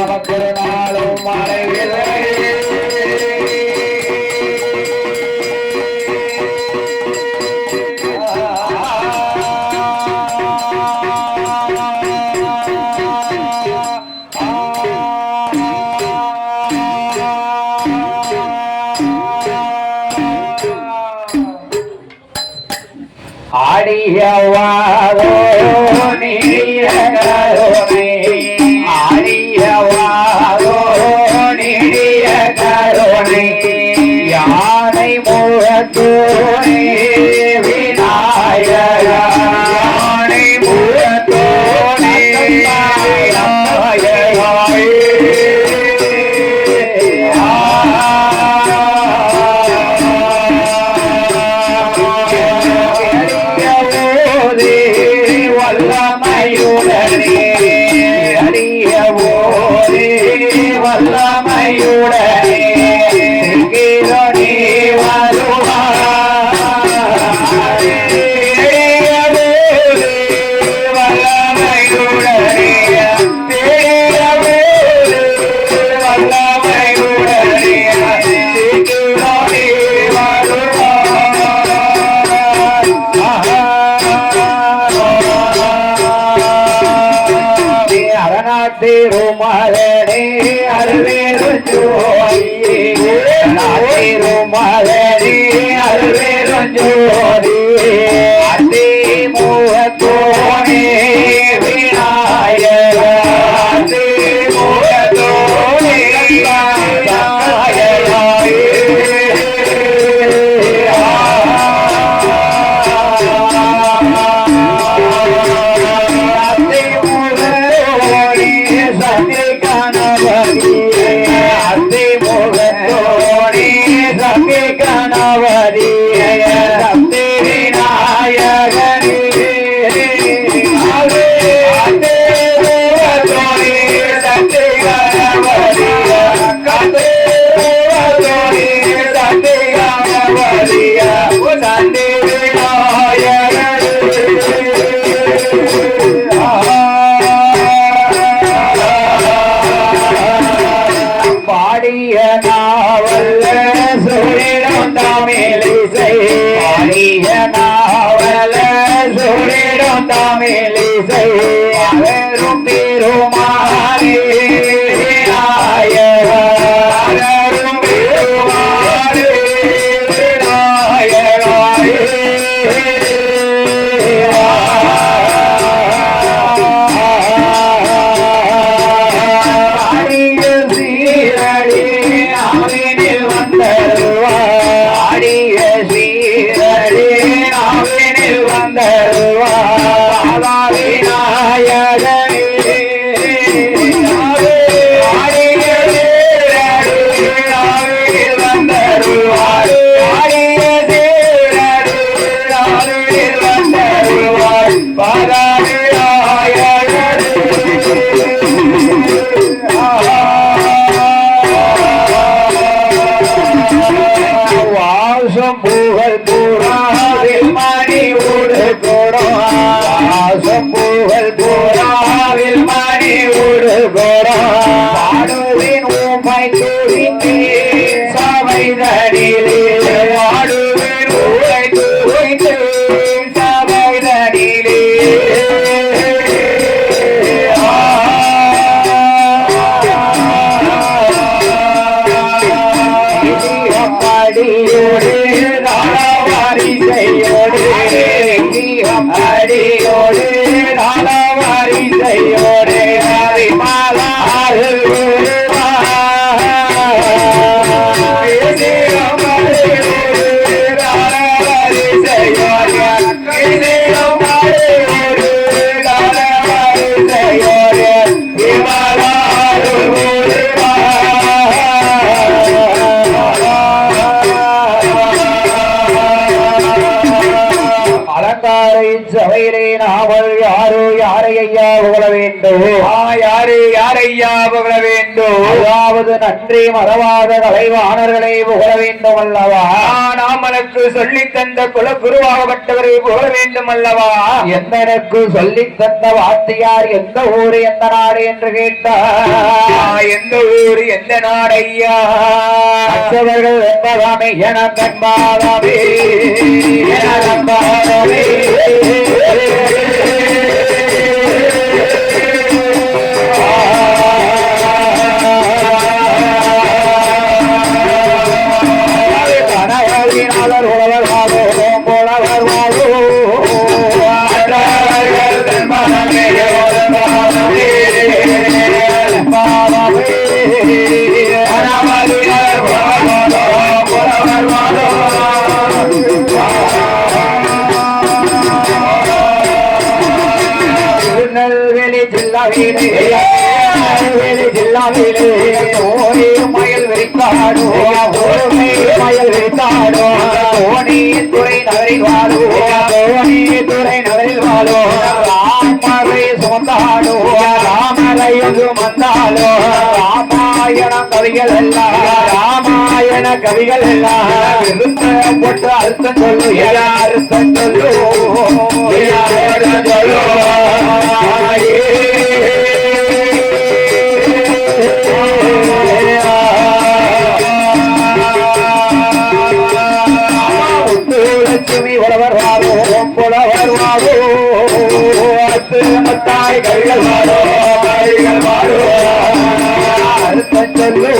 நமக்கு நாளும் மறைவில்லை. ஆடியவாதோ நீடிய கருணை, ஆடியவாதோ நீடிய கருணை, யானை முழத்தோனே விநாயக, யானை முழத்தோனே திருமலனே அருவேறு ஜோதி, திருமலனே அருவேறு ஜோதி, அதி முகத்தோனே விநாயக, அதி முகத்தோனே பாடிய நாவல் சுரிடம் தமிழிசை, பாடிய நாவல் சுரிடம் தமிழிசை, அவரும் பெருமானே விநாயக, அவரும் பெருமானே விநாயக, புகழ் பூராவில் மணி ஊடு கோடம், புகழ் பூராவில் மணி ஊடு கோடம், பாடுவின் ஊமை குறித்து சபைதனிலே, பாடுவின் ஊமை குறித்து சபைதனிலே, அடியோடு நாளவாரிசையோடு, அடியோடு நாளவாரிசையோடு, ஹரிமாலா ஐயா புகழ வேண்டும். அதாவது நன்றி மறவாத கலைவாணர்களை புகழ வேண்டும் அல்லவா? நாமனுக்கு சொல்லி தந்த குல குருவாகப்பட்டவரை புகழ வேண்டும் அல்லவா? எந்தனுக்கு சொல்லி தந்த வாத்தியார் எந்த ஊரு எந்த நாடு என்று கேட்டார். எந்த ஊரு எந்த நாடு ஐயா? மற்றவர்கள் என்பதாமே என கண்பாதமே என கண்பாதமே கனகவினாளர் உழவர் வாழோ போலவர் வாழோ திருநெல்வேலி ஜில்லாவிலே ஜில்லாவிலே ஓரே மயில் விரித்தாடோ மயில் விரித்தாடோ தோணி துறை நகரில் வாழோ தோணி துறை நகரில் வாழோ ராமரை சுமந்தாடோ ராமரையும் சுமந்தாடோ ராமாயண கவிகள் எல்லாம் ராமாயண கவிகள் எல்லாம் போட்டு அர்த்தம் சொல்லு அர்த்தம் சொல்லு சொல்லு லட்சுமி உழவர் வாழோ புலவர் வாழோ மத்தாய் கவிகள் வாழோ கவிகள் வாழோ அர்த்தம் சொல்லு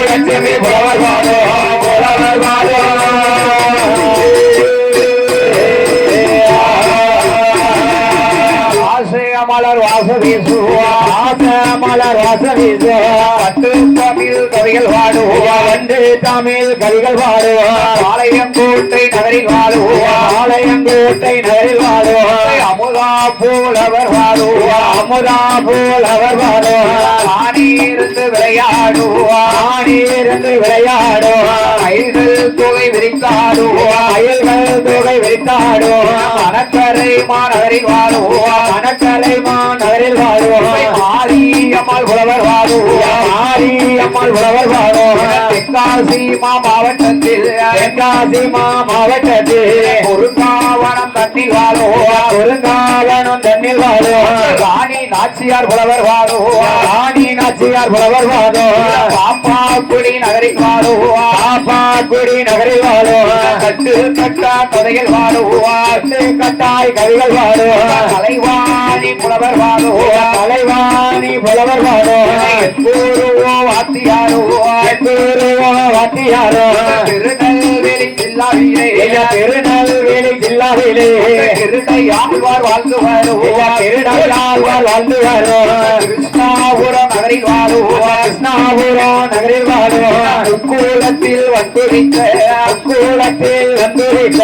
லட்சுமி புலவர் வாழோ புலவர் வாழோ மலர் வாசவீசு மலர் வாசவீசு பட்டு தமிழ் கவிகள் வாடுவா வந்து தமிழ் கவிகள் வாடுவா ஆலயங்கோட்டை நகரில் வாழுவா ஆலயங்கோட்டை நகரில் வாழுவா அமுதா போல் அவர் வாழுவா அமுதா போல் அவர் வாழுவா ஆணியிருந்து விளையாடுவா ஆணியிருந்து விளையாடுவா அயல்கள் தொகை விரித்தாடுவா அயல்கள் தொகை விரித்தாடுவா மணக்கரை மாநகரில் வாழுவா மணக்கரை நகரில் வாழுவோம் மாரியம்மாள் புலவர் வாழுவோம் மாரியம்மாள் புலவர் வாழுவோம் தென்காசி மாவட்டத்தில் தென்காசி மாவட்டத்தில் குறுங்காவனம் தண்ணில் வாழுவோம் குறுங்காவனம் தண்ணில் வாழுவோம் ராணி நாச்சியார் புலவர் வாழுவோம் ராணி நாச்சியார் புலவர் வாழுவோம் பாப்பாக்குடி நகரில் வாழுவோம் பாப்பாக்குடி நகரில் வாழுவோம் கட்டு கட்டா கதைகள் வாழுவோம் கட்டாய் கதைகள் வாழுவோம் கலைவாணி புலவர் வாழோ கலைவாணி புலவர் வாழோ வாத்தியாரோ வாத்தியாரோ திருநெல்வேலி ஜில்லாவிலே திருநெல்வேலி ஜில்லாவிலே திருநெல்வார் வாழ்ந்து வருவார் திருநெல்வார் வாழ்ந்து வருவார் கிருஷ்ணாபுரம் நகரில் வாழுவார் கிருஷ்ணாபுரம் நகரில் வாழுவார் உக்கூலத்தில் வந்துரித்த உக்கூலத்தில் வந்துரித்த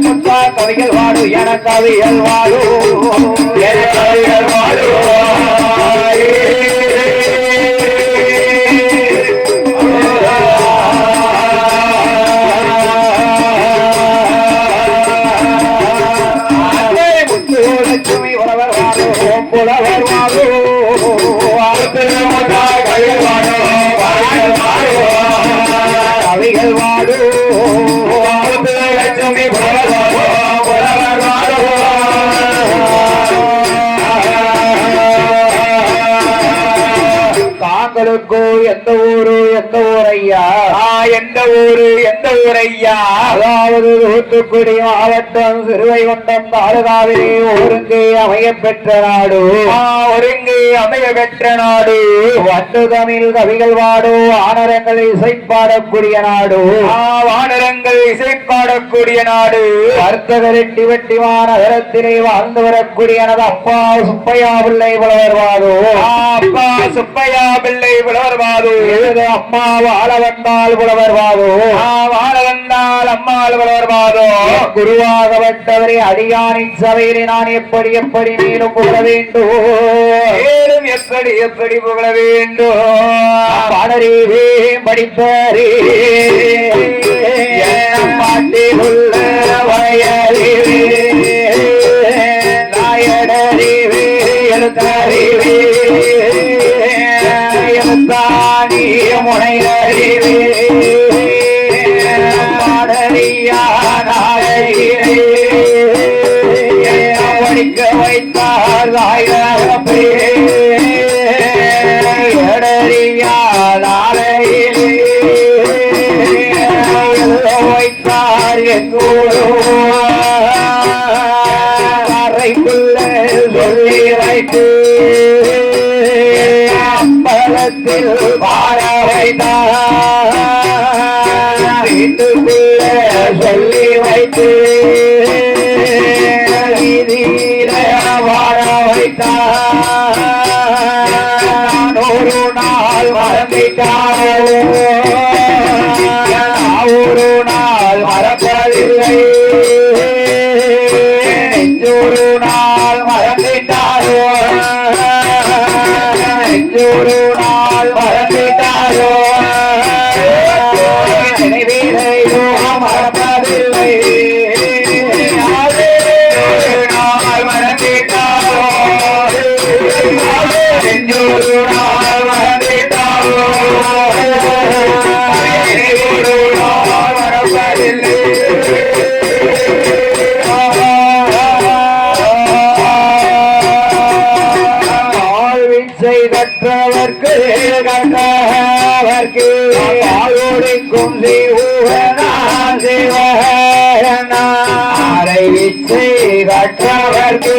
முத்தா கவிகள் வாழு என கவிகள் வாழு கவிகள் வாழு லட்சுமி உழவர் வாழோ புலவர் வாழோ கவிகள் வாழோ லட்சுமி புலவர் வாழோ புலவர் வாழோ தாங்களுக்கோ எந்த ஊரு எந்த ஊரையா எந்த ஊரு எந்த ஊரையா அதாவது தூத்துக்குடி மாவட்டம் சிறுவைகுண்டம் தாலுகாவிலே ஒருங்கே அமைய பெற்ற நாடு ஒருங்கே அமைய பெற்ற நாடு வட்டு தமிழ் கவிகள் வாடு வானரங்கள் இசைப்பாடக்கூடிய நாடு வானரங்கள் இசைப்பாடக்கூடிய நாடு வர்த்தக ரெட்டி வெட்டிமான நகரத்திலே வாழ்ந்து வரக்கூடிய எனது அப்பா சுப்பையா பிள்ளை புலவர் வாடு அப்பா சுப்பையா பிள்ளை புலவர் வாது அம்மா வாழ வந்தால் புலவர் வாது வாழ வந்தால் அம்மாள் புலவர் வாதோ குருவாகப்பட்டவரை அடியானின் சபையிலே நான் எப்படி எப்படி மேலும் புகழ வேண்டும் மேலும் எப்படி எப்படி புகழ வேண்டும் பாடறிவே படிப்பறே பாட்டி உள்ள வயறிவே நாயடறிவே எழுத்தறிவே முனையறிவே படிக்க வைத்தார் வைத்தார் எங்கூரைக்குள்ள சொல்லி வைத்து அம்பலத்தில் பாட வைத்தார் வீட்டுக்குள்ள சொல்லி வைத்து வீதியில வாழ வைத்தார் ஒரு நாள் மறந்துட்டாரோ ஒரு நாள் மறப்பதில்லை நெஞ்சொரு நாள் மறந்துட்டாரோ நெஞ்சொரு நாள் மறந்துட்டாரோ நினைவிலையோ மறப்பதில்லை நாள் மறந்துட்டாரோ நெஞ்சொரு நாள் மறந்துட்டாரோ நினைவொரு நாள் மறப்பதில்லை கற்றவர்க்கு கற்றவர்க்கு பாலோடிக்கும் சிவனை கற்றவர்க்கு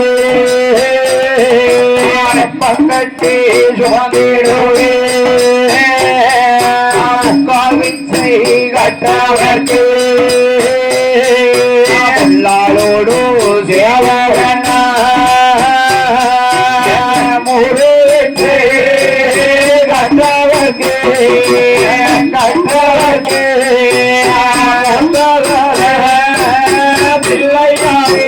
பங்கட்டி சுமந்திடுவே காவிச்சை கற்றவர்க்கு எல்லாரோடு சேவகனா கற்றவர்க்கு கற்றவர்க்கு பிள்ளையாவே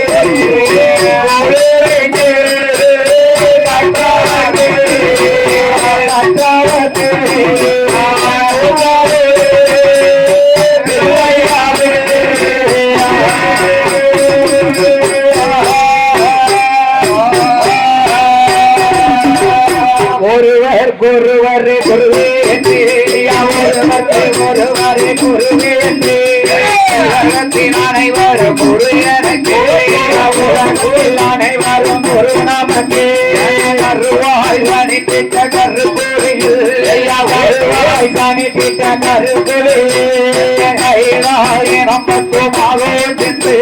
கற்றவர்க்கு கற்றவர்க்கு பிள்ளையாவே ஒருவர் ஒருவர் குருவே என்று ஒருவர் குருவே என்று அனைவரும் குரு எனக்கு அனைவரும் குரு நமக்கு கருவாய் சனிப்பிட்ட கருப்புரியில் கருவாய் சனிப்பிட்ட கருப்புரில் நமக்கு மாதம் சென்று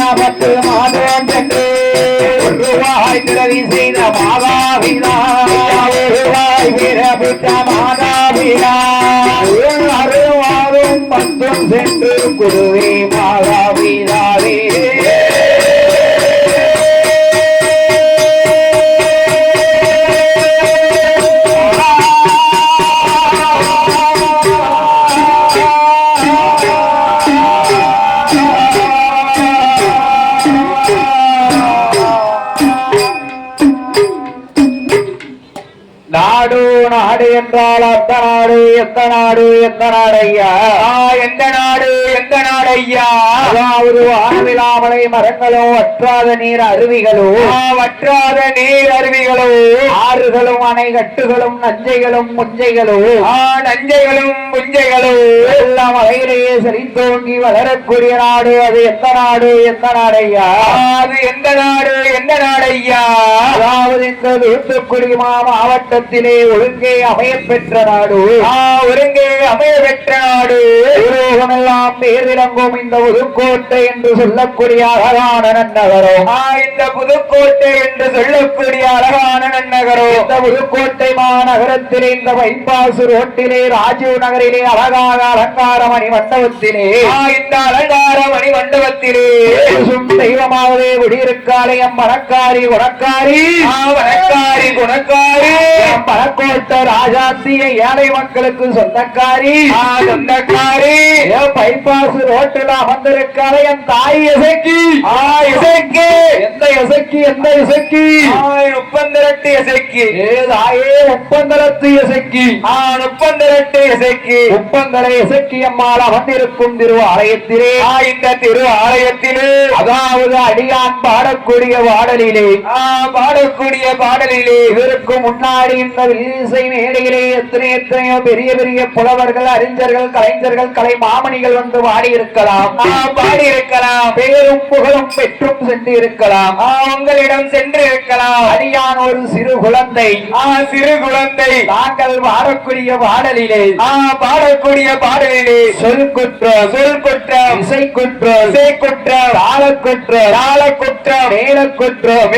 நமக்கு மாதம் சென்று ஒருவாய் பிறவி செய்த மாதாவினாய் பிறப்பித்த மாதாவினா அருவாரும் பத்தும் சென்று குருவே மாதாவினாவே நாடு நாடு என்றால் அந்த நாடு எந்த நாடு எந்த நாடையா எந்த நாடு எந்த நாடையா அதாவது ஆனவிலாமலை மரங்களும் வற்றாத நீர் அருவிகளும் வற்றாத நீர் அருவிகளும் ஆறுகளும் அணைகட்டுகளும் நஞ்சைகளும் முஞ்சைகளும் நஞ்சைகளும் புஞ்சைகளும் எல்லாம் வகையிலேயே செழித்தோங்கி வளரக்கூடிய நாடு அது எந்த நாடு எந்த நாடையா அது எந்த நாடு எந்த நாடையா அதாவது இந்த தூத்துக்குடி மாவட்டத்திலே ஒழுங்கே அமைய பெற்ற நாடு ஒழுங்கே அமைய பெற்ற நாடு உலகமெல்லாம் பேர் விளங்கும் இந்த புதுக்கோட்டை என்று சொல்லக்கூடிய அழகான நன்னகரம் இந்த புதுக்கோட்டை என்று சொல்லக்கூடிய அழகான நன்னகரம் இந்த புதுக்கோட்டை மாநகரத்திலே இந்த பைபாஸ் ரோட்டிலே ராஜீவ் நகரிலே அழகான அலங்கார மணி மண்டபத்திலே இந்த அலங்கார மணி மண்டபத்திலே தெய்வமாகவே குடியிருக்காலயம் மணக்காரி குணக்காரி வணக்காரி குணக்காரி பணக்கோட்டை ராஜாத்திய ஏழை மக்களுக்கு சொந்தக்காரி சொந்தக்காரி பைபாஸ் ரோட்டில் அமர்ந்திருக்காத என் தாய் இசைக்கு இசைக்கு எந்த இசைக்கு எந்த இசைக்கு முப்பந்திரட்டு இசைக்கு தாயே முப்பந்தரத்து இசைக்கு முப்பந்திரட்டு இசைக்கு முப்பந்தர இசைக்கு அம்மாள் அமர்ந்திருக்கும் திரு ஆலயத்திலே இந்த திரு ஆலயத்திலே அதாவது அடியான் பாடக்கூடிய பாடலிலே பாடக்கூடிய பாடலிலே இதற்கு முன்னாடி இந்த வில்லிசை மேடையிலே எத்தனையோ பெரிய பெரிய புலவர்கள், அறிஞர்கள், கலைஞர்கள், கலை மாமணிகள் வந்து பாடி இருக்கலாம், பேரும் புகழும் பெற்றும் சென்று இருக்கலாம், உங்களிடம் சென்று இருக்கலாம். அடியான் ஒரு சிறு குழந்தை, தாங்கள் பாடக்கூடிய பாடலிலே சொல் குற்றம், இசை குற்றம், தாள குற்றம், மேல குற்றம்,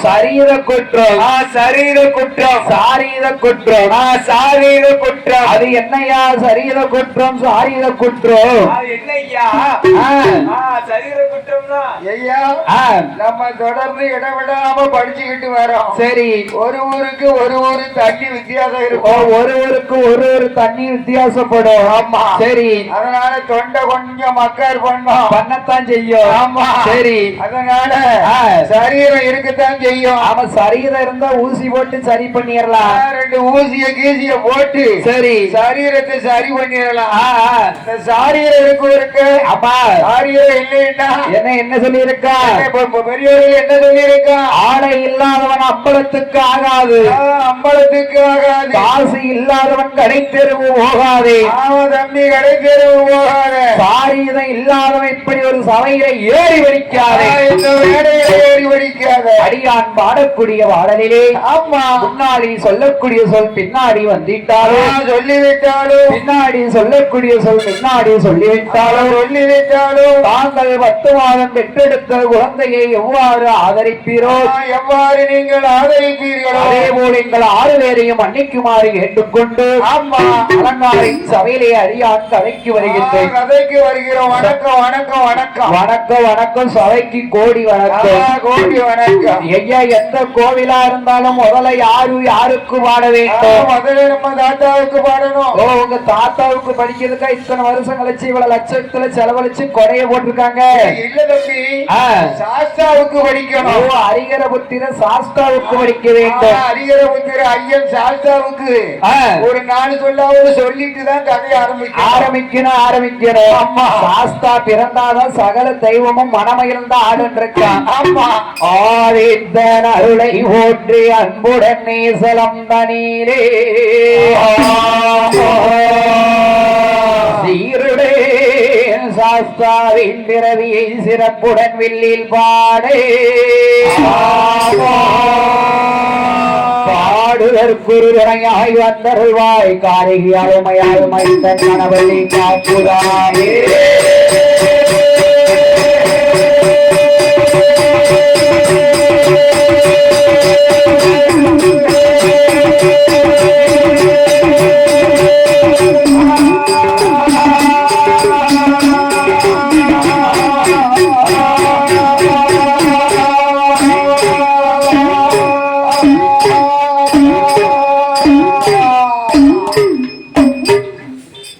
சரீர குற்றம், சாரீர குற்றம். அது என்னையா சரீர குற்றம், சாரீர குற்றம்? என்னையா சரீர குற்றம்னா ஐயா நம்ம தொடர்ந்து இடவிடாம படிச்சுக்கிட்டு வரோம். சரி, ஒரு ஊருக்கு ஒரு ஊரு தண்ணி வித்தியாசம் இருக்கும். ஒரு ஊருக்கு ஒரு தண்ணி வித்தியாசப்படும். ஆமா, சரி. அதனால தொண்டை கொஞ்சம் மக்கர் பண்ணத்தான் செய்யும். ஆமா, சரி. அதனால சரீரம் இருக்கத்தான் செய்யும். ஆமா, சரீரம் இருந்தா ஊசி போட்டு சரி பண்ணிடலாம். 2 ஊசிய கீசிய போட்டு சரி சரீரத்தை சரி பண்ணிடலாம். சாரீரம் இருக்கு. அப்பா சாரீரம் இல்லைன்னா என்ன சொல்லி இருக்கா? பெரியவர்கள் என்ன சொல்லி இருக்கா? ஆடை இல்லாதவன் அம்பலத்துக்கு ஆகாது, காசு இல்லாதவன் கடை தெருவு போகாதே. தம்பி, கடை தெருவு போகாத. சாரீரம் இல்லாதவன் இப்படி ஒரு சபையில ஏறி வடிக்காதே, ஏறி வடிக்காத. அடியான் பாடக்கூடிய பாடலிலே ஆமா முன்னாடி சொல்லக்கூடிய சொல் பின்னாடி வந்திட்டாலும் சொல்லிவிட்டாலும், பின்னாடி சொல்லக்கூடிய சொல் முன்னாடி சொல்லிவிட்டாலும் தாங்கள் 10 மாதம் பெற்றெடுத்த குழந்தையை எவ்வாறு ஆதரிப்பீரோ, எவ்வாறு நீங்கள் ஆதரிப்பீர்களோ அதே போல எங்கள் 6 பேரையும் மன்னிக்குமாறு கேட்டுக்கொண்டு ஆமா அலங்காரின் சபையிலே அடியான் கதைக்கு வருகின்றேன். கதைக்கு வருகிறோம். வணக்கம் வணக்கம் வணக்கம் வணக்கம் வணக்கம். சபைக்கு கோடி வணக்கம், கோடி வணக்கம். ஐயா, எந்த கோவிலா இருந்தாலும் முதல்ல யாருக்கு பாட வேண்டும்? முதல்ல நம்ம தாத்தாவுக்கு பாடணும். உங்க தாத்தாவுக்கு படிக்கிறதுக்கா இத்தனை வருஷம் கழிச்சு இவ்வளவு லட்சத்துல செலவழிச்சு கொடைய போட்டிருக்காங்க? இல்ல தம்பி, சாஸ்தாவுக்கு படிக்கணும். அரிகர புத்திர சாஸ்தாவுக்கு படிக்க வேண்டும். அரிகர புத்திர ஐயன் சாஸ்தாவுக்கு ஒரு 4 சொல்லாவது சொல்லிட்டு தான் கதையை ஆரம்பிக்கணும். அம்மா, சாஸ்தா பிறந்தாதான் சகல தெய்வமும் மனமகிழ்ந்த ஆடுன்றிருக்கான். ஆமா, ஆதித்தன் அருளை ஓற்றி அன்புடன் நேசலம் தனீரே சீருடே சாஸ்தாவின் பிறவியை சிறப்புடன் வில்லில் பாடே பாடுதற்குரு துணையாய் வந்தருள்வாய் காரிகி அருமையாய் மைத்தன் கணவனை காப்புதானே.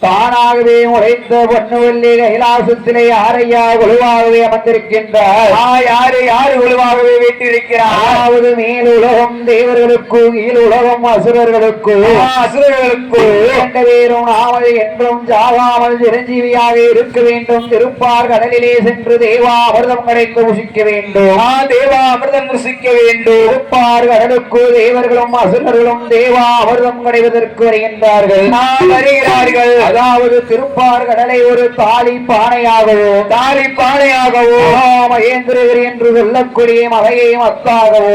தானாகவே உழைத்த பொன்னுவல்லி கைலாசத்திலே யாரையா ஒழுவாகவே அமர்ந்திருக்கின்றார்? யாரு ஒழுவாகவே வீட்டிருக்கிறார்? அதாவது மேல் உலகம் தேவர்களுக்கு, கீழ் உலகம் அசுரர்களுக்கு. 2 பேரும் நாமல் என்றும் ஜாகாமல் சிரஞ்சீவியாக இருக்க வேண்டும். திருப்பார் கடலிலே சென்று தேவா அமிர்தம் கிடைத்து புசிக்க வேண்டும். திருப்பார் கடலுக்கு தேவர்களும் அசுரர்களும் தேவா அமிர்தம் கிடைவதற்கு வருகின்றார்கள். அதாவது திருப்பார் கடலை ஒரு தாலி பானையாகவோ மகேந்திரகிரி என்று சொல்லக்கூடிய மலையை மத்தாகவோ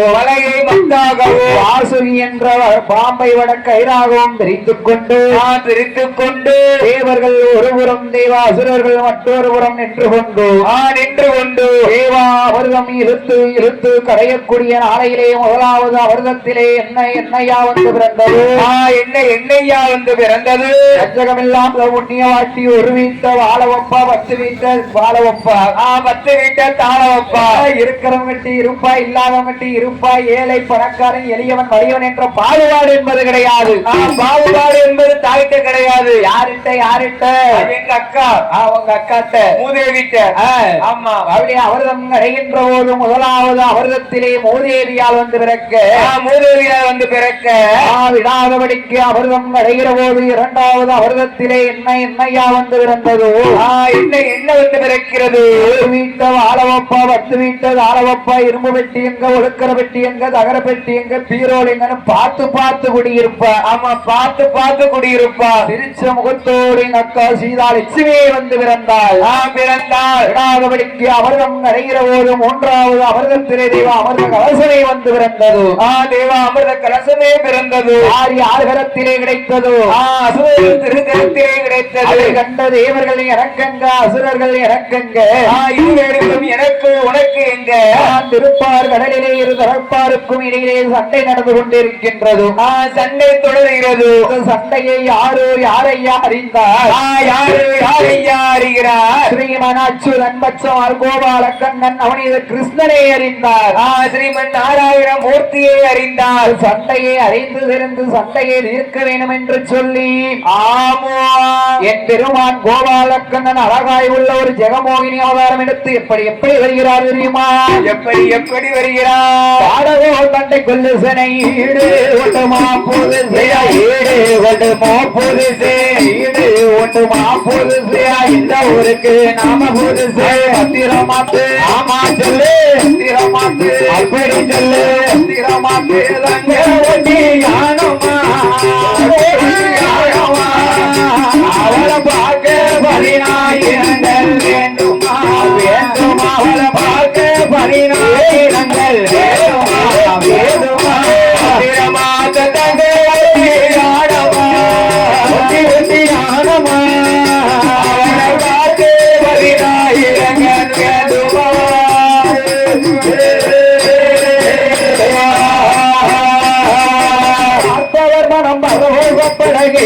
வாசுகி என்ற பாம்பை வட கயிறாகவும் பிரித்துக் கொண்டு தேவர்கள் ஒருபுறம் தேவாசுரர்கள் மற்றொரு புறம் நின்று கொண்டு தேவா அமிர்தம் இழுத்து கரையக்கூடிய நாளையிலே முதலாவது அமிர்தத்திலே என்னையா வந்து பிறந்தது? என்னையா வந்து பிறந்தது? அச்சகமெல்லாம் புண்ணிய வாட்டி ஒரு வீட்ட வாழவப்பா 10 வீட்ட வாழவப்பா 10 வீட்ட தாழவப்பா. இருக்கிறவங்கட்டி இருப்பா, இல்லாதவங்கட்டி இருப்பா, ஏழை பணக்காரன் எளியவன் வலியவன் என்ற பாகுபாடு என்பது கிடையாது. பாகுபாடு என்பது தாய்கிட்ட கிடையாது. யார்கிட்ட எங்க அக்கா, உங்க அக்காட்ட மூதேவிட்ட. ஆமா, அப்படி அமிர்தம் கிடைக்கின்ற போது முதலாவது அமிர்தத்திலே மூதேவியால் வந்து பிறக்க விடாதபடிக்கு அமிர்தம் கிடைக்கிற போது 2வது அமிர்தத்திலே என்னையா வந்து பிறந்ததோ? என்ன வந்து பிறக்கிறது? வீட்ட வாழவப்பா 10 வீட்ட தாழவப்பா இரும்பு பெட்டி எங்க, ஒழுக்கிற பெட்டி எங்க, தகர பெட்டி எங்க, பீரோ முகத்தோடு பார்த்து பார்த்து குடியிருப்பா. ஆமா, பார்த்து பார்த்து குடியிருப்பா. சிரிச்ச முகத்தோடு எங்க அக்கா சீதா லட்சுமியே வந்து பிறந்தாள். பிறந்தாள். இரண்டாவதுக்கு அமிர்தம் நடைகிற போது மூன்றாவது அமிர்தத்திலே தேவ அமிர்த கலசமே வந்து பிறந்தது. தேவ அமிர்த கலசமே பிறந்தது. யார் கரத்திலே கிடைத்ததோ அசுரர்கள் திருக்கரத்திலே கிடைத்தது. அதை கண்ட தேவர்கள் எனக்கங்க, அசுரர்கள் எனக்கங்க, இருவருக்கும் எனக்கு உனக்கு எங்க திருப்பார் கடலிலே இரு தரப்பாருக்கும் இடையிலே சண்டை நடந்து கொண்டிருக்கின்றது. சண்டை தொடர்கிறது. சண்டையை யாரையா அறிந்தார்? யாரையா அறிகிறார்? ஸ்ரீமன் அச்சுதன் பச்சமார் கோபால கண்ணன் அவனது கிருஷ்ணனை அறிந்தார். ஸ்ரீமன் நாராயண மூர்த்தியை அறிந்தார். சண்டையை அறிந்து தெரிந்து சண்டையை தீர்க்க வேண்டும் என்று சொல்லி ஆமோ என் பெருமான் கோபால கண்ணன் அழகாய் உள்ள ஒரு ஜெகமோகினி அவதாரம் எடுத்து எப்படி வருகிறார் தெரியுமா? எப்படி வருகிறார்? பாடவோ தண்டை கொல்லு சனை ஈடு ஒட்டுமா போது ஈடு ஒட்டுமா போது ஈடு ஒட்டுமா போது இந்த ஊருக்கு நாம போது பத்திரமாத்து. ஆமா சொல்லு பத்திரமாத்து. அப்படி சொல்லு பத்திரமாத்து. ஒட்டி யானமா அவளை பார்க்க பதினாயிரங்கள் வேண்டுமா வேண்டுமா அவளை பார்க்க பதினாயிரங்கள் வேண்டுமா வேண்டுமா பத்திரமாத்த தங்க ஆடமா ஒட்டி ஆடமா அவளை பார்க்க பதினாயிரங்கள் வேண்டுமா. மனம் பரவப்படகே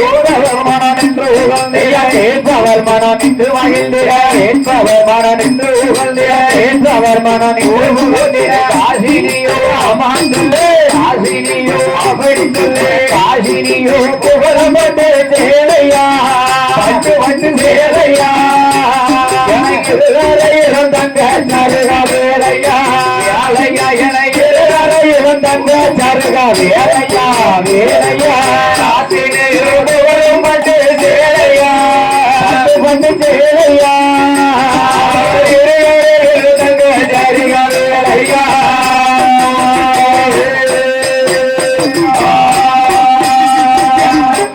மனம் என்று உகழ்ந்தவர் மனம் என்று மகிழ்ந்திட ஏற்பவர் மனம் என்று உகழ்ந்திட ஏற்பவர் மனம் உகழ்ந்திட காசினியோ அமாந்துள்ளே காசினியோ அப்படிந்துள்ளே காசினியோ புகழப்பட்டு சேலையா பட்டு பட்டு சேலையா எனக்கு தங்க சருக வேலையா வேலையா எனக்கு தங்க சருக வேலையா வேலையா காசினியும் பட்டு சேலையா பட்டு சேலையா தங்க சருக வேலையா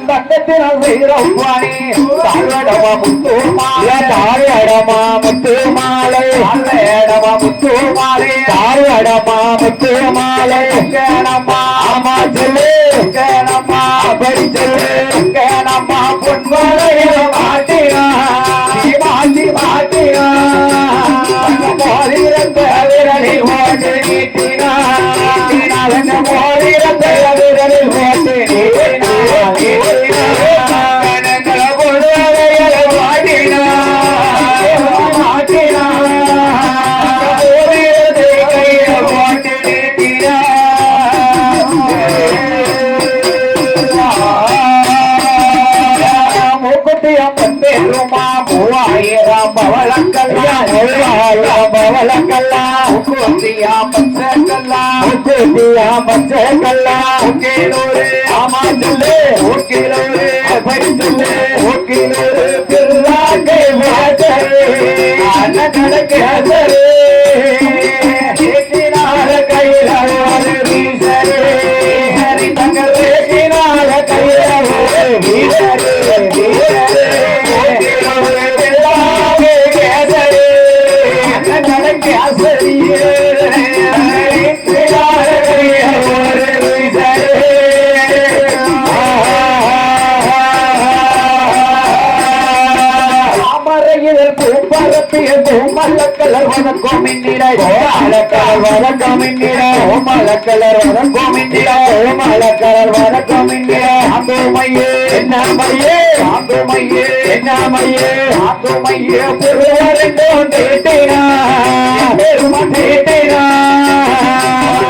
தங்கத்தினால் செய்கிறப்பானே தாழ்வடமா முத்து மாலை தாழ்வடமா முத்து மாலை தாழ்வடமா முத்து மாலை தாழ்வடமா முத்து மாலை கேணம்மா ஆமா சொல்லு கேணம்மா அப்படி சொல்லு கேணம்மா பொன்மலையில மாட்டினா மாட்டி மாட்டினா மோதிரத்த விரலில் ஓட்டு நீட்டினா மோதிரத்த விரலில் ஓட்டு நீட்டினா பவளக்கல்லா பவளக்கல்லா முக்குத்தியா பச்சைக்கல்லா முக்குத்தியா பச்சைக்கல்லா முக்கிலூரு ஆமா சொல்லு முக்கிலூரு அப்படி சொல்லு முக்கிலூரு பிள்ளாக்கை வாசரு அண்ண கணக்கு ஹசரு ஏற்றினார கையில ஒரு வீசரு ஹரி தங்கள் ஏற்றினார கையில ஒரு வீசரு வீசரு மலக்கலர் வதக்கும் இந்திரை மலக்கலர் வதக்கும் இந்திரை மலக்கலர் வதக்கும் இந்திரை மலக்கலர் வதக்கும் இந்திரை ஆந்துமையே என்ன மையே ஆந்துமையே என்ன மையே ஆந்துமையே புருவரண்டோ தேட்டினா பெருமேட்டினா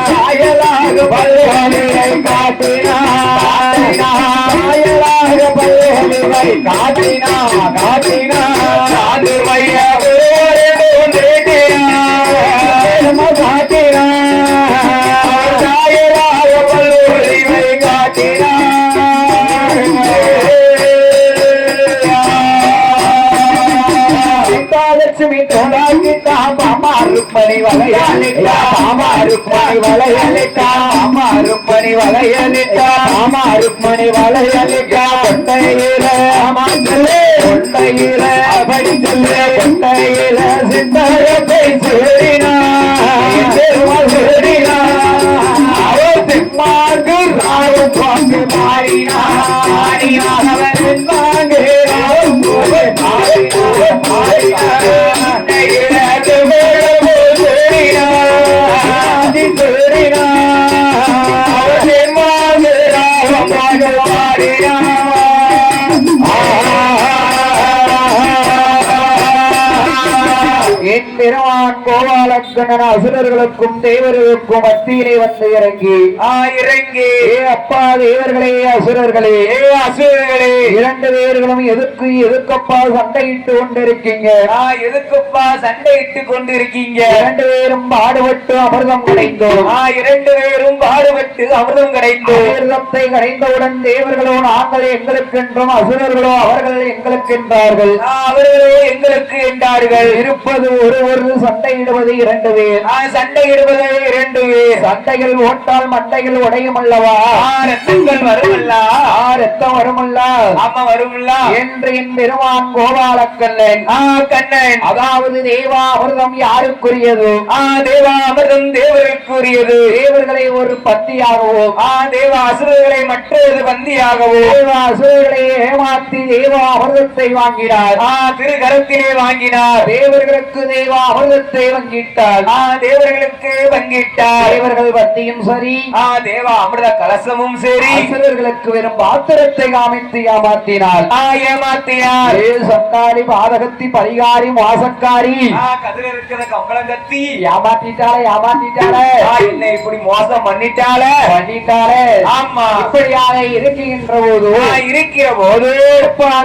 சாயலாக பல்வலிலை காட்டினா சாயலாக பல்வலிலை காட்டினா காட்டினா ஆந்துமைய லட்சுமி தோலாக்கிட்டா மாமா ருக்மணி வளையாளிட்டா மாமா ருக்மணி வளையாளிட்டா மாமா ருக்மணி ருக்மணி வளையலிட்டா ஆமா ருக்மணி வளையலிட்டா கொண்டையில ஆமா சொல்லு கொண்டையில அப்படி சொல்லு கொண்டையில சித்தாயத்தை சேரினா சேரினா அவள் தெம்மாங்கு ராவும் பாங்கு மாறினா மாறினா அவன் தெம்மாங்கு ராவும் மாறினா என் பெருமான் கோபாலக்கண்ணன் அசுரர்களுக்கும் தேவர்களுக்கும் மத்தியிலே வந்து இறங்கி இறங்கி ஏ அப்பா தேவர்களே அசுரர்களே ஏ அசுரர்களே இரண்டு பேர்களும் எதுக்கப்பா சண்டையிட்டு கொண்டிருக்கீங்க எதுக்குப்பா சண்டையிட்டு கொண்டிருக்கீங்க இரண்டு பேரும் பாடுபட்டு அமிர்தம் கிடைத்தோம் இரண்டு பேரும் பாடுபட்டு அமிர்தம் கிடைத்தோம் அமிர்தத்தை கிடைத்தவுடன் தேவர்களோ நாங்கள் எங்களுக்கு என்றும் அசுரர்களோ அவர்கள் எங்களுக்கு என்றார்கள் அவர்களோ எங்களுக்கு என்றார்கள் இருப்பது ஒரு சண்டையிடுவது இரண்டு பேர் சண்டையிடுவது இரண்டு பேர் சண்டைகள் ஓட்டால் மண்டைகள் உடையும் அல்லவா ரத்தங்கள் வருமல்ல ரத்தம் வருமல்ல ஆமா வருமல்ல என்று என் பெருமான் கோபாலக்கண்ணன் கண்ணன் அதாவது தேவா அமிர்தம் யாருக்குரியது தேவா அமிர்தம் தேவருக்குரியது தேவர்களை ஒரு பந்தியாகவோ தேவா அசுரர்களை மற்றொரு பந்தியாகவோ தேவா அசுரர்களை ஏமாற்றி தேவா அமிர்தத்தை வாங்கினார் திருகரத்திலே வாங்கினார் தேவர்களுக்கு தேவா அமிர்தத்தை வங்கிட்டார் தேவர்களுக்கு வங்கிட்டார் தேவர்கள் பத்தியும் சரி தேவா அமிர்த கலசமும் சரி அசுரர்களுக்கு வெறும் பாத்திரத்தை காமித்து ஏமாத்தினார் ஏமாத்தினார் சங்காரி பாதகத்தி பரிகாரி வாசக்காரி கதிர இருக்கிற கம்பளங்கத்தி ஏமாத்திட்டாளே என்ன இப்படி மோசம் பண்ணிட்டாளே ஆமா இப்படியாக இருக்கின்ற போது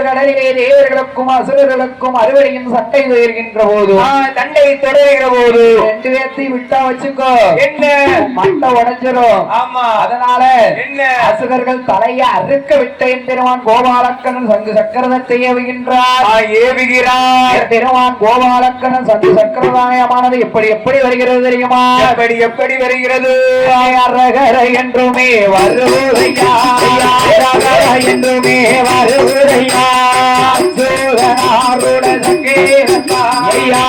கடலிலே தேவர்களுக்கும் அசுரர்களுக்கும் அறுவடையும் சட்டை துயர்கின்ற போது தண்டை தொடர்கிற போது ரெண்டு பேர்த்தை விட்டா வச்சுக்கோ என்ன மண்டை உடைஞ்சிரும் ஆமா அதனால என்ன அசுரர்கள் தலையை அறுக்க விட்ட என் பெருமான் கோபாலக்கண்ணன் சங்கு சக்கரத்தை ஏவுகிறார் பெருமான் கோபாலக்கண்ணன் சங்கு சக்கரதாயமானது எப்படி வருகிறது தெரியுமா எப்படி வருகிறது என்றுமே வருவதையா என்றுமே வருவதையா என்றுமே வருவதையா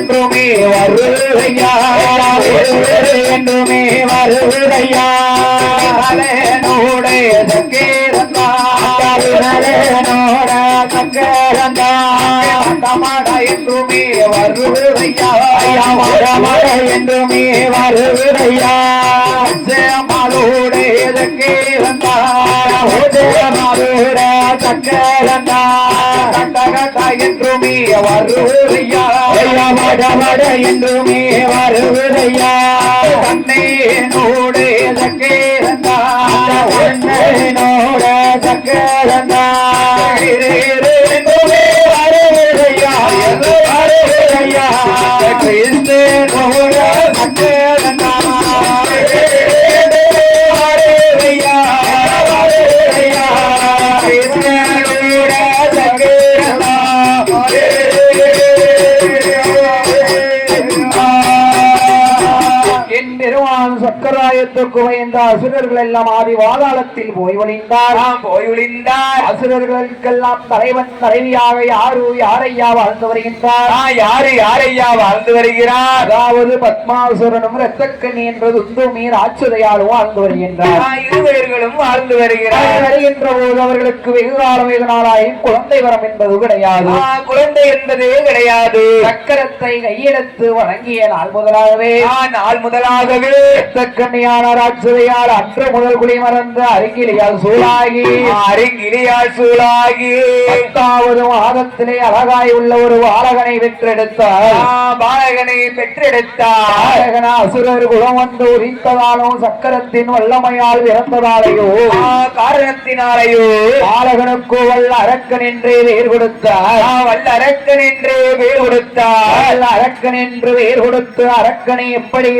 என்றுமே வருவதையா என்றுமே வருவதையா என்றுமே வருவதையா மாலோடே என்றுமே வருவதையா என்றுமே வருவதையா தன்னை நோடு சக்கேரந்தா நோட சக்கேரந்தா என்றுமே வருவதையா வருவதையா கிறிஸ்து நோட சக்கேரந்தா சக்கராயத்துக்கு வைந்த அசுரர்கள் எல்லாம் ஆதி வாதாளத்தில் போய் ஒளிந்தார் அசுரர்களுக்கெல்லாம் தலைவன் தலைவியாக யாரையா வாழ்ந்து வருகின்றார் யாரையா வாழ்ந்து வருகிறார் அதாவது பத்மாசுரனும் இரத்தக்கண்ணி என்ற துந்துமி ராட்சதையாலும் வாழ்ந்து வருகின்றார் இருவர்களும் வாழ்ந்து வருகின்ற போது அவர்களுக்கு வெகு காலம் வெகு நாளாயும் குழந்தை வரம் என்பது கிடையாது குழந்தை என்பதே கிடையாது சக்கரத்தை கையெடுத்து வணங்கிய நாள் முதலாகவே கண்ணியான ராட்சதையால் அன்று முதல் குடி மறந்து அருங்கிலியால் சூழாகி 10வது மாதத்திலே அழகாய் உள்ள ஒரு பாலகனை பெற்றெடுத்தார் அசுரர் குலம் வந்து உரித்ததாலும் சக்கரத்தின் வல்லமையால் பிறந்ததாலேயோ காரணத்தினாலேயோ பாலகனுக்கு வல்ல அரக்கன் என்றே வேர் கொடுத்தார் அரக்கன் என்று வேர் கொடுத்து அரக்கனை எப்படி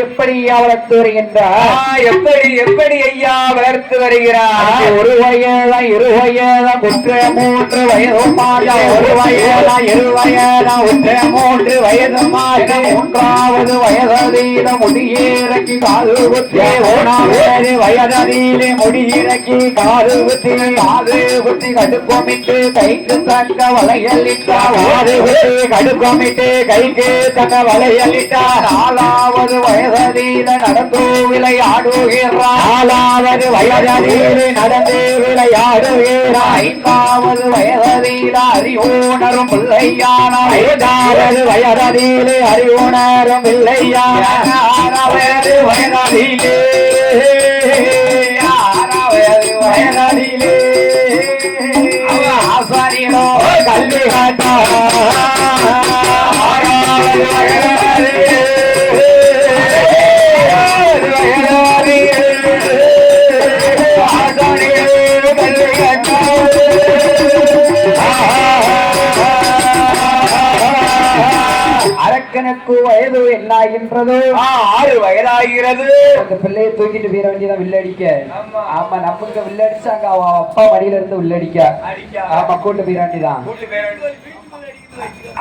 வளர்த்து வருகின்றார். எப்படி எப்படி ஐயா வளர்த்து வருகிறார்? ஒரு வயதா இரு வயதா ஒற்ற 3 வயதும் மாதா ஒரு வயதா இரு வயதா ஒற்ற 3 வயதும் மாதா 3வது வயதீல முடியிறக்கி காது குத்தி 1வது வயதீலே முடியிறக்கி காது குத்தி கடுப்பமிட்டு கைக்கு தக்க வளையலிட்டார். காது குத்தி கடுப்பமிட்டு கைக்கு தக்க வளையலிட்டார். 4வது வயதீல நடந்து விளையாடுகிறார். 4வது வயதீலே நடந்து விளையாடுகிறார். 5வது வயதீல அறிவுணரும் பிள்ளையானார். 5வது வயதீலே அறிவுணரும் பிள்ளையானார். 6வது வயதீலே 6வது வயதீலே ஆசாரியனோ கல்வி காட்டார். 6வது வயதீலே அரக்கனுக்கு வயது என்ன ஆகின்றது? 6 வயதாகிறது. அந்த பிள்ளையை தூக்கிட்டு வீர வேண்டியதான் வில்லடிக்க. ஆமா நமக்கு வில்லடிச்சாங்க அவன் அப்பா மடியில இருந்து வில்லடிக்க. ஆமா கூட்டு வீர வேண்டியதான்.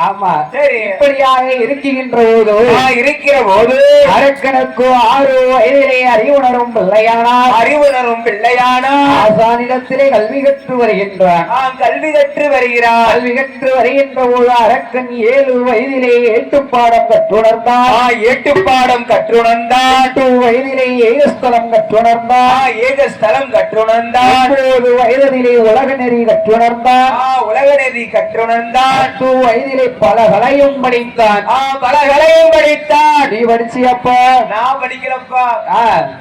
ஆமா சரி. இப்படியாக இருக்கின்ற போது இருக்கிற போது அரக்கனுக்கு 6 வயதிலே அறிவுணரும் பிள்ளையானார். அறிவுணரும் பிள்ளையானார். ஆசானிடத்திலே கல்வி கற்று வருகின்றான். கல்வி கற்று வருகிறார். கல்வி கற்று வருகின்ற போது அரக்கன் 7 வயதிலே ஏட்டுப்பாடம் கற்றுணர்ந்தான். ஏட்டுப்பாடம் கற்றுணர்ந்தான். 8 வயதிலே ஏகஸ்தலம் கற்றுணர்ந்தான். ஏகஸ்தலம் கற்றுணர்ந்தான். 9 வயதிலே உலக நெறி கற்றுணர்ந்தான். உலக நெறி கற்றுணர்ந்தான். 10 வயதிலே பலகலையும் படித்தான். பலகலையும் படித்தான். நீ படிச்சியப்பா? நான் படிக்கிறப்பா.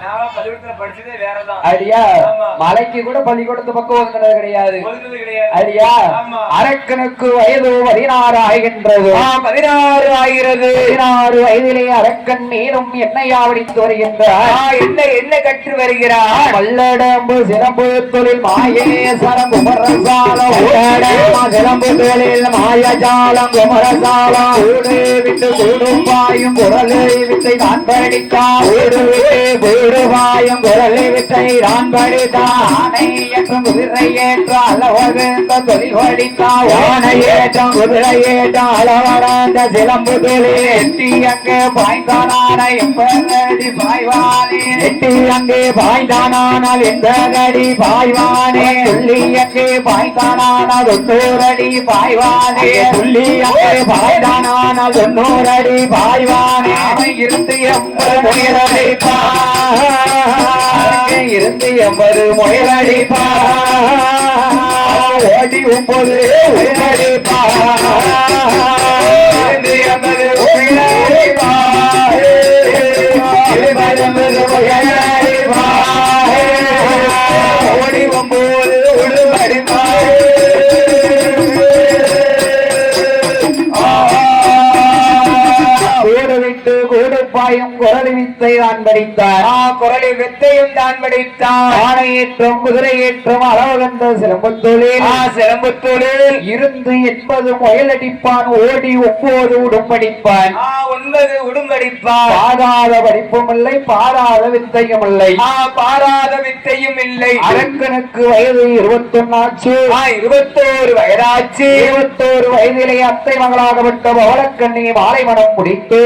நான் பள்ளிக்கூடத்துல படிச்சதே வேறதான். அடியா மலைக்கு கூட பள்ளிக்கூடத்து பக்கம் ஒதுங்கினது கிடையாது. அடியா அரக்கனுக்கு வயது 16 ஆகின்றது. 16 ஆகிறது. 16 வயதிலே அரக்கன் மேலும் என்னையா படித்து வருகின்றார். என்ன கற்று வருகிறார்? பல்லடம்பு சிலம்பு தொழில் மாயேசரம் குமரசாலம். சிலம்பு தொழில் மாயஜாலம் குமரசாலம். கூடு விட்டு கூடும் பாயும் குரலை வித்தை நான் படித்தான். கூடு விட்டு கூடு பாயும் குரலை வித்தை நான் படித்தான். ஆனை ஏற்றம் குதிரை ஏற்றம் அளவந்த தொழில் படித்தான். ஆனை ஏற்றம் குதிரை ஏற்றம் அளவந்த சிலம்பு தொழில். எட்டி அங்கே பாய்ந்தானான எம்படி பாய்வானே. எட்டி அங்கே பாய்ந்தானால் எந்தடி பாய்வானே. துள்ளி அங்கே பாய்ந்தானால் 90 அடி பாய்வானே. துள்ளி அங்கே பாய்ந்தானால் 90 அடி பாய்வானே. அவன் இருந்து 80 முயலடிப்பான். இருந்து 80 முயலடிப்பான். ஓடி 9 முயலடிப்பான். இருந்து 80 முயலடிப்பான். 80 முயலடிப்பான். ஓடி 9 உழுவடிப்பான். கூடு விட்டு கூடு பாயும் குரலி வித்தை தான் படித்தார். குரலி வித்தையும் தான் படித்தான். ஆனை ஏற்றம் குதிரை ஏற்றம் அளவு கண்ட சிலம்பு தொழில். சிலம்பு தொழில் இருந்து 80 முயலடிப்பான். ஓடி 9 உடும்படிப்பான். 9 உடும்படிப்பான். பாடாத படிப்பும் இல்லை பாடாத வித்தையும் இல்லை. பாராத வித்தையும் இல்லை. அரக்கனுக்கு வயது 21 ஆச்சு. 21 வயதாச்சு. 21 வயதிலே அத்தை மகளாகப்பட்ட பவளக்கண்ணி மாலை மனம் முடித்து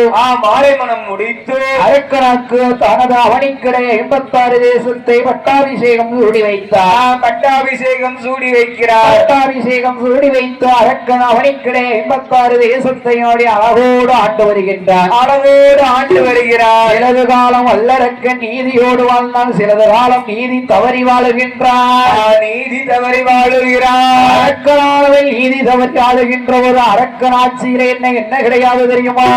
மாலை மனம் முடித்து அரக்கனுக்கு தனது அவனிக்கிட 86 தேசத்தை பட்டாபிஷேகம் சூடி வைத்தார். பட்டாபிஷேகம் சூடி வைக்கிறார். பட்டாபிஷேகம் சூடி வைத்து அரக்கன் அவனிக்கிட 86 தேசத்தை நாடி அழகோடு ஆண்டு வருகின்றார். அழகோடு ஆண்டு வருகிறார். சிலது காலம் வல்லரக்கன் நீதியோடு வாழ்ந்தான். சிலது காலம் நீதி தவறி வாழுகின்றார். நீதி தவறி வாழுகிறார். அரக்கனானவன் நீதி தவறி ஆளுகின்ற ஒரு அரக்கன் ஆட்சியில என்ன கிடையாது தெரியுமா?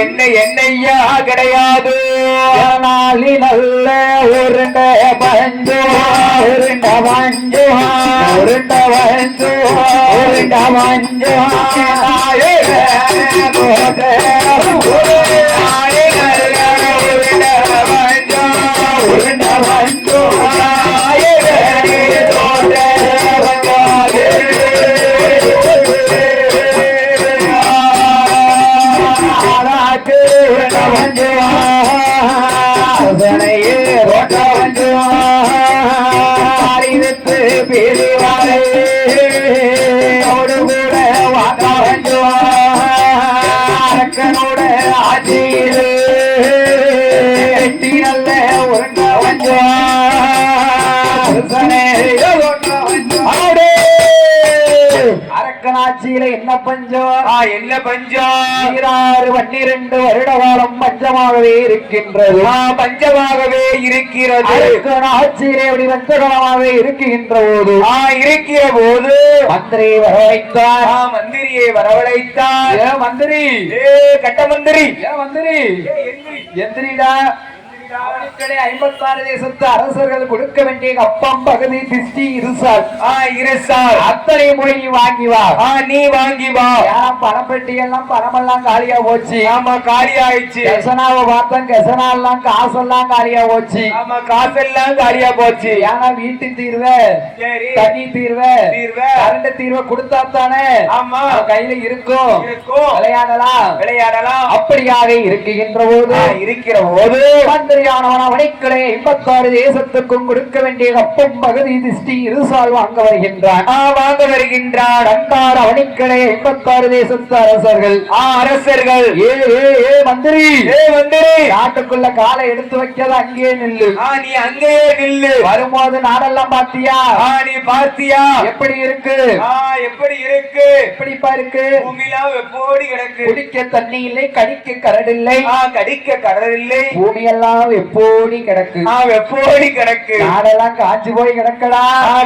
என்னையா கிடையாது. நாளில் நல்ல உருண்ட பஞ்சு உருண்ட பஞ்சு உருண்ட பஞ்சு உருண்ட பஞ்சு உருண்ட பஞ்சு அரக்கனாட்சியில என்ன பஞ்சம்? என்ன பஞ்சம்? 12 வருட காலம் பஞ்சமாகவே இருக்கின்றது. பஞ்சமாகவே இருக்கிறது. அரக்கனாட்சியிலே அப்படி பஞ்சகாலமாகவே இருக்கின்ற போது இருக்கிற போது மந்திரி வரவழைத்தார். மந்திரியை வரவழைத்தார். ஏன் மந்திரி? கட்ட மந்திரி. ஏன் மந்திரி? எந்திரிடா. 56 தேசத்து அரசர்கள் கொடுக்க வேண்டிய அப்பம் பகுதி திஷ்டி இருசால் அத்தனை போய் நீ வாங்கி வா. நீ வாங்கி வா. பணப்பெட்டி எல்லாம் பணமெல்லாம் காலியா போச்சு. ஆமா காலியா ஆயிடுச்சு. கெசனாவை பார்த்தேன், கெசனாலாம் காசெல்லாம் காலியா போச்சு. ஆமா காசெல்லாம் காலியா போச்சு. ஏன்னா வீட்டு தீர்வ, தண்ணி தீர்வ, கரண்ட் தீர்வ கொடுத்தா தானே ஆமா கையில இருக்கும். விளையாடலாம். அப்படியாக இருக்குகின்ற போது மந்திரியானவன் அவனைக்களே 56 தேசத்துக்கும் கொடுக்க வேண்டிய அப்பம் பகுதி திஷ்டி இருசால் வாங்க வருகின்றான். அன்றார் அவனைக்களே 56 தேசத்து அரசர்கள் மந்திரி நாட்டுக்குள்ள காலை எடுத்து வைக்காத அங்கேயே நில்லு. நீ அங்கேயே நில்லு. வரும்போது நாடெல்லாம் பாத்தியா? நீ பார்த்தியா? எப்படி இருக்கு? எப்படி இருக்கு? எப்படிப்பா இருக்கு? பூமியெல்லாம் வெப்போடி கிடக்கு. குடிக்க தண்ணி இல்லை, கடிக்க கடலில்லை. கடிக்க கடலில்லை. பூமி எல்லாம் வெப்போடி கிடக்கு. வெப்போடி கிடக்கு. நாடெல்லாம் காஞ்சி போய் கிடக்கடா.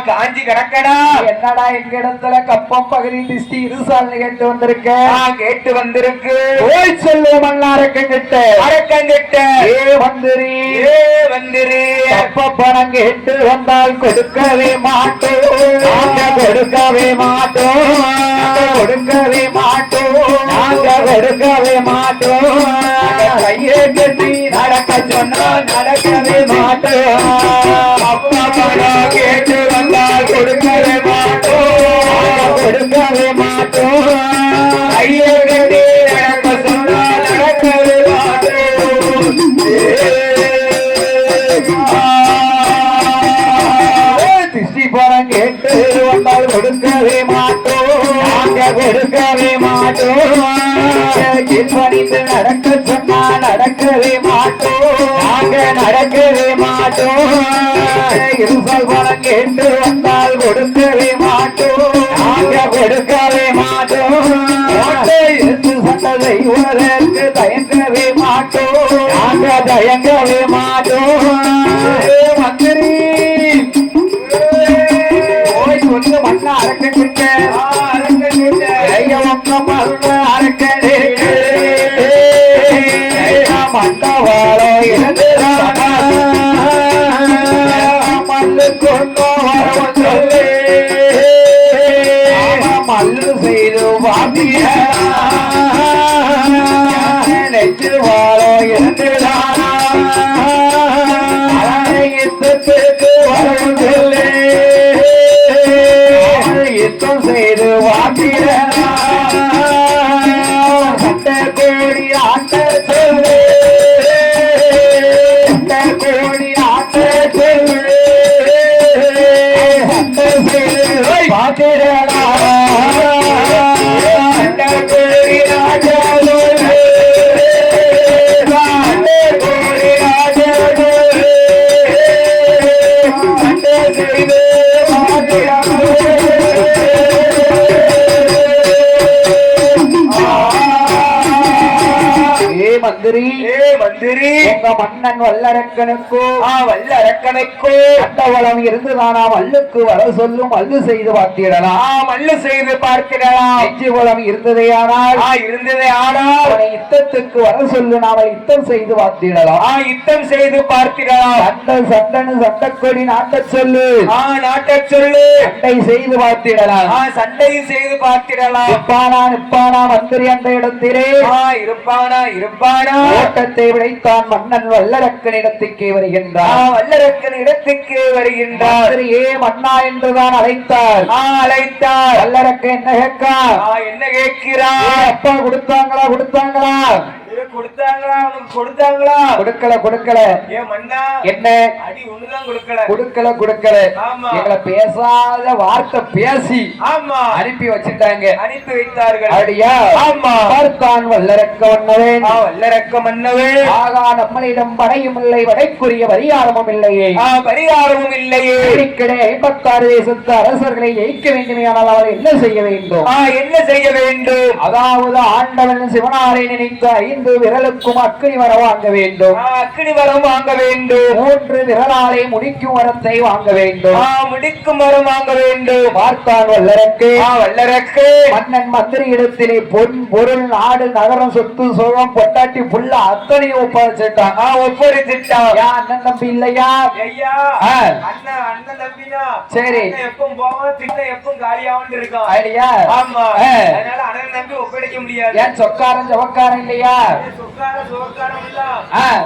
காஞ்சி கிடக்கடா. என்னடா எங்க இடத்துல கப்பம் பகுதி திஷ்டி இருசால் கேட்டு வந்திருக்க? கேட்டு வந்திருக்கு. போய் சொல்லுவோம் அரக்கங்கிட்ட. மந்திரி கப்ப பணம் கேட்டு வந்தால் கொடுக்கவே மாட்டோம். கொடுக்கவே மாட்டோம். கொடுக்கவே மாட்டோம். கொடுக்கவே மாட்டோம். கையே கட்டி நடக்க சொன்னா நடக்கவே மாட்டோம். அப்பா பணம் கேட்டு வந்தால் கொடுக்கவே மாட்டோம். கொடுக்கவே மாட்டோம். கையே கட்டி நடக்க சொன்னா நடக்கவே மாட்டோம். திஷ்டி பணம் கேட்டு வந்தால் கொடுக்கவே மாட்டோம். கொடுக்கவே மாட்டோம். பணிந்து நடக்க சொன்னா நடக்கவே மாட்டோம். நடக்கவே மாட்டோம். இருசால் பணம் கேட்டு வந்தால் கொடுக்கவே மாட்டோம். கொடுக்கவே மாட்டோம். சட்டதை உனக்கு தயங்கவே மாட்டோம். தயங்கவே மாட்டோம். மந்திரி போய் சொல்லு மண்ண அரக்கிட்ட அரக்கே மண்டவாளோ இறந்துதான் மல்லு கொண்டோ வர சொல்லு. மல்லு செய்து வாங்கிய நெச்சு வாழோ இறந்துதான் யுத்தத்துக்கு வரும் சொல்லு. யுத்தம் செய்து வாங்கிய சட்ட கோடி ஆட்ட சொல்லு. சட்ட கோடி ஆட்ட சொல்லு. சட்ட செய்து பாத்திரடா. சட்ட கோடி ராஜா சொல்லு. சட்ட கோடி ராஜா சொல்லு. சட்ட செய்து பாத்திரடா. மந்திரி உங்க மன்னன் வல்லரக்கனுக்கோ அட்டவளம் இருந்துதானா மல்லுக்கு வர சொல்லும். மல்லு செய்து பார்த்திடலாம். மல்லு செய்து பார்த்திடலாம். நெஞ்சுவளம் இருந்ததேயானால் அவனை யுத்தத்துக்கு வர சொல்லு. நாம யுத்தம் செய்து பார்த்திடலாம். யுத்தம் செய்து பார்த்திடலாம். சண்டனு சண்டக்கொடி நாட்ட சொல்லு. நாட்ட சொல்லு. சண்டை செய்து பார்த்திடலாம். சண்டை செய்து பார்த்திடலாம். நிப்பானா மந்திரி அந்த இடத்திலே இருப்பானா ஓட்டத்தை விடைத்தான் மன்னன் வல்லரக்கன் இடத்துக்கே வருகின்றார். வல்லரக்கன் இடத்துக்கு வருகின்றார். மன்னா என்றுதான் அழைத்தார். வல்லரக்கன் என்ன கேட்கிறார்? என்ன கேட்கிறார்? அப்பா கொடுத்தாங்களா? கொடுத்தாங்களா உனக்கு கொடுத்தாங்களா? கொடுக்கல ஏன் மன்னா என்ன அடி ஒண்ணுதான் கொடுக்கல ஆமா எங்களை பேசாத வார்த்தை பேசி ஆமா அனுப்பி வச்சிட்டாங்க அனுப்பி வைத்தார்கள் அப்படியா ஆமா பார்த்தான் வல்லரக்க மன்னவே ஆகா நம்மளிடம் படையும் இல்லை வடைக்குரிய பரிகாரமும் இல்லையே பரிகாரமும் இல்லையே கிடை 56 தேசத்து அரசர்களை ஜெயிக்க வேண்டுமையானால் அவர் என்ன செய்ய வேண்டும் அதாவது ஆண்டவன் சிவனாரை நினைத்து 5 விரலுக்கும் அக்கினி வரம் வாங்க வேண்டும் 3 விரலாலே முடிக்கும் வரத்தை வாங்க வேண்டும் பார்த்தான் வல்லரக்கு மன்னன் மந்திரி இடத்திலே பொன் பொருள் நாடு நகரம் சொத்து சோகம் பொட்டாட்டி புள்ள அத்தனை ஒப்படைச்சிட்டான் அண்ணன் தம்பி இல்லையா அண்ணன் தம்பினா சரி எப்பவும் போவோம் திட்ட எப்பவும் காலியாவும் இருக்கும் ஐடியா ஆமா அதனால அண்ணன் நம்பி ஒப்படைக்க முடியாது ஏன் சொக்காரன் சவக்காரன் இல்லையா சொக்காரன் இல்ல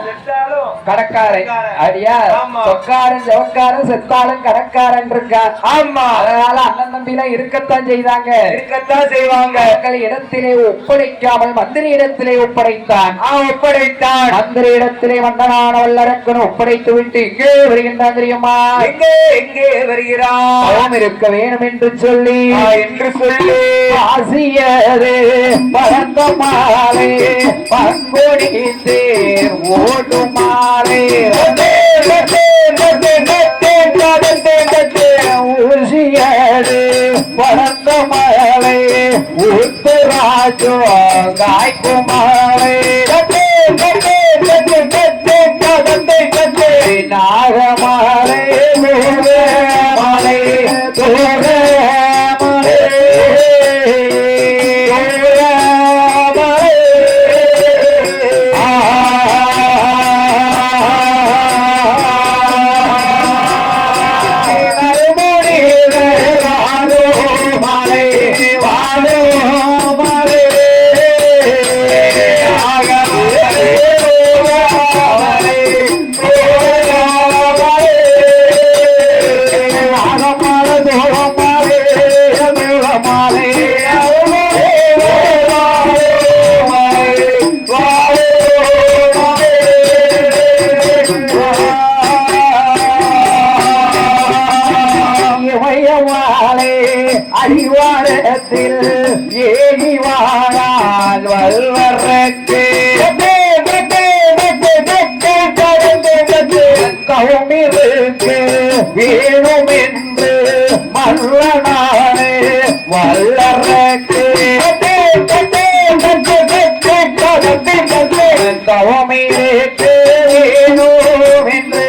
செத்தாலும் கடக்காரன் ஐடியா சொக்காரன் சவக்காரன் செத்தாலும் கடக்காரன் இருக்கான் ஆமா அதனால அண்ணன் தம்பி எல்லாம் இருக்கத்தான் செய்வாங்க இடத்திலே ஒப்படைக்காமல் மந்திரி இடத்திலே ஒப்படைத்தான் மந்திரி இடத்திலே மன்னனான வல்லரக்கன் ஒப்படைத்து விட்டு எங்கே வருகின்றான் தெரியுமா எங்கே வருகிறான் இருக்க வேணும் என்று சொல்லி ஆசியதே பரந்த மாலை பங்கொடி தேர் ஓடும் மாலை ஊசியது பரந்த மலை உத்தராஜோ காய்க்குமாலை நாகமாலை மலை தோர அடிவாரத்தில் ஏகிவாரால் வல்வரக்கு கவுமிருக்கு வேணும் என்று மல்லனானே வல்லரக்கு கவுமிருக்கு வேணும் என்று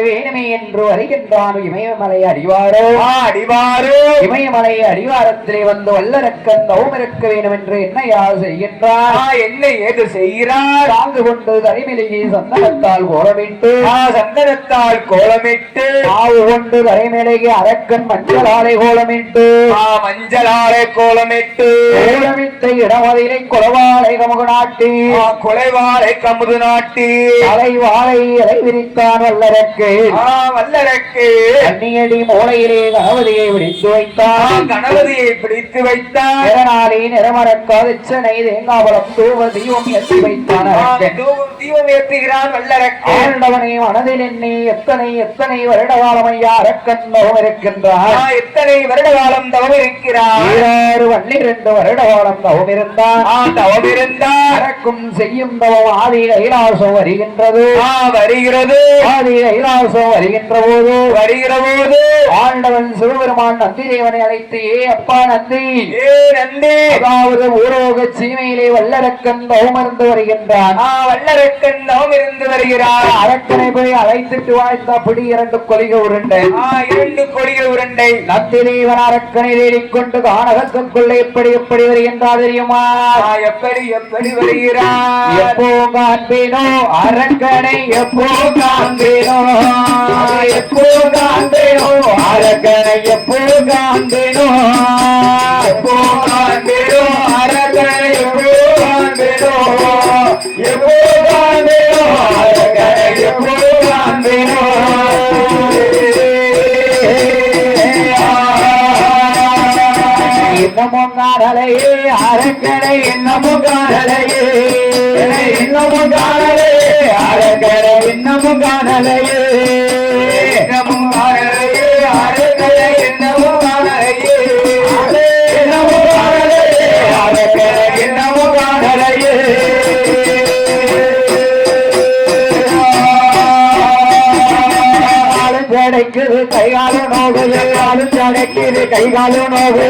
வேணுமே என்று வருகின்றான் இமயமலை அடிவாரோ இமயமலை அடிவாரத்திலே வந்து வல்லரக்கன் தவம் இருக்க வேண்டும் என்று என்ன யார் செய்கின்றான் என்ன ஏது செய்கிறார் தாங்கு கொண்டு தரைமேலேயே சந்தனத்தால் கோலமிட்டு ஆவு கொண்டு தரைமேலேயே அரக்கன் மஞ்சளாலை கோலமிட்டு கோலமிட்ட இடமதிலை குலவாளை கமுது நாட்டி அலைவாளை இலை விரித்தான் வல்லரக்கு அந்நியடி மூலையிலே கணபதியை பிடித்து வைத்தான் இதனாலே நிறமறக்காத சென்னை தேங்காவளம் தூவ தீபம் ஏற்றி வைத்தான் தீபம் ஏற்றுகிறான் வல்லரக்கு ஆண்டவனை மனதில் எண்ணி எத்தனை வருட காலம் ஐயா அரக்கன் தவம் இருக்கின்றான் எத்தனை வருட காலம் தவம் இருக்கிறார் 12 வருட காலம் தவம் இருந்தான் அரக்கும் செய்யும் தவம் ஆதி கைலாசம் வருகின்றது ஆதி கைலாசம் வருகின்ற போது ஆண்டவன் சிவபெருமான் நந்தி தேவனை அழைத்து அப்பா நந்தி நந்தி அதாவது ஊரோக சீமையிலே வல்லரக்கன் தவமிருந்து வருகின்றான் வல்லரக்கன் தவம் இருந்து வருகிறார் அரக்கனை போய் அழைத்துட்டு வாய்ந்த அப்படி 2 கொலிக உருண்டை 2 கொடிக உருண்டை நந்தி தேவன் அரக்கனை தேடிக்கொண்டு கானகத்துக்குள்ள எப்படி வருகின்றார் தெரியுமா எப்படி வருகிறார் எப்போ காண்பேனோ அரக்கனை எப்போ காண்பேனோ அரக்கனை எப்போ காண்பேனோ எப்போ காண்பேனோ அரக்கனை எப்போ காண்பேனோ எப்போ காண்பேனோ அரக்கனை எப்போ காண்பேனோ இன்னமும் காணலையே அரக்கனை இன்னமும் காணலையே இன்னமும் காணலையே அரக்கனை இன்னமும் காணலையே இன்னமும் காணலையே அரக்கனை இன்னமும் காணலையே இன்னமும் காணலையே அரக்கனை இன்னமும் காணலையே கிடைக்குது கைகாலும் நோகுது கிடைக்குது கைகாலும் நோகுது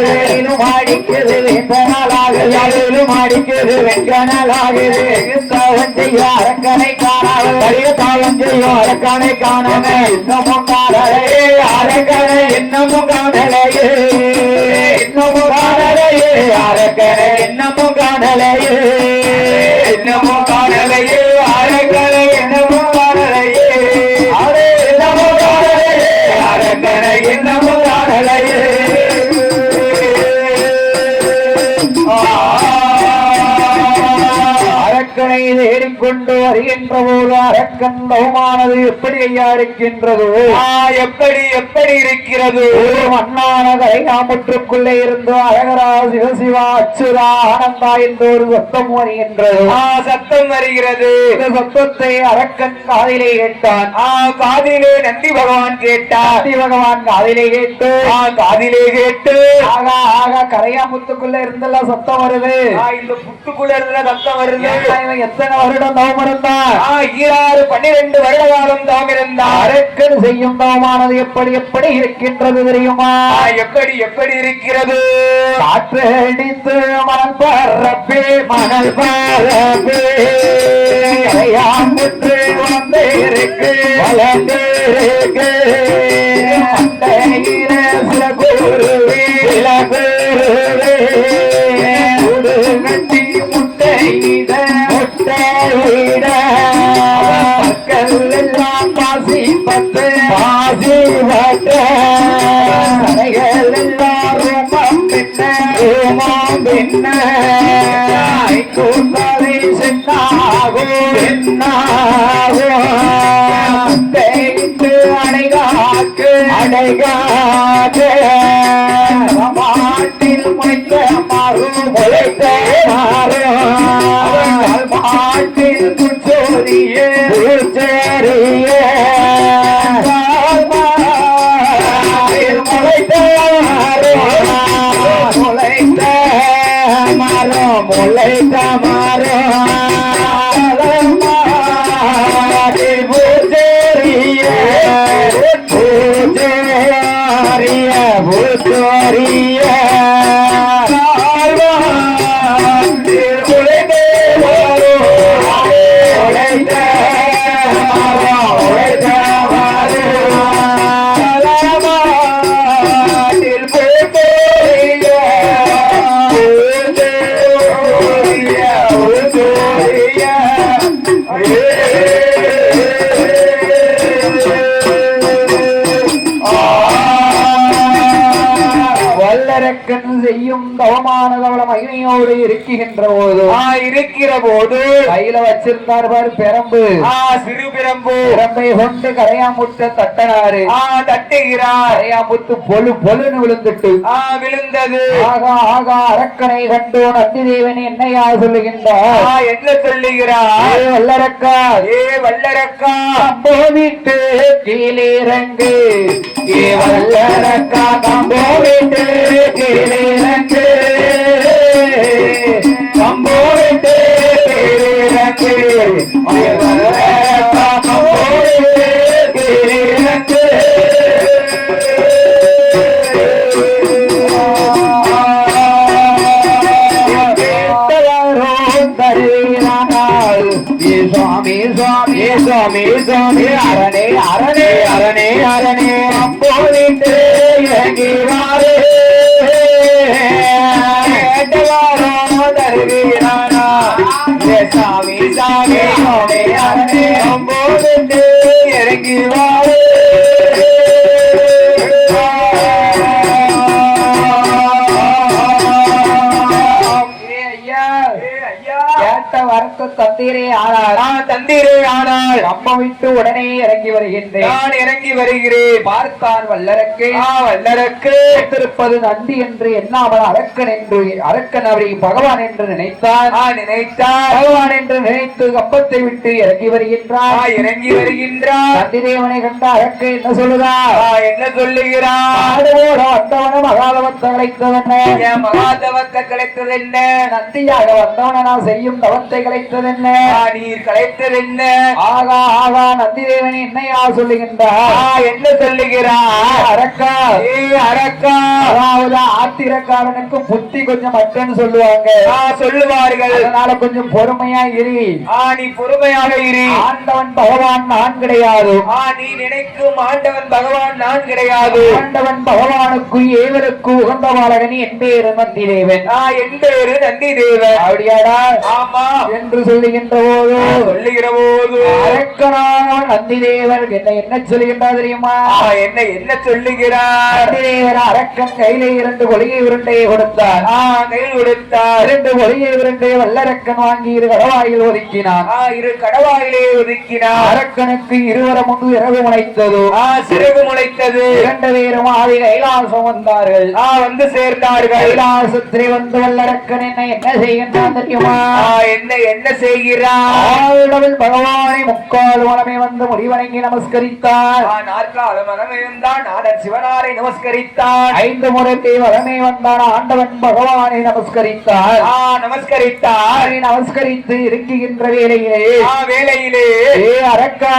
மாடிக்குது வெந்த நாளாகுது மாடிக்குது வெங்க நாளாகுது தாவம் செய்யும் அரக்கனை காணாமல் தாவம் செய்யும் அரக்கனை காணாம இன்னமும் காணலையே அரக்கனை இன்னமும் காணலையே இன்னமும் காணலையே அரக்கனை இன்னமும் காணலையே இன்னமும் காணலையே அரக்கனை இன்னமும் காணலையே இன்னமும் காணலையே அரக்கனை தேடிக்கொண்டு வருகின்ற போது அரக்கன் தவமானது எப்படி ஐயா இருக்கின்றது எப்படி இருக்கிறது மண்ணான கரையாமுற்றுக்குள்ளே இருந்து அழகரா சிவசிவா அச்சுரா ஆனந்தா என்ற ஒரு சத்தம் வருகின்றது சத்தம் வருகிறது இந்த சத்தத்தை அரக்கன் காதிலே கேட்டான் காதிலே நந்தி பகவான் கேட்டார் நந்தி பகவான் காதிலே கேட்டு ஆகா ஆகா கரையாமுத்துக்குள்ள இருந்தெல்லாம் சத்தம் வருது இந்த புத்துக்குள்ள இருந்த சத்தம் வருது இவன் எத்தனை வருடம் தவம் இருந்தான் 12 வருட காலம் தவம் இருந்தார் அரக்கன் செய்யும் தவமானது எப்படி இருக்கின்றது தெரியுமா எப்படி இருக்கிறது காற்று அடித்து மணல் பரப்பே கரையாமுற்று வந்திருக்கு வளர்ந்திருக்கு சில குருவே கட்டி முட்டையிட மக்கள் எல்லாம் பாசி பத்து கடைகள் எல்லாரும் பின்ன கூட்டாளி சென்னாகும் அடைகாக்கு மாட்டில் முளைத்த மாறும் மாட்டில் குச்சோரிய முளைத்த வல்லரக்கன் செய்யும் தவமானதவள மகிமையோடு இருக்கிற போது கையில வச்சிருந்தார் பாரு பெரம்பு சிறு பிரம்பு பிரம்பை கொண்டு கரையாமுட்ட தட்டனாரு தட்டுகிறார் கரையாமுத்து பொலுன்னு விழுந்துட்டு விழுந்தது ஆகா ஆகா அரக்கனை கண்டு நந்தி தேவன் என்னையா சொல்லுகின்றார் என்ன சொல்லுகிறார் வல்லரக்கா வல்லரக்கா போவிட்டு கீழிறங்கு வல்லரக்கா கம்போவிட்டு கீழிறங்கு கம்போவிட்டு கீழிறங்கு வல்லரக்கா கம்போவிட்டு சாமி சாமி அரணே அரணே அரணே அரணே அம்போலிட்டு இறங்கி வாரே கேட்டவாரோ தருவீரானா சாமி சாமி சாமி அரணே அம்போலிட்டு இறங்கி வாரே வரத்து தந்தீரே ஆனால் தந்தீரே ஆனால் அம்மா விட்டு உடனே இறங்கி வருகின்றேன் நான் இறங்கி வருகிறேன் பார்த்தான் வல்லரக்கு வல்லரக்கு இருப்பது நந்தி என்று எண்ணாமல் அரக்கன் என்று அரக்கன் அவரை பகவான் என்று நினைத்தான் நினைத்தான் பகவான் என்று நினைத்து கப்பத்தை விட்டு இறங்கி வருகின்றான் இறங்கி வருகின்றான் நந்தி தேவனை கண்ட அரக்கு என்ன சொல்லுதா என்ன சொல்லுகிறான் வந்தவன மகாதவத்தை கலைத்ததென்ன மகாதவத்தை கலைத்ததென்ன நந்தியாக வந்தவன நான் செய்யும் தவத்தை கலைத்ததென்ன நீர் கலைத்ததென்ன ஆகா ஆகா நந்தி தேவனி என்னையா சொல்லுகின்றார் என்ன சொல்லுகிறார் அரக்கா அரக்கா அதாவது ஆத்திரக்காரனுக்கு புத்தி கொஞ்சம் மட்டன்னு சொல்லுவாங்க சொல்லுவார்கள் அதனால கொஞ்சம் பொறுமையா இரு நீ பொறுமையாக இரு ஆண்டவன் பகவான் நான் கிடையாது நீ நினைக்கும் ஆண்டவன் பகவான் நான் கிடையாது ஆண்டவன் பகவானுக்கு ஏவருக்கு உகந்த பாலகனி என் பேரு நந்தி தேவன் என் பேரு நந்தி தேவன் அப்படியாடா ஆமா என்று சொல்லுகின்ற போது அரக்கனான நந்தி தேவர் என்ன சொல்லுகின்றார் தெரியுமா என்ன சொல்லுகிறார் நந்தி தேவர் அரக்கன் கையில 2 கொலிகை உருண்டையை கொடுத்தார் கையில் கொடுத்தார் 2 கொலிகை உருண்டையை வல்லரக்கன் வாங்கி 2 கடவாயில் ஒதுக்கினார் 2 கடவாயிலே ஒதுக்கினார் அரக்கனுக்கு இருவரும் முன்பு இரவு முளைத்தது சிறகு முளைத்தது 2 பேரும் ஆதி கைலாசம் வந்தார்கள் வந்து சேர்ந்தார்கள் கைலாசத்திலே வந்து வல்லரக்கன் என்ன செய்கின்றான் தெரியுமா என்ன செய்கிறார் பகவானை முக்கால் வளமே வந்து முடிவணங்கி நமஸ்கரித்தார் நாற்கால மனமே வந்தான் நாதன் சிவனாரை நமஸ்கரித்தார் 5 முறை வளமே வந்தான் ஆண்டவன் பகவானை நமஸ்கரித்தார் நமஸ்கரித்து இருக்குகின்ற வேளையிலே அரக்கா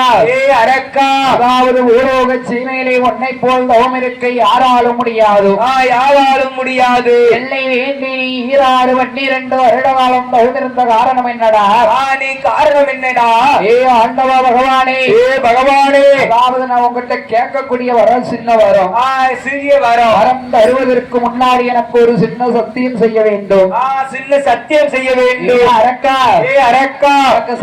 அதாவது ஊரோக சீமையிலே உன்னை போல் தவம் இருக்க யாராலும் முடியாது எல்லை வேண்டி 12 வருட காலம் தவமிருந்த காரணம் என்னடா நீ காரணம் என்னடா ஆண்டவா பகவானே பகவானே அதாவது நான் உங்ககிட்ட கேட்கக்கூடிய வரம் சின்ன வரம் சிறிய வரம் தருவதற்கு முன்னாடி எனக்கு ஒரு சின்ன சத்தியம் செய்ய வேண்டும் அரக்கா அரக்கா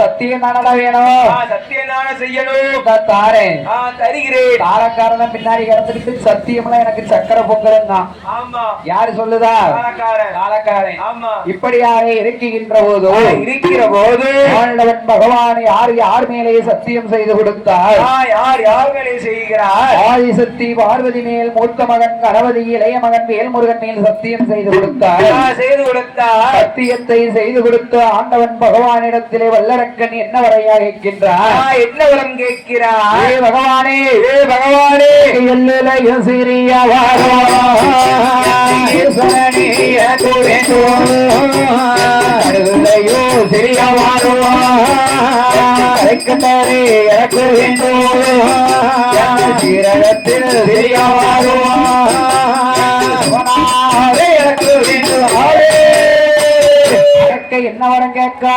சத்தியம் தானடா வேணும் சத்தியம் தானே செய்யணும் தாரேன் தருகிறேன் தாரக்காரன் பின்னாடி கிடந்துட்டு சத்தியம்லாம் எனக்கு சக்கரை பொங்கல் தான் யாரு சொல்லுதா தாரக்காரன் இப்படியாக இருக்குகின்ற போது ஆண்டவன் பகவான் யார் மேலே சத்தியம் செய்து கொடுத்தார் யார் மேலே செய்கிறார் ஆதிசக்தி பார்வதி மேல் மூத்த மகன் கணபதி இளைய மகன் வேல்முருகன் மேல் சத்தியம் செய்து கொடுத்தார் சத்தியத்தை செய்து கொடுத்து ஆண்டவன் பகவானிடத்திலே வல்லரக்கன் என்ன வரையாக கேட்கின்றார் என்ன வரம் கேட்கிறார் பகவானே சிறிய சிறியவாருவாரே எனக்கு வேண்டும் சீரகத்தில் சிறியவாருவாரே எனக்கு வேண்டும் என்ன வரம் கேட்கா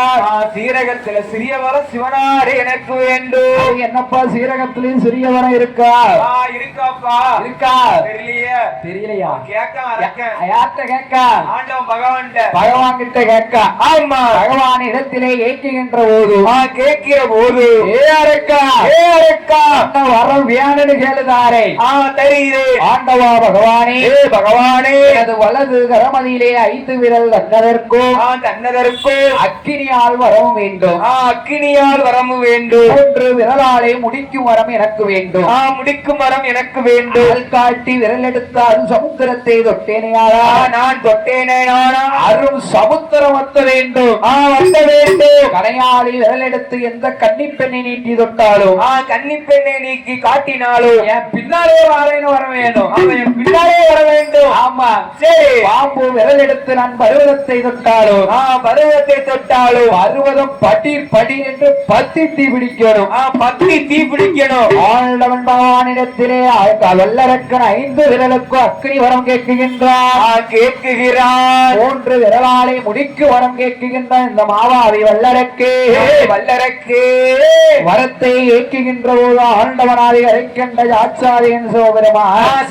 சீரகத்துல சிறிய வரம் சிவனாரே எனக்கு வேண்டும் என்னப்பா சீரகத்திலயும் சிறிய வரம் இருக்கா இருக்காப்பா இருக்கா தெரியலையா யார்கிட்ட கேட்க ஆண்டவன் பகவான் கிட்ட கேட்க ஆமா பகவான் இடத்திலே ஏற்றுகின்ற போது கேட்கிற போது அரக்கா வரம் வேணும்னு கேளுதாரே தெரியுது ஆண்டவா பகவானே அது வலது கரமதியிலே 5 விரல் தன்னதற்கும் அக்கினியால் வரவும் வேண்டும் அக்கினியால் வரவும் வேண்டும் 3 விரலாலே முடிக்கும் வரம் எனக்கு வேண்டும் முடிக்கும் வரம் எனக்கு வேண்டும் காட்டி விரல் எடுத்தால் சமுத்திரத்தை தொட்டேனையாரா நான் தொட்டேனேனா அரும் சமுத்திரம் வத்த வேண்டும் கனையாளி விரல் எடுத்து எந்த கன்னிப்பெண்ணை நீட்டி தொட்டாலும் கன்னிப்பெண்ணை நீக்கி காட்டினாலும் என் பின்னாலே வர வேண்டும் அவன் பின்னாலே வர வேண்டும் ஆமா சரி பாம்பு விரல் எடுத்து நான் பருவதத்தை தொட்டாலும் பருவத்தை தொட்டாலும் பருவதம் படி படி என்று பத்தி தீ பிடிக்கணும். பத்தி தீ பிடிக்கணும். ஆண்டவன் பகவானிடத்திலே வல்லரக்கன் 5 விரலுக்கு அக்னி வரம் கேட்குகின்றான். 3 விரலாலை முடிக்கு வரம் கேட்குகின்றான். இந்த மாவாவி வல்லரக்கு வரத்தை ஏற்றுகின்ற போது ஆண்டவனாதி அரைக்கின்ற ஆச்சாரியன்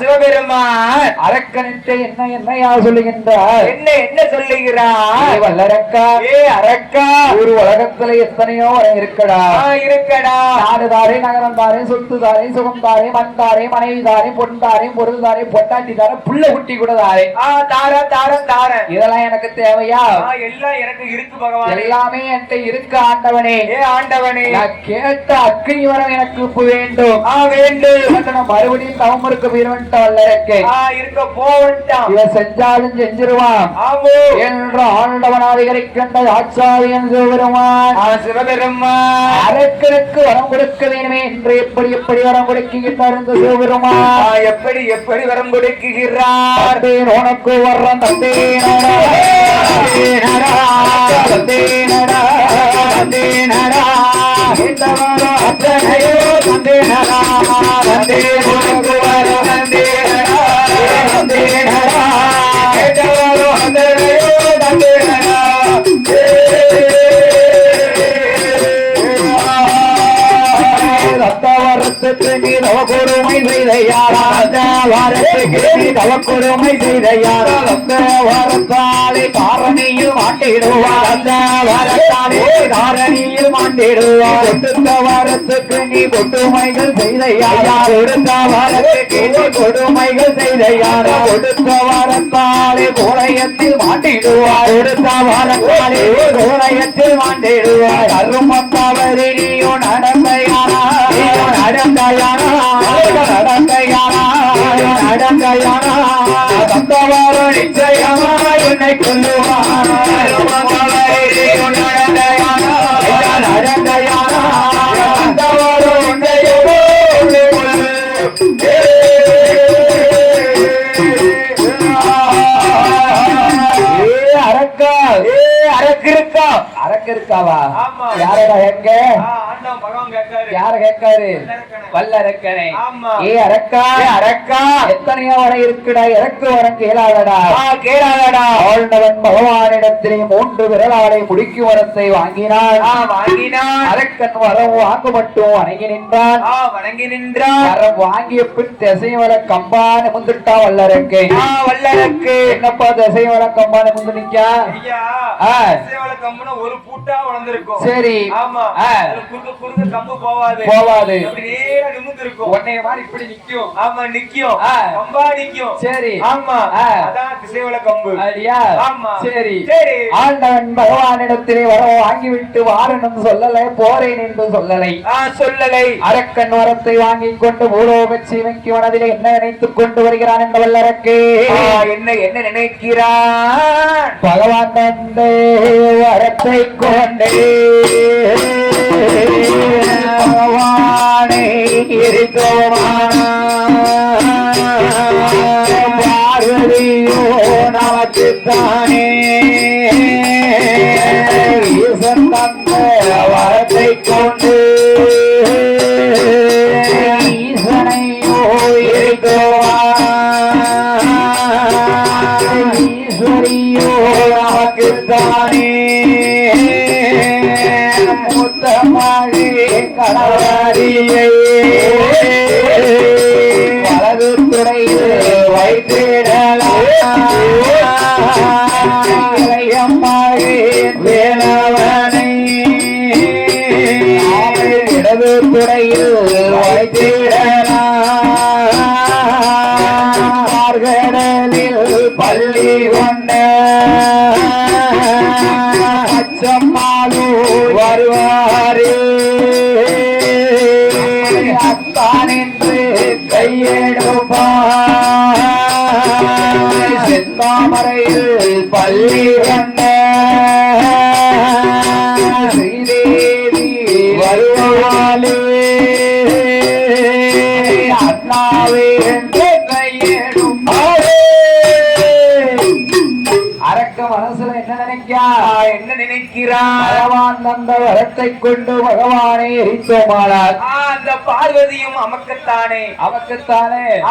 சிவபெருமான் அரக்கனிட்டு என்னையா சொல்லுகின்றார்? என்ன சொல்லுகிறார்? வல்லரக்கா அரக்கா ஒரு உலகத்துல எத்தனையோ வரை இருக்கடா நாடு தாரே நகரம் தாரே சொத்து தாரே சுகம் தாரே மண் தாரே மனைவி தாரே பொன் தாரே பொருள் தாரே பொட்டாட்டி தாரே புள்ள குட்டி கூட தாரே தாரம் இதெல்லாம் எனக்கு தேவையா? எல்லாம் எனக்கு இருக்கு பகவான். எல்லாமே என்கிட்ட இருக்கு ஆண்டவனே. ஆண்டவனே நான் கேட்ட அக்னி வரம் எனக்கு வேண்டும். வேண்டும். மறுபடியும் தவம் இருக்க வீரன்ட்ட வல்லரக்கே இருக்க போவன்ட்டான். இவன் செஞ்சாலும் செஞ்சிருவான் என்று ஆண்டவனாதிகரிக்கின்ற ஆச்சாரியன் சிவபெருமான் அரக்கனுக்கு வரம் கொடுக்க வேணுமே என்று எப்படி வரம் கொடுக்கின்றார் இந்த சிவபெருமான்? எப்படி வரம் கொடுக்கிறார்? உனக்கு வர்றன் தந்தே நீ தவக்கொருமை செய்த யாரா தவக்கொருமை செய்த யாரா வரத்தாலே காரணியில் மாட்டிடுவார் வரத்தாலே காரணியில் மாட்டிடுவார் கொடுத்த வாரத்துக்கு நீ கொடுமைகள் செய்த யாரா கொடுத்த வாரத்துக்கு நீ கொடுமைகள் செய்த யாரா கொடுத்த வாரத்தாலே கோலயத்தில் மாட்டிடுவார் கொடுத்த வாரத்தாலே கோலயத்தில் மாட்டிடுவார் அருமத்தவரினியோ நடந்த யாரா தத்தவாரோ நிச்சயமா என்னை கொல்லுவார் அரக்கு இருக்காவா? யாரடா எங்க யார கேட்காரு? வல்லரக்கனை. அரக்கா எத்தனையோ வரை இருக்குடா இறக்கு வரம் கேளாதடா ஆண்டவன் பகவானிடத்திலே 3 விரலாலை முடிக்கு வரத்தை வாங்கினான். அரக்கன் வரம் வாங்க மட்டும் வணங்கி நின்றான். வரம் வாங்கிய பின் திசைவர கம்பா நிமிந்துட்டா வல்லரக்கு. என்னப்பா திசைவர கம்பா நிமிந்து நிக்கா? ஒரு பூட்டா வளர்ந்திருக்கும். சரி கம்பு போவாது உன்னைய மாதிரி இப்படி நிக்கும். நிக்கும் கம்பா நிக்கும். சரி அதான் திசைவள கம்பு. சரி ஆண்டவன் பகவானிடத்திலே வர வாங்கிவிட்டு வாரணும் சொல்லலை, போறேன் என்று சொல்லலை. அரக்கன் வரத்தை வாங்கி கொண்டு பூலோக சீமைக்கு மனதிலே என்ன நினைத்துக் கொண்டு வருகிறான் என்ற வல்லரக்கு என்ன நினைக்கிறான்? பகவான் தந்த வரத்தை கொண்டே பகவானை பார்வதியோ நமக்குத்தானே ஈசன் தந்த வரத்தை கொண்டு ஈசனையோ ஈஸ்வரியோ நமக்குத்தானே கடவாரியை வலது துறையில் வைத்திடலாம் வேலவனை இடது துறையில் வைத்திடலாம் பள்ளி கொண்ட அச்சம்மாலு வருவாரே அத்தான் என்று கையெடுப்பார் செந்தாமரையில் பள்ளி கொண்ட ஸ்ரீதேவி வருவாளே அண்ணாவே என்று கையெடுப்பாரே. அரக்க மனசுல என்ன நினைக்கா? என்ன நினைக்க? தந்த வரத்தை கொண்டு பகவானை எரித்தோமானார். அந்த பார்வதியும் அமக்கத்தானே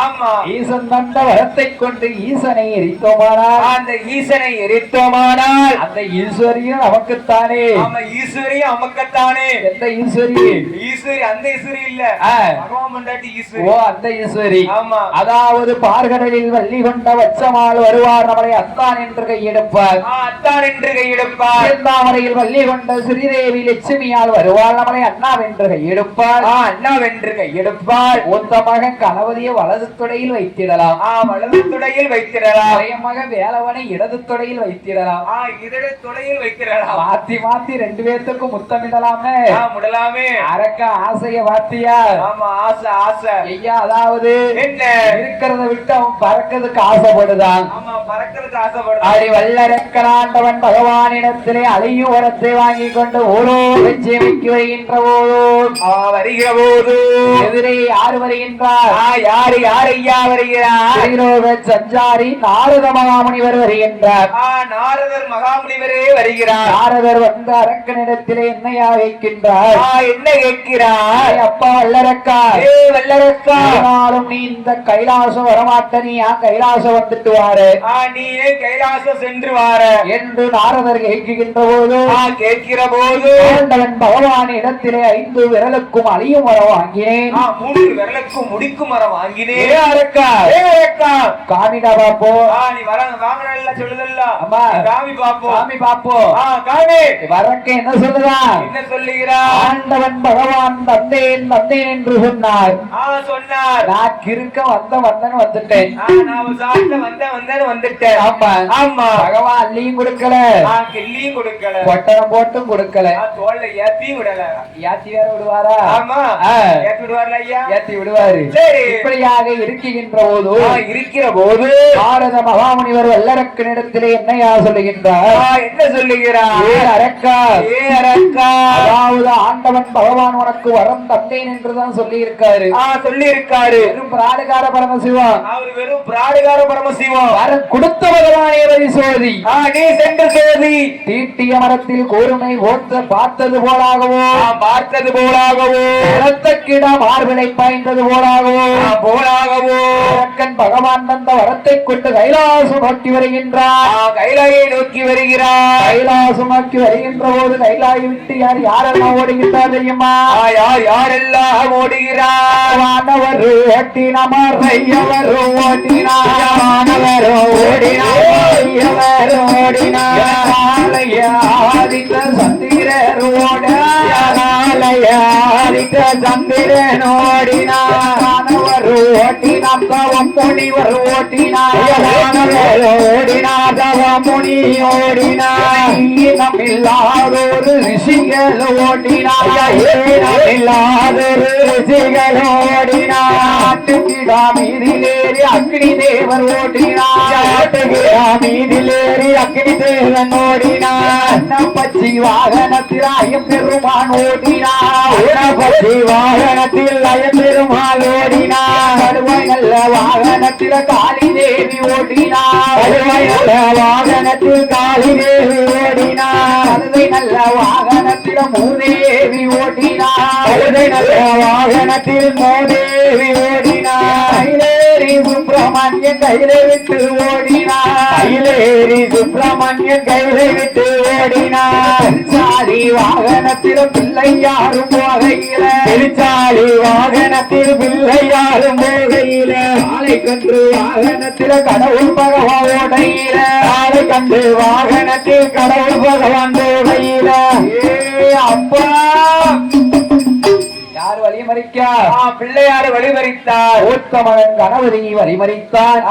ஆமா. ஈசன் தந்த வரத்தை கொண்டு ஈசனை எரித்தோமானார். அந்த ஈசனை எரித்தோமானால் அந்த ஈஸ்வரியும் நமக்குத்தானே. ஆமா, ஈஸ்வரியும் அமக்கத்தானே. எந்த ஈஸ்வரி? ஈஸ்வரி அந்த ஈஸ்வரி இல்ல, பகவான் பொண்டாட்டி ஈஸ்வரி. ஓ, அந்த ஈஸ்வரி. ஆமா. அதாவது பார்கடலில் வள்ளி கொண்ட வச்சமால் வருவார் நம்மளை அத்தான் என்று கையெடுப்பார். அத்தான் என்று கையெடுப்பார். தாமரையில் வள்ளி கொண்ட ஸ்ரீதேவி லட்சுமியால் வருவார் நம்மளை அண்ணா வென்று கையெடுப்பார். அண்ணா வென்று கையெடுப்பார். ஒத்த மகன் கணவதியை வலது துடையில் வைத்திடலாம். வலது துடையில் வைத்திடலாம். மக வேலவனை இடது துடையில் வைத்திடலாம். இடது துடையில் வைத்திடலாம். மாத்தி மாத்தி ரெண்டு பேத்துக்கும் முத்தமிடலாமே. முடலாமே. அரக்க ஆசைய வாத்தியா. ஆமா, ஆசை ஆசை. ஐயா, அதாவது என்ன இருக்கிறத விட்டு அவன் பறக்கிறதுக்கு ஆசைப்படுதான். ஆமா, பறக்கிறதுக்கு ஆசைப்படுதான். அப்படி வல்லரக்கராண்டவன் பகவானிடத்திலே அழியும் வரத்தை வாங்கி கொண்டு ஓரோ லட்சியமைக்கு வருகின்ற போது எதிரே யாரு வருகின்றார்? யாரு ஐயா வருகிறார்? சஞ்சாரி நாரத மகாமுனிவர் வருகின்றார். நாரதர் மகாமுனிவரே வருகிறார். நாரதர் வந்து அரக்கனிடத்திலே என்னையா வைக்கின்றார்? என்ன கேட்கிறார்? அப்பா வல்லரக்கா, நீ இந்த கைலாசம் வரமாட்ட, நீ ஏன் கைலாசம் வந்துட்டு வாரு? நீ ஏன் கைலாசம் சென்று வார என்று நாரதர் கேட்கின்ற போது ஆண்டவன் பகவான் இடத்திலே 5 விரலுக்கும் அழியும் வர வாங்கினேன், 3 விரலுக்கும் முடிக்கும் வர வாங்கினேன். காமிடா பாப்போ. நீ வர வாங்கின சொல்லுதல்ல. அம்மா, காமி பாப்போ. காமி வரக்க என்ன சொல்லுதான்? என்ன சொல்லுகிறா? ஆண்டவன் பகவான் தந்தேன் என்று சொன்னார். நான் கிறுக்க வந்தேன்னு வந்துட்டேன். வந்துட்டேன். ஆமா. பகவான் அள்ளியும் கொடுக்கல, கிள்ளியும் கொடுக்கல, பொட்டனம் போட்டும் கொடுக்கல, தோல்ல ஏத்தியும் விடல. ஏத்தி வேற விடுவாரா? ஆமா, ஏத்தி விடுவார்ல ஐயா, ஏத்தி விடுவாரு. இப்படியாக இருக்கிற போது பாரத மகாமுனிவர் வல்லரக்கனிடத்திலே என்னையா சொல்லுகின்றார்? என்ன சொல்லுகிறார்? அரக்கா, அதாவது ஆண்டவன் பகவான் உனக்கு வரம் தந்தேன் என்றுதான் சொல்லி இருக்காரு. வெறும் பிராடுகார பரமசிவம். அவர் வெறும் பிராடுகார பரமசிவம். வரம் கொடுத்த பகவானே பரிசோதி. நீ சென்று சோதி. தீட்டிய மரத்தில் கூர்மை பார்த்தது போலாகவோ இரத்தக்கிட மார்பிளை பாய்ந்தது போலாகவோ அரக்கன் பகவான் தந்த வரத்தை கொண்டு கைலாசம் நோக்கி வருகின்றார். கைலாசம் நோக்கி வருகின்ற போது கைலாயை விட்டு யாரெல்லாம் ஓடுகின்றார் தெரியுமா? யாரெல்லாம் ஓடுகிறார்? வானவர் ஓட்டினார், ரையவர் ஓடினார், ஆதித்த சந்திரர் சந்திரனோடினார் ஓட்டினார், முனிவர் ஓடினார், ரிஷிகள் ஓடினார், அக்னி தேவர் ஓடினார், பச்சி வாகனத்தில் ஐயப்பெருமான் ஓடினார், வாகனத்தில் ஐயப்பெருமான் ஓடினார், நல்ல வாகனத்தில் காளி தேவி ஓடினார், வாகனத்தில் காளி தேவி ஓடினார், நல்ல வாகனத்தில் மூதேவி ஓடினார், நல்ல வாகனத்தில் மூதேவி ஓடினார், சுப்பிரமணியன் கையில விட்டு ஓடினார், சுப்பிரமணியன் கையில விட்டு ஓடினார், சாரி வாகனத்தில் பிள்ளை யாரும் போகையில, திருச்சாலி வாகனத்தில் பிள்ளை யாரும் போகையில, ஆலை கன்று வாகனத்தில் கடவுள் பகவான் ஓடையில, ஆலை கன்று வாகனத்தில் கடவுள் பகவான் போகையில, அப்பா யார் வழிமறிக்கார்? பிள்ளையார் வழிமறித்தார். உத்தமகன் கணவதி வழிமறித்தான்.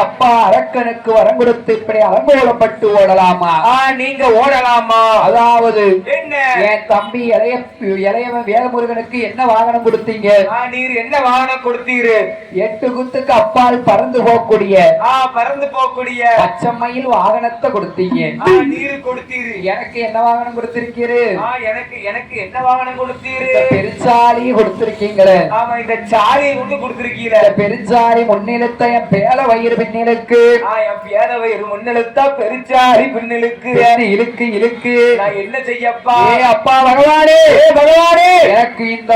அப்பா அரக்கனுக்கு வரம் கொடுத்து இப்படி அலங்கோலப்பட்டு ஓடலாமா? நீங்க ஓடலாமா? அதாவது என்ன என் தம்பி இளையவன் வேலமுருகனுக்கு என்ன வாகனம் கொடுத்தீங்க? நீர் என்ன வாகனம் கொடுத்தீரு? 8 குத்துக்கு அப்பால் பறந்து போகக்கூடிய பச்சைமயில் வாகனத்தை கொடுத்தீங்க. நீர் கொடுத்தீரு. எனக்கு என்ன வாகனம் கொடுத்திருக்கீரு? எனக்கு என்ன வாகனம் கொடுத்தீரு? பெருச்ச பெருச்சாலி கொடுத்திருக்கீங்களே. ஆமா, இந்த சாலியை கொண்டு கொடுத்திருக்கீங்க. பெருச்சாலி முன்னிலுத்த என் பேல வயிறு பின்னிலுக்கு. என் பேல வயிறு முன்னிலுத்தா பெருச்சாலி பின்னிலுக்கு. இழுக்கு இழுக்கு நான் என்ன செய்யப்பா? அப்பா பகவானே, பகவானே, எனக்கு இந்த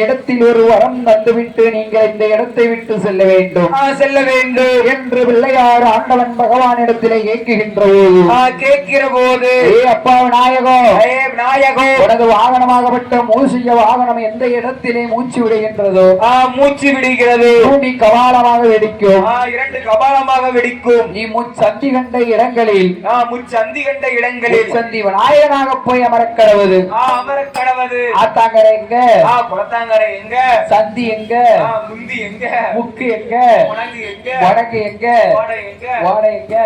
இடத்தில் ஒரு வரம் தந்துவிட்டு நீங்கள் இந்த இடத்தை விட்டு செல்ல வேண்டும், செல்ல வேண்டும் என்று பிள்ளையார் ஆண்டவன் பகவானிடத்திலே கேட்கிற போது அப்பா விநாயகோ, விநாயகோ, உனது வாகனமாகப்பட்ட மூசிய வாகனம் எந்த இடத்திலே மூச்சு விடுகின்றதோ மூச்சு விடுகிறது. பூமி கபாலமாக வெடிக்கும். 2 கபாலமாக வெடிக்கும். நீ முச்சந்தி கண்ட இடங்களில், முச்சந்தி கண்ட இடங்களில் சந்தி விநாயகனாக போய் அமரக்கடவுது. அமரக்கடவுது. ஆத்தாங்கரை எங்க, குளத்தாங்கரை எங்க, சந்தி எங்க, முந்தி எங்க, முக்கு எங்க, உனக்கு எங்க, வடக்கு எங்க, வாடை எங்க,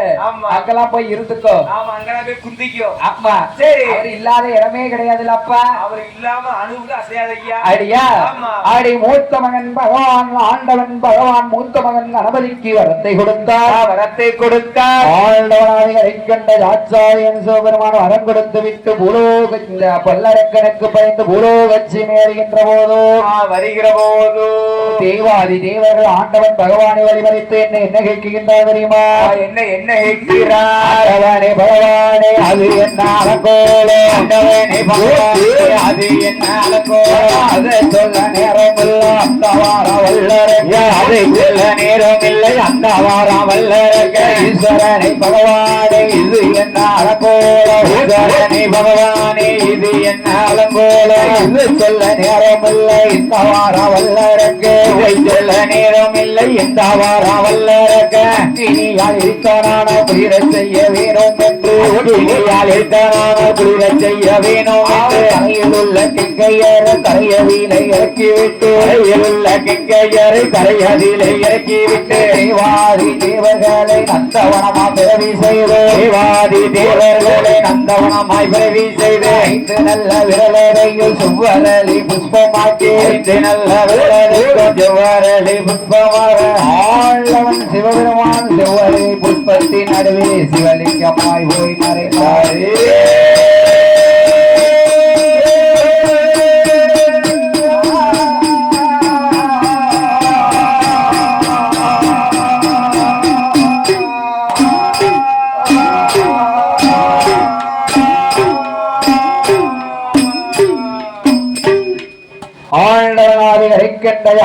அங்கெல்லாம் போய் இருந்துக்கோ. ஆமா, அங்கெல்லாம் போய் குந்திக்கோ. அப்பா சரி, அவர் இல்லாத இடமே கிடையாதுல்ல அப்பா. அவர் இல்லாம அணுவுக்கு அசையாதையா. அடியா ஆடி மூத்த மகன் பகவான் ஆண்டவன் பகவான் மூத்த மகன் கணபதிக்கு வரத்தை கொடுத்தார். வரத்தை கொடுத்தார். ஆண்டவனாக கண்ட ஆச்சாரியன் சிவபெருமான் வரம் கொடுத்து விட்டு பூலோக பல்லரக்கனுக்கு பயந்து பூலோகச்சி மேறுகின்ற போதோ வருகிற போதோ தேவாதி தேவர்கள் ஆண்டவன் பகவானை வழிமறித்து என்ன கேட்கின்றார் தெரியுமா? என்ன கேட்கிறார்? ஆண்டவனே பகவானே அது என்ன அலங்கோலோ, ஆண்டவனே பகவானே அது என்ன அலங்கோலோ, அதை சொல்ல நேரம் இல்லை அந்த வாரம் வல்லரங்க, அதை சொல்ல நேரம் இல்லை அந்த வாரம் வல்லரங்க. ஈஸ்வரனை பகவானே இது என்ன அலங்கோலோ, ஈஸ்வரனை பகவானே இது என்ன அலங்கோலோ, இது சொல்ல நேரம் இல்லை இந்த வாரம் வல்லரங்க, இதை சொல்ல நேரம் இல்லை இந்த வாரம் வல்லரங்க. இனியால் இருக்கான புரிர செய்ய வேணும் என்று, இனியால் இருக்கான புரிர செய்ய வேணும் என்று கரையில் உள்ள கிங்கையர் கரையவிலை இறக்கிவிட்டு, கரையில் உள்ள கிங்கையர் கரையதிலை இறக்கிவிட்டு தேவாதி தேவர்களை நந்தவனமா பிறவி செய்து, தேவாதி தேவர்களை நந்தவனமாய் பிறவி செய்து 5 நல்ல விரலையில் சுவரலி புஷ்பமாக்கி, 5 நல்ல விரலையும் சுவரலி புஷ்பமாக ஆண்டவன் சிவபெருமான் செவ்வரலி புஷ்பத்தின் நடுவே சிவலிங்கமாய் போய் மறைந்தாரே.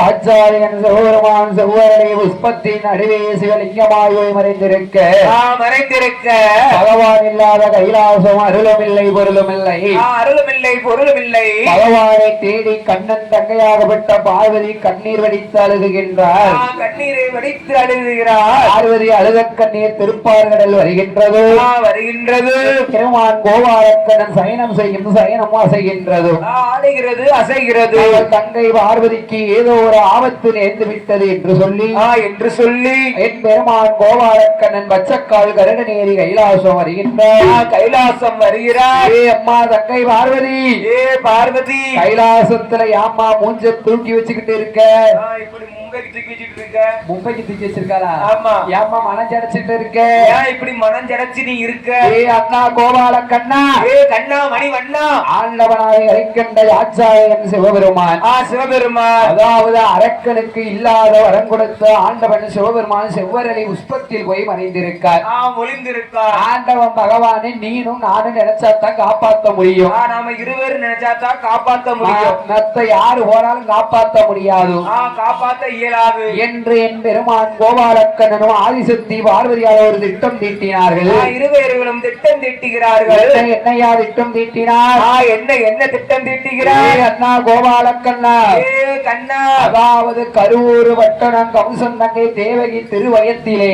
ஆச்சாரியன் சிவபெருமான் செவ்வரலி புஷ்பத்தின் நடுவே சிவலிங்கமாய் போய் மறைந்திருக்க பகவான் இல்லாத கைலாசம் அருளும் இல்லை பொருளும் இல்லை, அருளும் இல்லை பொருளும் இல்லை. பகவானை தேடி கண்ணன் தங்கையாகப்பட்ட பார்வதி கண்ணீர் வடித்து அழுகுகின்றார். கண்ணீரை வடித்து அழுகுகிறார். பார்வதி அழுத கண்ணீர் திருப்பார்கடல் வருகின்றது. திருமான் கோபாலக்கண்ணன் சயனம் செய்யும் சயனம் அசைகின்றது, ஆடுகிறது, அசைகிறது. தங்கை பார்வதிக்கு ஏதோ ஒரு ஆபத்து நேர்ந்து விட்டது என்று சொல்லி என் பெருமான் கோபாலக்கண்ணன் பச்சக்கால் கருட நேரி கைலாசம் வருகின்றார். கைலாசம் வருகிறார். ஏ அம்மா தங்கை பார்வதி, ஏ பார்வதி, கைலாசத்துல யாமா மூஞ்ச தூக்கி வச்சுக்கிட்டு இருக்க? இப்படி மும்பைக்கு தூக்கி வச்சுட்டு இருக்க. மும்பைக்கு தூக்கி வச்சிருக்காளா? ஆமா. யாமா மனம் ஜடைச்சிட்டு இருக்க? இப்படி மனம் ஜடைச்சு நீ இருக்க? ஏ அண்ணா கோபாலக்கண்ணா, ஏ கண்ணா மணிவண்ணா, ஆண்டவனாய் அரைக்கண்ட ஆச்சாரியன் சிவபெருமான், சிவபெருமான், அதாவது அரக்கனுக்கு இல்லாத வரம் கொடுத்த ஆண்டவன் சிவபெருமான் செவ்வரலி புஷ்பத்தில் போய் மறைந்திருக்கார், ஒளிந்திருக்கார். ஆண்டவன் பகவானை நீனும் நானும் நினைச்சாத்தான் காப்பாற்ற முடியும். நாம இருவரும் நினைச்சாத்தான் காப்பாற்ற முடியும். மத்த யாரு போனாலும் காப்பாற்ற முடியாது, காப்பாற்ற இயலாது என்று என் பெருமான் கோபாலக்கண்ணனும் ஆதிசக்தி பார்வதியால் ஒரு திட்டம் தீட்டினார்கள். இருவர்களும் திட்டம் தீட்டுகிறார்கள். என்னையா திட்டம் தீட்டினார்? என்ன திட்டம் தீட்டுகிறார்? அண்ணா கோபாலக்கண்ணா, கண்ணா, அதாவது கரூர் வட்டணம் கம்சன் தங்கை தேவகி திருவயத்திலே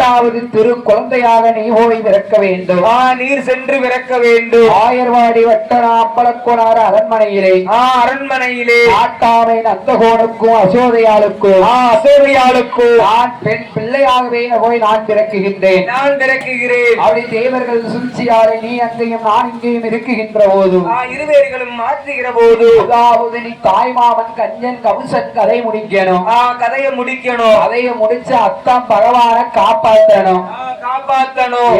8வது திரு குழந்தையாக நீ போய் பிறக்க வேண்டும். நீர் சென்று பிறக்க வேண்டும். ஆயர்வாடி வட்டணம் அப்பளக்கோனார் அரண்மனையிலே நாட்டாமை நந்தகோனுக்கும் அசோதையாளுக்கும் நான் பெண் பிள்ளையாகவே போய் நான் பிறக்குகின்றேன். அப்படி தேவர்கள் சூழ்ச்சியாரை நீ அங்கேயும் நான் இங்கேயும் இருக்குகின்ற போது, இருவேர்களும் மாற்றுகிற போது, அதாவது நீ பண்ணி தாய்மாமன் கஞ்சன் கவுசன் கதை முடிக்கணும். கதையை முடிக்கணும். கதையை முடிச்சு அத்தான் பகவான காப்பாற்றணும்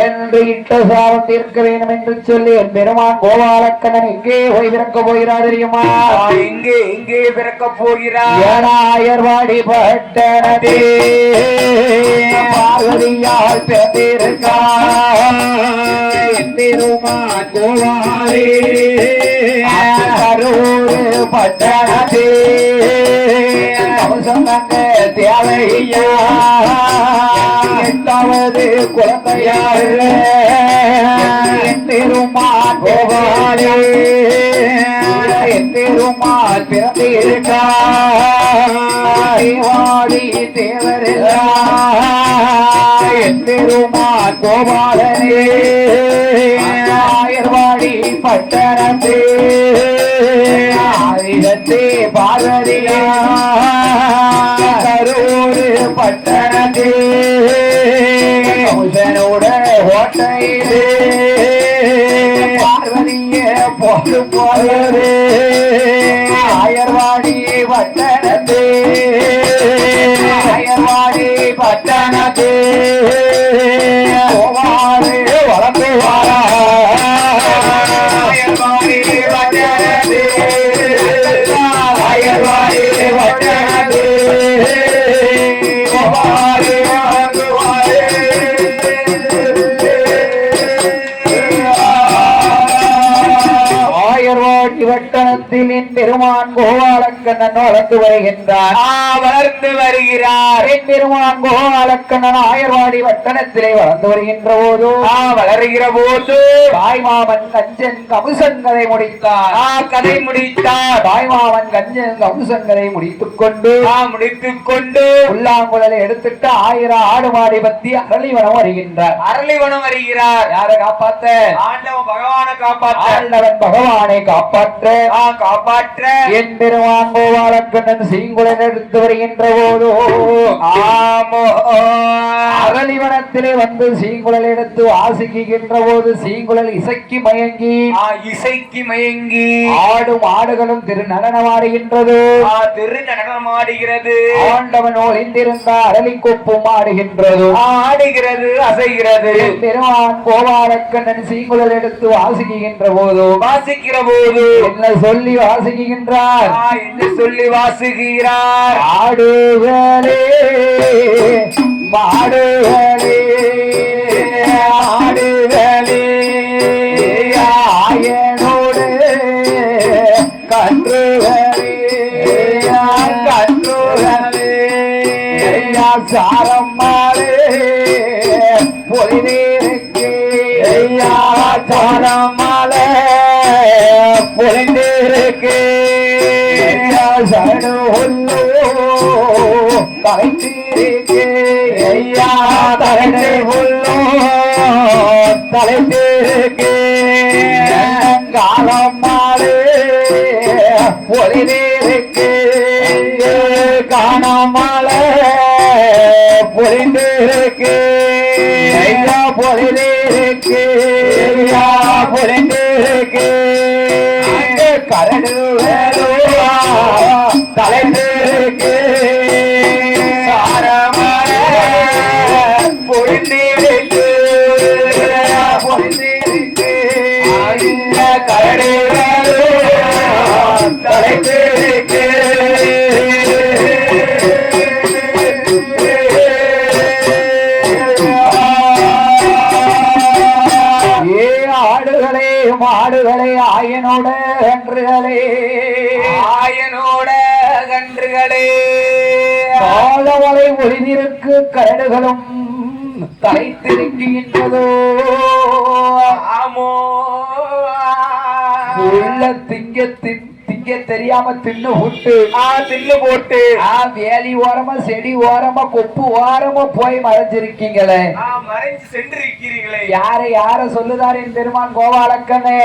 என்று இட்ட சாபம் தீர்க்க வேண்டும் என்று சொல்லி என் பெருமான் கோபாலக்கண்ணன் எங்கே போய் பிறக்க போகிறார் தெரியுமா? எங்கே பிறக்க போகிறார்? ஏனாயர்வாடி பட்டணத்தே பார்வதியால் பிறந்திருக்கார் என் பெருமான் கோபாலே கரூர் பட்டணத்தே சொன்னாங்க தேவையா எட்டாவது குழந்தையார் என் பெருமான் கோபாலே என் பெருமான் பிறந்திருக்காடி தேவரில்லா என் பெருமான் கோபாலனே ஆயர்வாடி பட்டணத்தே ஆயிரத்தே பார்வதியா கரூர் பட்டணத்தே கௌசனோட ஓட்டையிலே பார்வதிய போடு போது ஆயர்வாடி பட்டணத்தே ஆயர்வாடி பட்டணத்தே கோவாறு வளர்ந்து வாரா ஆயர்வாடி பட்டணத்தே ஆயர்வாடி பட்டணத்தே கோவாறு வளர்ந்து வாரே ஆயர்வாடி பட்டணத்தில் என் பெருமான் கோபாலக்கண்ணன் வளர்ந்து வருகின்றார். வளர்ந்து வருகிறார். என் பெருமான் கோபாலக்கண்ணன் ஆயர்வாடி பட்டணத்திலே வளர்ந்து வருகின்ற போது வளருகிற போது தாய்மாமன் கஞ்சன் கமுசன் கதை முடித்தார். கதை முடித்தார். தாய்மாமன் கஞ்சன் கமுசன் கதை முடித்துக் கொண்டு புல்லாங்குழலை எடுத்துட்டு 1000 ஆடு மாடி பத்தி அரளிவனம் வருகின்றார். அரளிவனம் வருகிறார். யாரை காப்பாத்த? ஆண்டவன் பகவானை காப்பாற்ற. ஆண்டவன் பகவானை காப்பாற்ற என் பெருமான் கோபாலக்கண்ணன் சீங்குழல் எடுத்து வருகின்ற போது அரளிவனத்திலே வந்து சீங்குழல் எடுத்து வாசிக்கின்ற போது சீங்குழல் இசைக்கு மயங்கி ஆடும் ஆடுகளும் திரு நடனமாடுகின்றது. ஆண்டவன் ஒளிந்திருந்த அரளி கொப்பும் ஆடுகின்றது அசைகிறது. பெருமான் கோபாலக்கண்ணன் சீங்குழல் எடுத்து வாசிக்கின்ற போது என்ன சொல்லி வாசிக்கின்றார்? ஆடுகளே மாடுகளே ஆடுகளே ஆயனோடு கன்றுகளே சாரம் மாலே பொலினேருக்கு சாரம் மாலே பொலினேருக்கு சரணு உள்ளோ தலைத்தீருக்கு ஐயா தரணை உள்ளோ தலைத்தீருக்கு காலம் மாலே பொலினேருக்கு காணமாலே பொலிந்திருக்கு ஐயா பொலிந்திருக்கு ஐயா பொலிந்திருக்கு கரடு தலைந்திருக்கு பொலிந்திருக்கு பொலிந்திருக்கு கரடு தலைந்திருக்கு மாடுகளே ஆயனோட கன்றுகளே காலவளை ஒளிதிருக்கு கரடுகளும் தலைத்திருக்கின்றதோ உள்ள திங்க தெரியாம தின்னு போட்டு வேலி ஓரமா செடி ஓரமா கொப்பு ஓரமா போய் மறைஞ்சிருக்கீங்களே. மறைஞ்சு சென்றிருக்கிறீங்களே. யார சொல்லுதாரு என் பெருமான் கோபாலக்கண்ணே?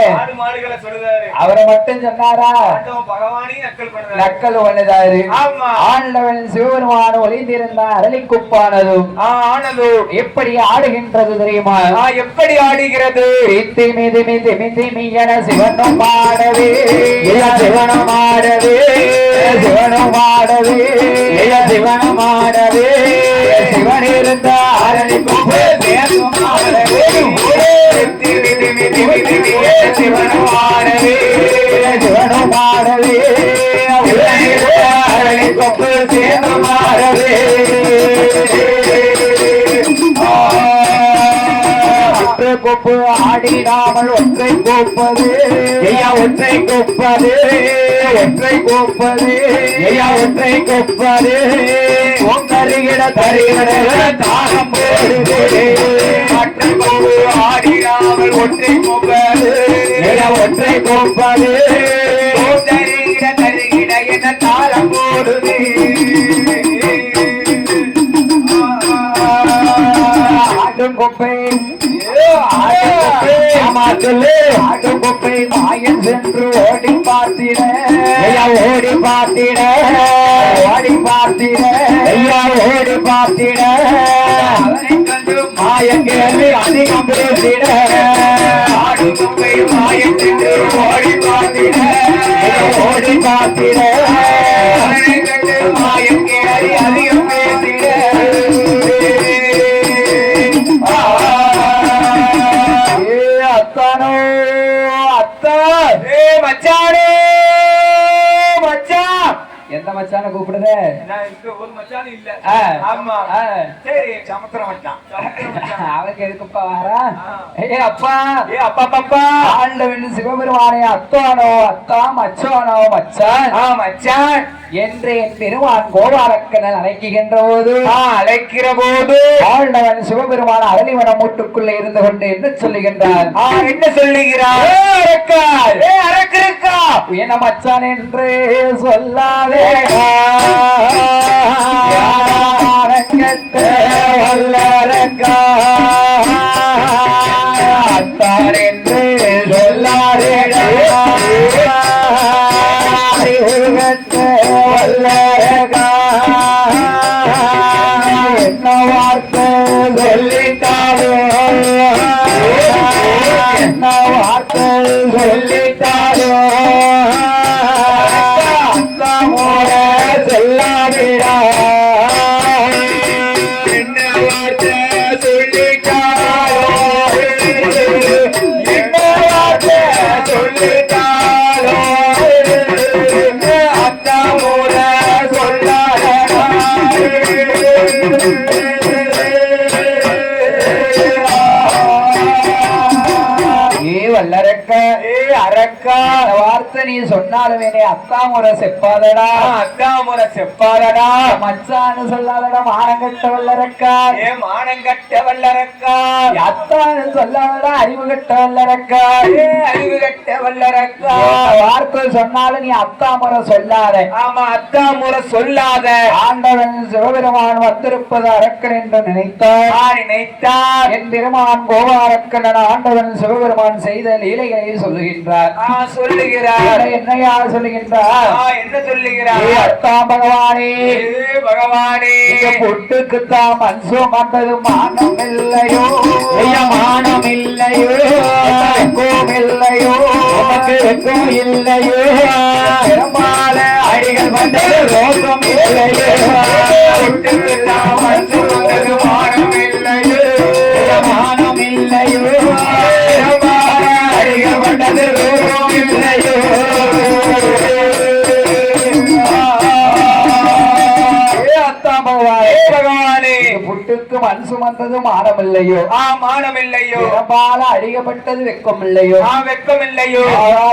அவரை மட்டும் சொன்னாரா? நக்கல் பண்ணுதாரு. ஆண்டவன் சிவபெருமான ஒளிந்திருந்த அரளி குப்பானதும் எப்படி ஆடுகின்றது தெரியுமா? எப்படி ஆடுகிறது? என சிவனும் பாடவே சிவனமாடவே சிவனமாடவே சிவனமாடவே சிவன் இருந்த ஆரணி கொம்பு தேசமாடவே சிவனமாடவே சிவனமாடவே ஆரணி கொம்பு தேசமாடவே கொப்பு ஆடிடாமல் ஒன்றை கோப்பது ஐயா ஒன்றை கொப்பது ஒன்றை கோப்பது ஐயா ஒன்றை கொப்பது உங்கருகிட தருகிட தாகம் போடுது மற்ற கொப்பு ஆடிடாமல் ஒன்றை கோப்பது ஐயா ஒன்றை கோப்பது தருகிட தருகிட என தாளம் போடுது ஆடும் கொப்பை ஆட்டுக்குப்பை மாயன் சென்று ஓடி பார்த்திட ஓடி பார்த்திட ஓடி பார்த்திட ஐயா ஓடி பார்த்திட அவனை கண்டு மாயன் கேள்வி அதிகம் பேசிட ஆட்டுக்குப்பை மாயன் சென்று ஓடி பார்த்திட ஓடி பார்த்திட அவனை கண்டு மாயன் கேள்வி அதிகம் பேசிட அத்தானோ அத்தா மச்சானே மச்சான் எந்த மச்சான கூப்பிடுத ஒரு மச்சான் இல்ல ஆமா சரி சமுத்திர மச்சான் அவருக்கு எதுக்குப்பா வாரா ஏ அப்பா பாப்பா ஆண்டவன் சிவபெருமானே அத்தானோ அத்தா மச்சானோ மச்சான் மச்சான் என்று என் பெருமான் கோபாலக்கண்ணன் அழைக்கின்ற போது அழைக்கிற போது ஆண்டவன் சிவபெருமான் அரளிவன மூட்டுக்குள்ளே இருந்து கொண்டு என்ன சொல்லுகின்றார் என்ன சொல்லுகிறார் என்ன மச்சான் என்று சொல்லாதே அத்தார் என்று சொல்லாதே என்ன வார்த்தை சொல்லிட்டாரோ என்ன வார்த்தை சொல்லிட்டாரோ செல்லாவிடா என்ன வார்த்தை சொல்லிட்டாரோ என்ன வார்த்தை சொல்லிட்டாரோ அத்தா மூல சொல்லாத வல்லரக்க அரக்கா வார்த்தை நீ சொன்னாலுமே அத்தாமுறை செப்பாதடா அத்தாமுறை செப்பாதடா மச்சான்னு சொல்லாதடா மானங்கட்ட வல்லரக்கா மானங்கட்ட வல்லரக்கா அத்தான்னு சொல்லாதடா அறிவு கட்ட வல்லரக்கா அறிவு கட்ட வல்லரக்கா வார்த்தை சொன்னாலும் நீ அத்தாமுறை சொல்லாத ஆமா அத்தாமுறை சொல்லாத ஆண்டவன் சிவபெருமான் வந்திருப்பது அரக்கன் என்று நினைத்தார் என் பெருமான் கோபாலக்கண்ணன் ஆண்டவன் சிவபெருமான் செய்த லீலைகளை சொல்லுகின்றார் சொல்லுகிறார் என்னையா சொல்லுகின்றார் என்ன சொல்லுகிறார் அத்தா பகவானே பகவானே பொட்டுக்குத்தான் மன்சம் வந்தது மானம் இல்லையோ மானம் இல்லையோ இல்லையோ உனக்கு வெக்கம் இல்லையோ பெருமாள அடிகள் வந்தது ரோகம் இல்லையோ பொட்டுக்குத்தான் மன்சம் வந்தது மானம் இல்லையோ மானம் இல்லையோ வந்தது ரோகம் இல்லையோ பகவானே புட்டுக்கு மண் சுமந்தது மானமில்லையோ மானமில்லையோ பால அழிக்கப்பட்டது வெக்கம் இல்லையோ வெக்கம் இல்லையோ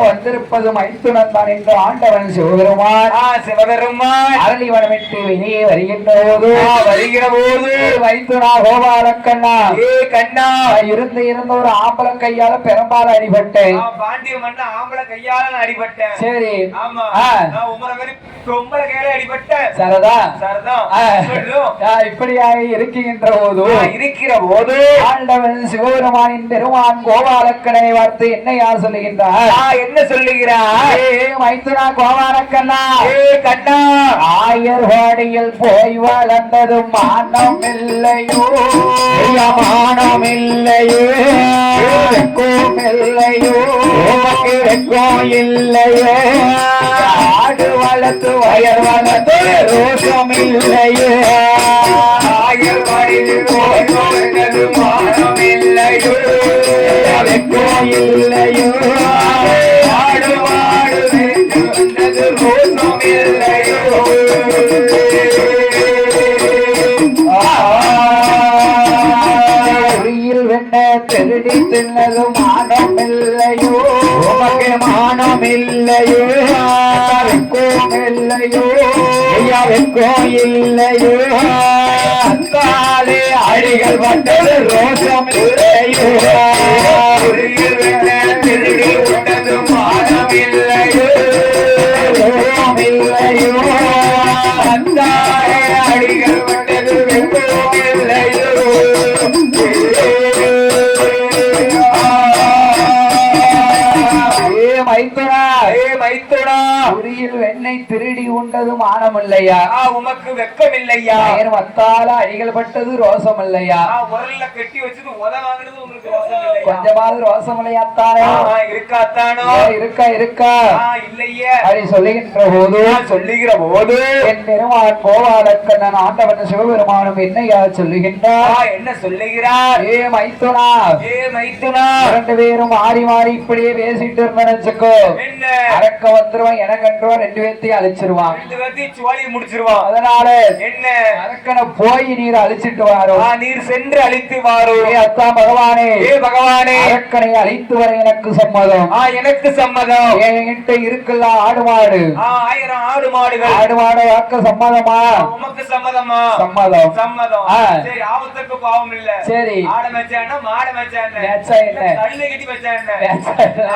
வந்திருப்பது மைத்துனன் தான் என்று ஆண்டவன் சிவபெருமான் அரளிவனம் விட்டு வெளியே வருகின்ற போது மைத்துனா கோபாலக்கண்ணா கண்ணா இருந்து ஒரு ஆம்பளை கையால பெரும்பாலும் அடிபட்டேன் பாண்டிய மண்ண ஆம்பளை கையால அடிபட்டேன் சரி ஆமா உமரை கையால அடிபட்டேன் சரதா சரதா இப்படியாக இருக்கின்ற போது ஆண்டவன் சிவபெருமானின் பெருமான் கோபாலக்கனை வார்த்தை என்னையா சொல்லுகின்றார்? என்ன சொல்லுகிறார்? மைத்துனா கோபாலக்கண்ணா, கண்ணா, ஆயர்வாடியில் போய் வளர்ந்தது மானம் இல்லையோ, மானம் இல்லையோ, இல்லையோ, இல்லையே, ஆடு வளர்த்து வயர் வளர்த்து ரோஷம் இல்லையே, ஆயர்வாடியில் போய் வளர்ந்தது மானம் இல்லையோ, இல்லையோ, ஆடு வாடு வந்தது ரோஷம் இல்லையோ, திருடி தின்னது மானம் இல்லையோ, உமக்கு மானம் இல்லையோ, வெக்கம் இல்லையோ, வெக்கம் இல்லையோ, அந்தாலே அடிகள் வந்தது ரோஷம் இல்லையோ, திருடி விட்டது மானம் இல்லையோ, இல்லையோ, அந்தாலே அடிகள் வந்தது வெக்கம் இல்லையோ, வெண்ணை திருடி உண்டது மானம் இல்லையா, உமக்கு வெக்கம் இல்லையா, வத்தால அழிகள் பட்டது ரோசம் இல்லையா, உரல்ல கட்டி வச்சது உத வாங்கினது உங்களுக்கு ரோசம் இல்லையா, கொஞ்சமாவது ரோசம் இல்லையாத்தானே, இருக்காத்தானோ, இருக்கா இருக்கா இல்லையே அப்படி சொல்லுகிற போது என் பெருமான் கோபாலக்கண்ணன் ஆண்டவன் சிவபெருமானும் என்னையா சொல்லுகின்றார்? என்ன சொல்லுகிறார்? மைத்துனா, மைத்துனா, இரண்டு பேரும் மாறி மாறி இப்படியே பேசிட்டு இருந்தோ, அரக்க வந்துருவான், எனக்கன்றுவான், ரெண்டு பேர்த்தையும் அழிச்சிருவான், ரெண்டு பேர்த்தையும் சுவாலி முடிச்சிருவான், அதனால என்ன அரக்கனை போய் நீர் அழிச்சிட்டு வாரோ, நீர் சென்று அழித்து வாரோ, அத்தா பகவானே, பகவானே, அரக்கனை அழித்து வர எனக்கு சம்மதம், எனக்கு சம்மதம், என்கிட்ட இருக்குல்ல ஆடு மாடு, 1000 ஆடு மாடுகள், ஆடு மாடு வாக்க சம்மதமா, உமக்கு சம்மதமா, சம்மதம், சம்மதம், சரி, ஆபத்துக்கு பாவம் இல்ல, சரி, ஆட மச்சானா மாட மச்சானா மேட்சா இல்ல, கல்லை கட்டி மச்சானா மேட்சா,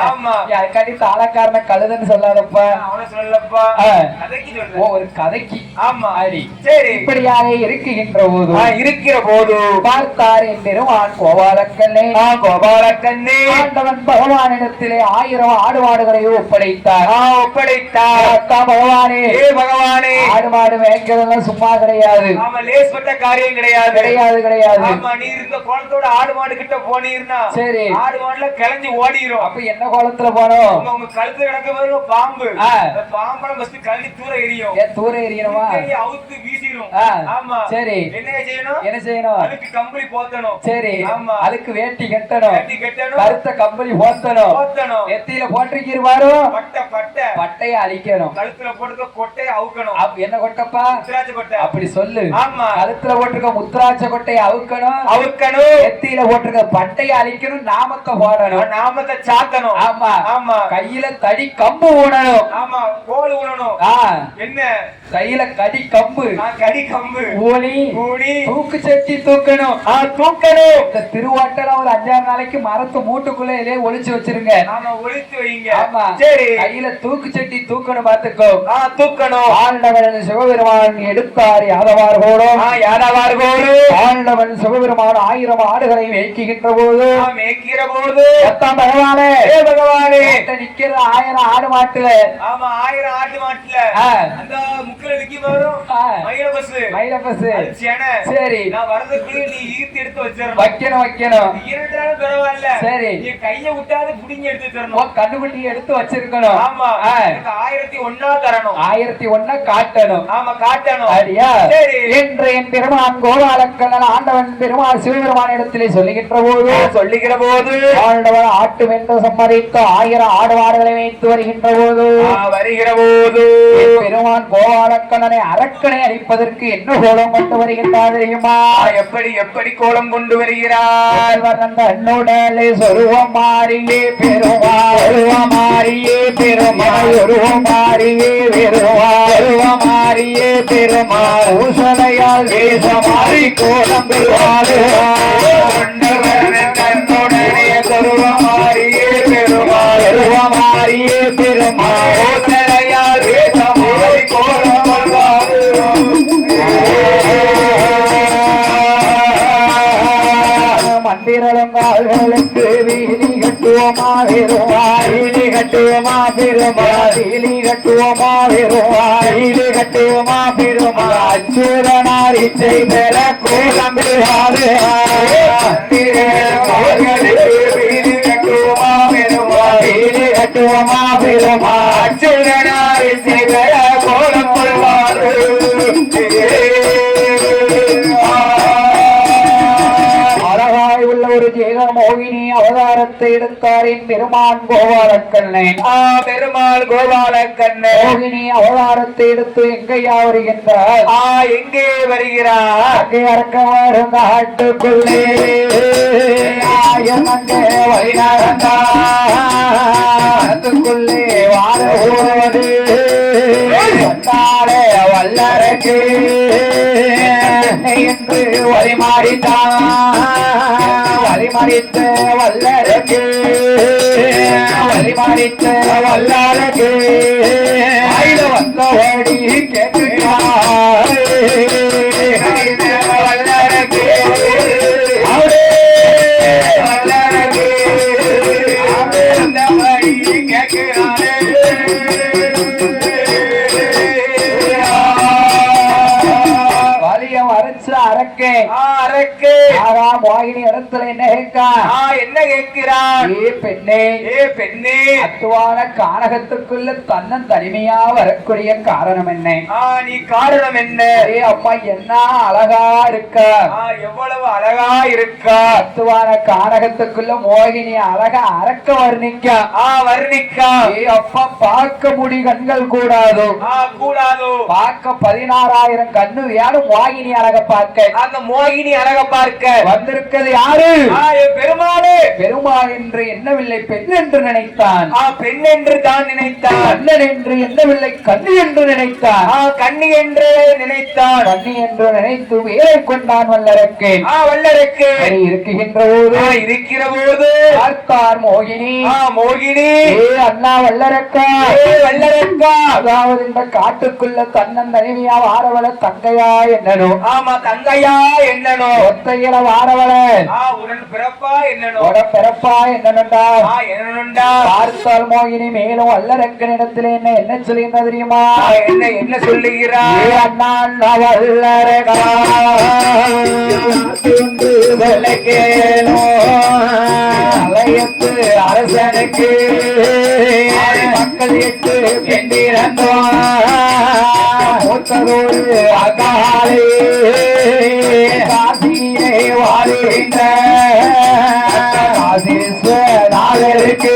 ஆமா, யாருக்காடி தாளக்காரன கழுதுன்னு சொல்லாதப்பா, அவன சொல்லப்பா, கதைக்கு சொல்ற, ஒரு கதைக்கு, ஆமா, சரி, சரி, இப்படியாக இருக்கிற போது பார்த்தார் என் பெருமான் கோபாலக்கண்ணே, கோபாலக்கண்ணே, ஆண்டவன் பகவானிடத்திலே 1000 ஆடு மாடுகளை ஒப்படைத்தார், பகவானே, பகவானே, ஆடு மாடு மேய்க்கிறதெல்லாம் சும்மா கிடையாது, ஆமா, லேஸ்பட்ட காரியம் கிடையாது, கிடையாது கிடையாது, ஆமா, நீ இந்த கோலத்தோட ஆடு மாடு கிட்ட போனீர்னா, சரி, ஆடு மாடுல கிளஞ்சி ஓடிரும், அப்ப என்ன கோலத்துல போனோம், உங்க கழுத்து கிடக்க பாருங்க பாம்பு, பாம்பள ஃபர்ஸ்ட் கழட்டி தூர எரியும், தூர எரியணுமா, அவுத்து வீசிரும், ஆமா, சரி, என்ன செய்யணும், என்ன செய்யணும், அதுக்கு கம்பளி போத்தணும், சரி, ஆமா, அதுக்கு வேட்டி கட்டணும், வேட்டி கட்டணும், கருத்த கம்பளி போத்தணும், போத்தணும், நெத்தியில போட்டுக்கிருவாரோ பட்டை, பட்டைய அழிக்கணும், கழுத்துல போட்டுக்க கொட்டையை அவுக்கணும், என்ன கொட்டப்பா, முத்ராட்ச கொட்டை, அப்படி சொல்லு, ஆமா, கழுத்துல போட்டுக்க முத்ராட்ச கொட்டையை அவுக்கணும், நெத்தியில போட்டுக்க பட்டையை அழிக்கணும், நாமத்தை போடணும், நாமத்தை சாத்தணும், ஆமா, ஆமா, கையில தடி கம்பு ஊனணும், ஆமா, கோல் ஊனணும், என்ன கையில கடி கம்பு, கடி கம்பு ஊனி ஊனி தூக்கு சட்டி தூக்கணும், தூக்கணும், இந்த திருவாட்டல ஒரு 5-6 நாளைக்கு மரத்து மூட்டுக்குள்ள இதே ஒளிச்சு வச்சிருங்க, நாம ஒளிச்சு வைங்க, ஆமா, சரி, கையில தூக்கு சட்டி தூக்கணும், பாத்துக்கோ, தூக்கணும், ஆண்டவன் சிவபெருமான் எடுத்தார் யாதவார்கோடு, ஆண்டவன் சிவபெருமான் 1000 ஆடுகளை மேய்க்கின்ற போது, எத்தாம் பகவானே, பகவானே, நிக்கிற 1000 ஆடு மாட்டுல, ஆமா, 1000 ஆடு மாட்டுல அந்த முக்கில நிக்கி வரும் மயில பஸ், சரி, நான் வரதுக்குள்ள நீ ஈர்த்து எடுத்து வச்சிரணும், வைக்கணும், ஈரட்டாலும் பரவாயில்ல, சரி, நீ கைய விட்டாது புடிங்கி எடுத்து தரணும், கண்ணுக்குட்டி எடுத்து வச்சிருக்கணும், ஆமா, எனக்கு 1001 தரணும், 1001 காட்டணும், ஆமா, காட்டணும், அப்படியா, சரி, என்று என் பெருமான் கோபாலக்கண்ணன் ஆண்டவன் பெருமான் சிவபெருமான் இடத்திலே சொல்லுகிற போது ஆண்டவன் ஆட்டு வென்று சம்மதித்து 1000 ஆடு மாடுகளை வைத்து வருகின்ற போது பெருமான் கோபாலக்கண்ணனை அரக்கனை அழிப்பதற்கு என்ன கோலம் கொண்டு வருகின்றார் தெரியுமா? எப்படி கோலம் கொண்டு வருகிறார்? அண்ணுடலை சொருவம் மாறியே பெருமாள், சொருவம் மாறியே பெருமாள், சொருவம் மாறியே பெருமாள், மாறியே பெருமாள், ஊசலையால் வேசமாறி கோலம் பெறுவாள், சொருவம் மாறியே பெருமாள், சொருவம் மாறியே பெருமாள், ஊசலையால் வேசமாறி கோலம் பெறுவாள். கட்டுவோமா பெருமாள் கட்டுவோமா பெருமாள் கட்டுவோமா பெருமாள் கட்டுவோமா பெருமாள் அச்சுதனார் இச்சை பெற கோலம் கட்டுவோமா பெருமாள் கட்டுவோமா பெருமாள் அச்சுதனார் இச்சை பெற கோலம் கொள்வார் ஒரு ஜெக மோகினி அவதாரத்தை எடுத்தாரின் பெருமான் கோபாலக்கண்ணே பெருமாள் கோபாலக்கண்ணே மோகினி அவதாரத்தை எடுத்து எங்கையா வருகின்றார் எங்கே வருகிறார் அங்கே அரக்க வரும் காட்டுக்குள்ளே வழிநடந்தாத்துக்குள்ளே வாழ போவது வந்தாலே வல்லரக்கு என்று வழிமாறித்தான் வழிமறித்த வல்லரகு வழிமறித்த வல்லரகு ஆயுத வந்தவடி கேட்கிறார் வல்லரகு வல்லரகு வந்தவடி கேட்கிறார் அரக்கே அரக்கே மோகினி இடத்துல என்ன கேட்கிறான் பெண்ணே அத்துவான கானகத்துக்குள்ள தன்னன் தனிமையா வரக்கூடிய காரணம் என்ன நீ காரணம் என்ன அம்மா என்ன அழகா இருக்க எவ்வளவு அழகா இருக்க அத்துவான கானகத்துக்குள்ள மோகினி அழகா அரக்க வர்ணிக்க அப்பா பார்க்க முடி கண்கள் கூடாது பார்க்க 16,000 கண்ணு வேணும் மோகினி அழக பார்க்க அந்த மோகினி அழக பார்க்க வந்திருக்கிறது யாரு பெருமாளே பெருமாள் என்று எண்ணவில்லை பெண் என்று நினைத்தான் பெண் என்று தான் நினைத்தான் கண்ணன் என்று எண்ணவில்லை கண்ணி என்று நினைத்தான் கண்ணி என்று நினைத்தான் கண்ணி என்று நினைத்து வேலை கொண்டான் வல்லரக்கு வல்லரக்கு இருக்குகின்ற போது பார்த்தார் மோகினி மோகினி அண்ணா வல்லரக்கா வல்லரக்கா அதாவது இந்த காட்டுக்குள்ள தன்னன் தனிமையா வாரவள தங்கையா என்னனும் ஆமா தங்கையா என்னனோ ஒத்தையில வாரவள உடன் பிறப்பா என்னனோ பிறப்பா என்னனுண்டா பார்த்தால் மோகினி மேலும் வல்லரக்கனிடத்தில் என்ன சொல்லுகின்ற தெரியுமா என்ன சொல்லுகிறார் அண்ணா வல்லரகா அலையத்து அரசனுக்கு மக்கள் 8 பெண்டிருந்தோம் மூத்ததோடு அகாலே காசியை வாழுகின்ற காசீஸ்வரனாருக்கு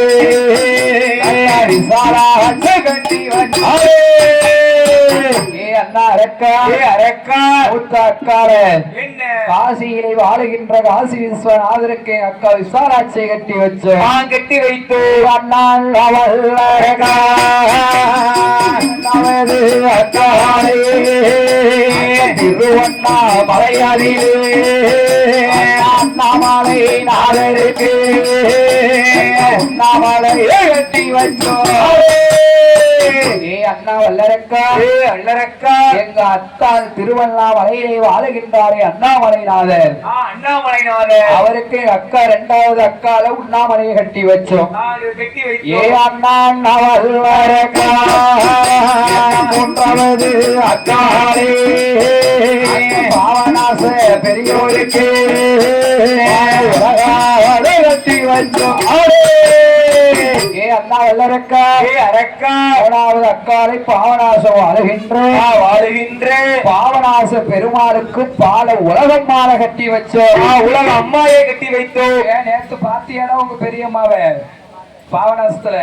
விசாலாட்சி கட்டி வந்தாரே அண்ணா அரக்கா மூத்த அக்கால காசியிலே வாழுகின்ற காசி விஸ்வநாதருக்கு அக்கா விசாலாட்சியை கட்டி வச்சு கட்டி வைத்து அண்ணான் வல்லரகா நமது அக்காலே திருவண்ணா மலையாளிலே அண்ணாமலை நாதருக்கு அண்ணாமலையை கட்டி வச்சோம் அண்ணா வல்லரக்கா அல்லரக்கா எங்க அத்தான் திருவண்ணாமலையிலே வாழுகின்றாரே அண்ணாமலைநாதர் அவருக்கு அக்கா 2வது அக்கால உண்ணாமலையை கட்டி வச்சோம் அண்ணா வல்லரக்கா 3வது அக்காலே பாவநாச பெரியோருக்கு கட்டி வச்சோம் அண்ணா வல்லரக்கா அரக்கா 3வது அக்காலை பாவநாசம் வாழுகின்ற பாவநாச பெருமாளுக்கு பால உலகம் மாலை கட்டி வச்சோம் உலக அம்மாயை கட்டி வைத்தோம் நேற்று பாத்தியானா உங்க பெரியம்மாவ பாவநாசத்துல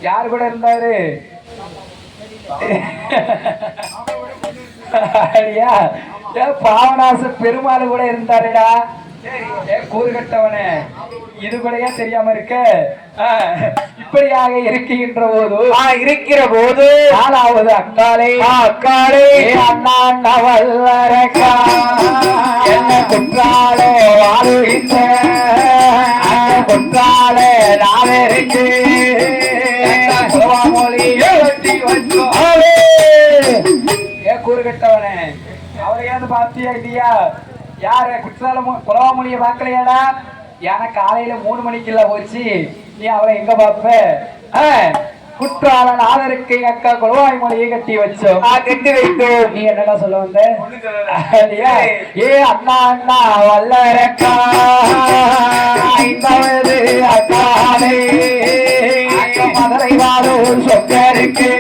யாரு கூட இருந்தாரு பாவநாச பெருமாள் கூட இருந்தாருடா கூறுகட்டவனே இது கூடயா தெரியாம இருக்க இப்படியாக இருக்கின்ற போது 4வது அக்காலே அண்ணா வல்லரக்கா என்ன குற்றாலே வாழுகின்ற குற்றாலே நாவேருக்கு கூறுகட்டவனே அவரையாவது பாத்தியா இல்லையா யார குற்றால குலவாமொழியை பார்க்கலையாடா ஏன்னா காலையில 3 மணிக்குள்ள போச்சு நீ அவளை எங்க பாப்ப குற்றாலன் ஆதருக்கு அக்கா குலவாய் மொழியை கட்டி வச்சோம் கட்டி வைத்தோம். நீ என்னடா சொல்ல வந்த? ஏ அண்ணா அண்ணா வல்லரக்கா ஐந்தாவது அக்காலே மதுரை வாழோர் சொக்கருக்கு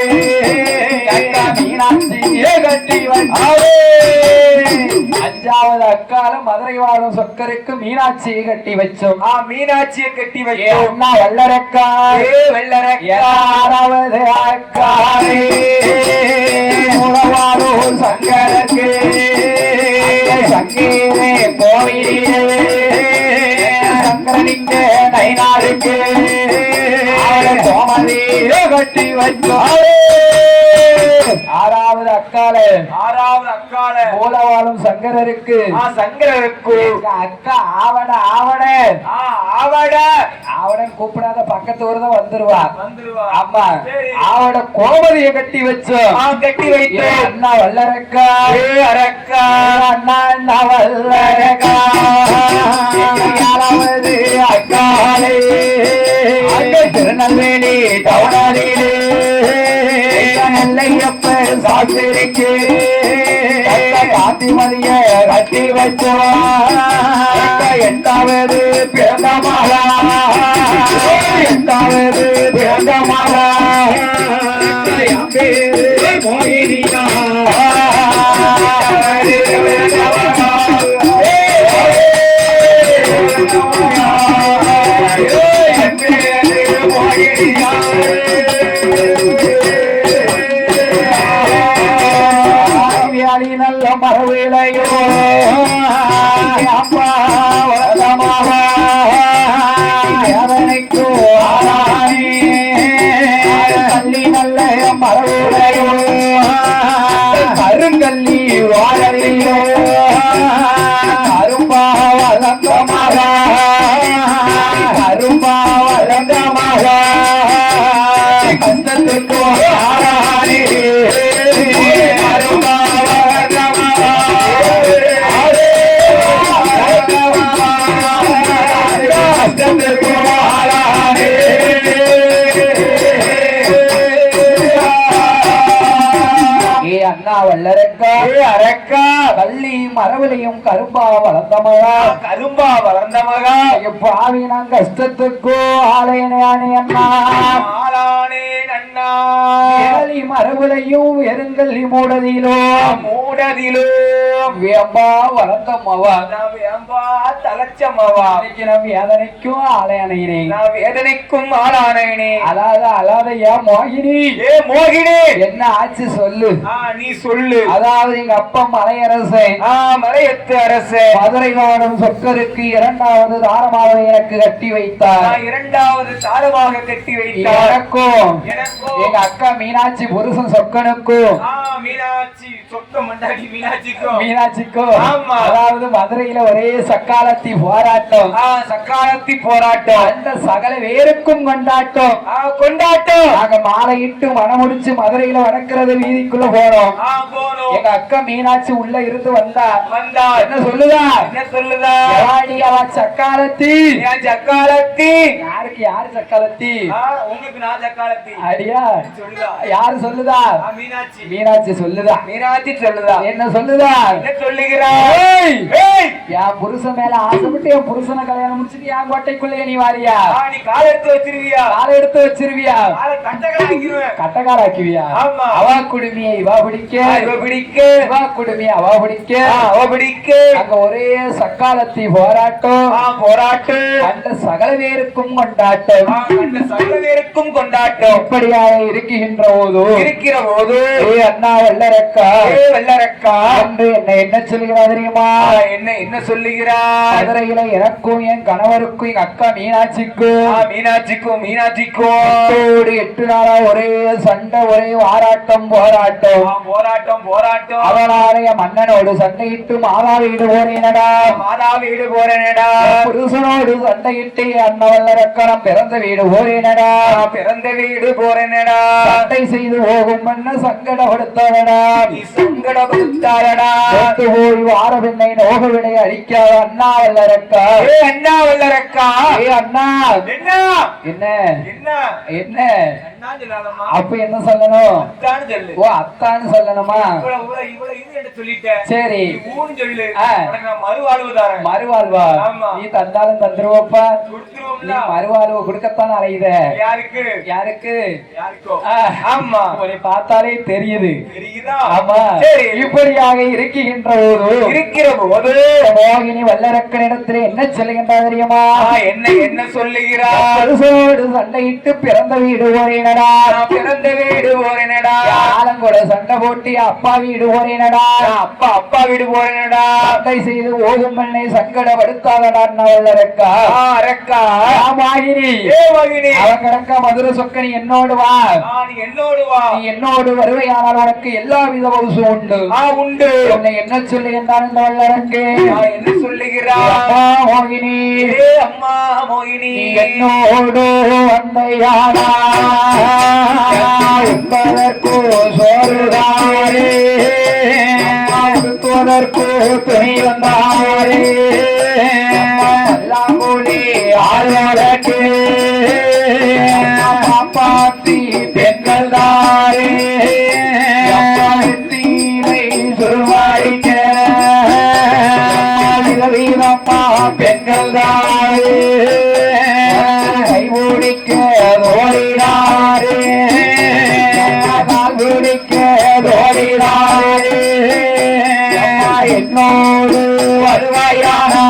அக்கா மீனாட்சியே கட்டி வச்சாவே. அஞ்சாவது அக்கால மதுரை வாழும் சொக்கருக்கு மீனாட்சியை கட்டி வச்சோம். மீனாட்சியை கட்டி வச்சோம். அண்ணா வல்லரக்கா வெள்ளரக்கா. ஆறாவது அக்காலே மூலவாரூர் சங்கருக்கு சங்கீரே கோவிலே சங்கரனிங்க நைனாருக்கு கோமதியே கட்டி வச்சோம். ஆறாவது அக்கால மூலவாழும் சங்கரருக்கு அக்கா ஆவடன் கூப்பிடாத பக்கத்து ஊர்தான் வந்துருவா. ஆமா ஆவட கோமதியை கட்டி வச்சோம். கட்டி வைத்து அண்ணா வல்லரக்கா அண்ணா அண்ணா வல்லரக்கா. ஏழாவது அக்காலே திருநெல்வேலி டவுனாலிலே நெல்லையப்பர் சாத்திரிக்கு காந்திமதிய கட்டி வச்சோம். எட்டாவது பிறந்த மகா எட்டாவது பிறந்த மகா மோகினியா நல்ல மரவிலையோ அப்பா வளமாக அதனைக்கோ ஆராணி கல்லி நல்ல மரவிலையோ கருங்கல்லி வாழலையோ அரும்பா வளர்ந்தமாக அரும்பா வளர்ந்தமாக கஷ்டத்துக்கோ ஆராணி அரும்பா அண்ணா வல்லரக்கா கள்ளி மரவிலையும் கரும்பா வளர்ந்தமகா பாவி நான் கஷ்டத்துக்கோ ஆலயனே அண்ணா ஏழி மரவிலையும் எருங்கல்லி மூடதிலோ வேம்பா வளர்ந்தமவா தலைச்சமவா வேதனைக்கும் ஆலயனே வேதனைக்கும் ஆளானே. அதாவது அல்லாதையா மோகினி என்ன ஆச்சு சொல்லு. நீ சொல்லு. அதாவது எங்க அப்பா மலையரசன் மலையத்து அரசு மதுரை வாழும் சொக்கருக்கு இரண்டாவது தாரமாக எனக்கு கட்டி வைத்தார். இரண்டாவது தாரமாக கட்டி வைத்தார். எனக்கும் எங்க அக்கா மீனாட்சி புருஷன் சொக்கனுக்கும் மீனாட்சி சொக்க மண்டாடி மீனாட்சிக்கும் அதாவது மதுரையில ஒரே சக்காலத்தி போராட்டம் அந்த சகல வேருக்கும் கொண்டாட்டம் நாங்க மாலையிட்டு மனமுடிச்சு மதுரையில வடக்கிறது வீதிக்குள்ள போறோம். எங்க அக்கா மீனாட்சி உள்ள இருந்து வந்தா என்ன சொல்லுதா அவ சக்காலத்தி யாருக்கு யாரு சக்காலத்தி உங்களுக்கு நான் சக்காலத்தி அடியா யாரு சொல்லுதா மீனாட்சி சொல்லுதா என்ன சொல்லுதா என் புருஷன் மேல ஆசைப்பட்டு என் புருஷனை கல்யாணம் முடிச்சுட்டு என் கோட்டைக்குள்ளே நீ வாரியா நீ காலை எடுத்து வச்சிருவியா கட்டக்காராக்கிவியா அவ குடுமியை இவ பிடிக்க அவ பிடிக்க அங்க ஒரே சக்காலத்தி போராட்டம் அந்த சகல பேருக்கும் கொண்டாட்டம் இப்படியாக இருக்கிற போது அண்ணா வெள்ளரக்கா என்று என்ன சொல்லுகிறா தெரியுமா? என்ன சொல்லுகிறா? மதுரையில எனக்கும் என் கணவருக்கும் எங்க அக்கா மீனாட்சிக்கும் 8 நாளா ஒரே சண்டை ஒரே போராட்டம் அவனாரைய மன்னனோடு சண்டையிட்டு மாதா வீடு போறேனடா புருஷனோடு சண்டையிட்டு அண்ணா வல்லரக்கா பிறந்த வீடு போறேனடா சண்டை செய்து செய்து போகும் மன்ன சங்கடப்படுத்தாரடா நீ சங்கடப்படுத்தாரடா போய் வார பெண்ணை நோகவினை அடிக்காத அண்ணா வல்லரக்கா அண்ணா வல்லரக்கா அண்ணா என்ன என்ன என்ன என்ன அண்ணா சொல்லாதம்மா அப்ப என்ன சொல்லணும் அத்தான்னு சொல்லு ஓ அத்தான்னு சொல்லணுமா இவ்வளவு இது என்ன சொல்லிட்டேன் சரி ஊன்னு சொல்லு உனக்கு நான் மறுவாழ்வு தரேன் மறுவாழ்வா ஆமா நீ தந்தாலும் தந்துருவப்பா நீ கொடுத்துருவோம்ல மறுவாழ்வு கொடுக்கத்தான் அலையுத யாருக்கு யாருக்கு யாருக்கோ ஆமா உன்னை பார்த்தாலே தெரியுது தெரியுதா ஆமா சரி இப்படியாக இருக்கின்ற போது இருக்கிற போது மோகினி வல்லரக்கனிடத்திலே என்ன சொல்லுகின்றா தெரியுமா என்ன என்ன சொல்லுகிறா பரிசோடு சண்டையிட்டு பிறந்த வீடு ஓரேனடா பிறந்த வீடு போறேனடா ஆலங்கூட சண்டை போட்டு அப்பா வீடு ஓரேனடா அப்பா வீடு போறேனடா சண்டை செய்து ஓகும் மண்ணை சங்கடப்படுத்தாதடா வல்லரக்கா அரக்கா மாகினி ஏ மகினி அவங்க அக்கா மதுரை சொக்கனி என்னோடு வா நீ என்னோடு வா நீ என்னோடு வருவையானால் உனக்கு எல்லா வித பவுசும் உண்டு உண்டு உன்னை என்ன சொல்லுகின்றான் இந்த வல்லரங்கு என்ன சொல்லுகிறா மோகினி அம்மா மோகினி என்னோடு வந்தையானா உண்பதற்கு சோறுதாரே உடுத்துவதற்கு துணி வந்தாரே எல்லாமொழி ஆழ்வதற்கு காப்பாத்தி பெண்கள் தாரே தீரை சுருவாடிக்க வீரம்மா பெண்கள் தாரே கைமூடிக்க தோழினாரே கால்மூடிக்க தோழினாரே என்னோடு வருவாயானா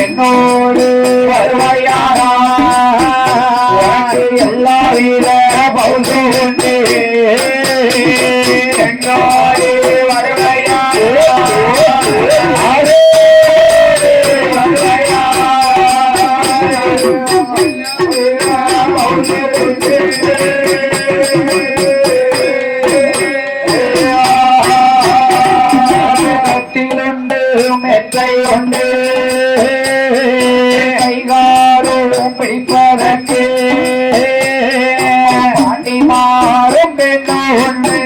என்னோடு வருவாயானா எல்லா வீர பௌசு உண்டு என்னோடு கட்டிலுண்டு மெத்தை உண்டு கைகாரும் பிடிப்பதற்கு பாண்டி மாறும் பெண்ணு உண்டு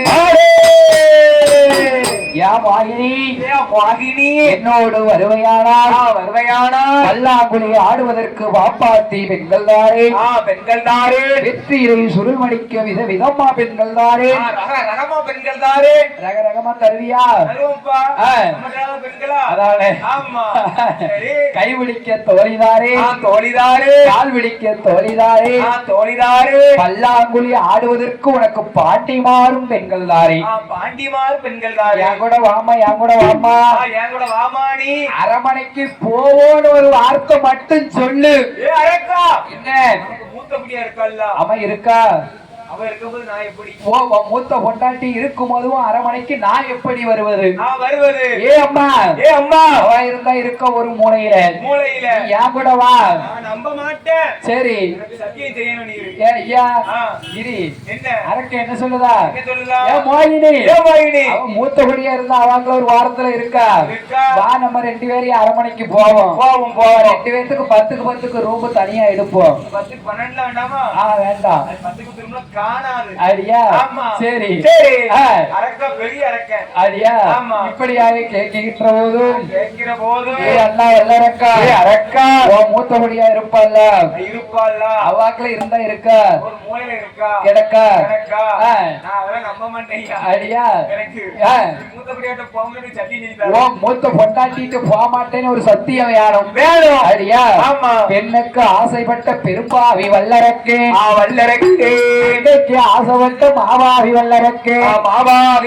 என்னோடு வருவையானா பல்லாங்குழி ஆடுவதற்கு வாப்பாத்தி பெண்கள் தாரே பெண்கள் தாரே வெற்றியை சுருள்மடிக்க வித விதமா பெண்கள் தாரே ரகமா பெண்கள் தாரே ரக ரகமா தருவியா பெண்களா அதானே ஆமா கை பிடிக்க தோழிதாரே தோழிதாரே கால் பிடிக்க தோழிதாரே தோழிதாரே பல்லாங்குழி ஆடுவதற்கு உனக்கு பாட்டி மாறும் பெண்கள் தாரே பாண்டிமார் பெண்கள் தாரே என் கூட வாமா என் கூட வாமா என் கூட வாமா நீ அரமனைக்கு போவோன்னு ஒரு வார்த்தை மட்டும் சொல்லு அரக்கா என்ன மூத்தபடியா இருக்கல்ல அவன் இருக்கா அவ இருக்கும்போது நான் எப்படி மூத்த பொண்டாட்டி இருக்கும் போதும் அரமனைக்கு நான் எப்படி வருவது நான் வருவது அம்மா அவ இருந்தா இருக்க ஒரு மூலையில என் கூட வா நான் நம்ப மாட்டேன் சரி சத்தியம் செய்யணும் நீ ஐயா இரு என்ன அரக்க என்ன சொல்லுதா என்ன சொல்லுதா மோகினி அவ மூத்த பொடியா இருந்தா அவங்க ஒரு வாரத்துல இருக்கா வா நம்ம 2 பேரையும் அரமனைக்கு போவோம் 2 பேத்துக்கு 10க்கு ரூம் தனியா எடுப்போம் 10க்கு 12 வேண்டாமா வேண்டாம் 10க்கு திரும்ப காணாது அடியா சரி அரக்க பெரிய அரக்க அடியா இப்படியாக கேட்கிற போதும் அண்ணா வல்லரக்கா அரக்கா மூத்தபடியா இருப்பாள்ல அவாக்குல இருந்தா இருக்கா ஒரு மூலையில இருக்கா கிடக்கா நான் அதெல்லாம் நம்ப மாட்டேன் அடியா எனக்கு மூத்தபடியாட்ட போகணும்னு சத்தியம் மூத்த பொண்டாட்டிட்டு போக மாட்டேன்னு ஒரு சத்தியம் வேணும் அடியா பெண்ணுக்கு ஆசைப்பட்ட பெரும்பாவி வல்லரக்கு ஆசைப்பட்ட மாவாவி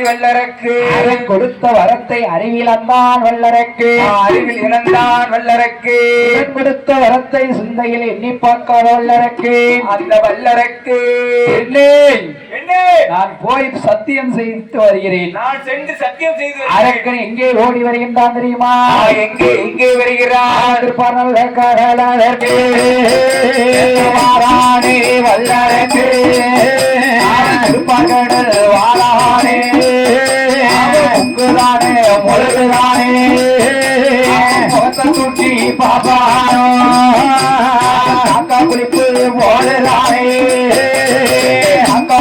வல்லரக்கு கொடுத்த வரத்தை அறிவில் இழந்தான் வல்லரக்கு கொடுத்த வரத்தை சிந்தையில் எண்ணி பார்க்காத வல்லரக்கு அந்த வல்லரக்கு நான் போய் சத்தியம் செய்து வருகிறேன் நான் சென்று சத்தியம் செய்து அரக்கன் எங்கே ஓடி வருகின்றான் தெரியுமா எங்கே வருகிறான் வல்லரக்கு பகடல் வாழானே உங்குதானே முழுதானே முகத்தை தூக்கி பாப்பானோ அக்கா குளிப்பு போடுறானே அக்கா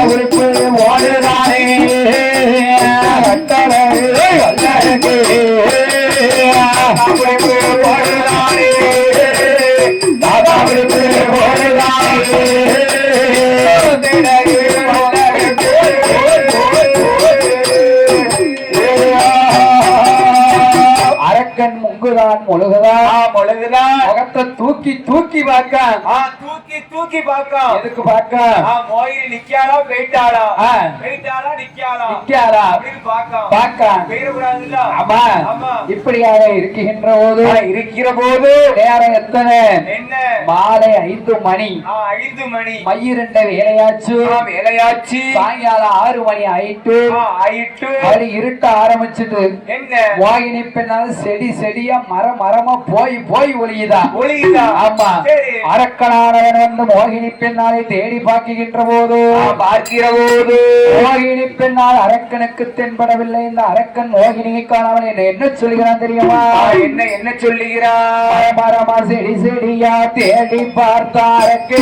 தூக்கி தூக்கி பார்க்க தூக்கி தூக்கி பார்க்க எதுக்கு பார்க்க மோகினி நிக்காளா போயிட்டாளா போயிட்டாளா நிக்காளா அப்படின்னு பார்க்க போயிடக்கூடாதுல்ல. ஆமா இப்படியாக இருக்கிற போது நேரம் எத்தனை என்ன மாலை 5 மணி 5 மணி மயிரண்ட வேலையாச்சு சாயங்காலம் 6 மணி ஆயிட்டு அது இருட்ட ஆரம்பிச்சுட்டு என்ன மோகினி பின்னால் செடியா மரமா போய் ஒளியுதா ஆமா அரக்கனானவன் வந்து மோகினி பின்னாலே தேடி பார்க்கின்ற போது மோகினி பின்னால் அரக்கனுக்கு தென்படவில்லை. இந்த அரக்கன் மோகினியை காணவன் என்ன சொல்லுகிறான் தெரியுமா? என்ன சொல்லுகிறான்? மரமா செடியா தேடி பார்த்தாருக்கு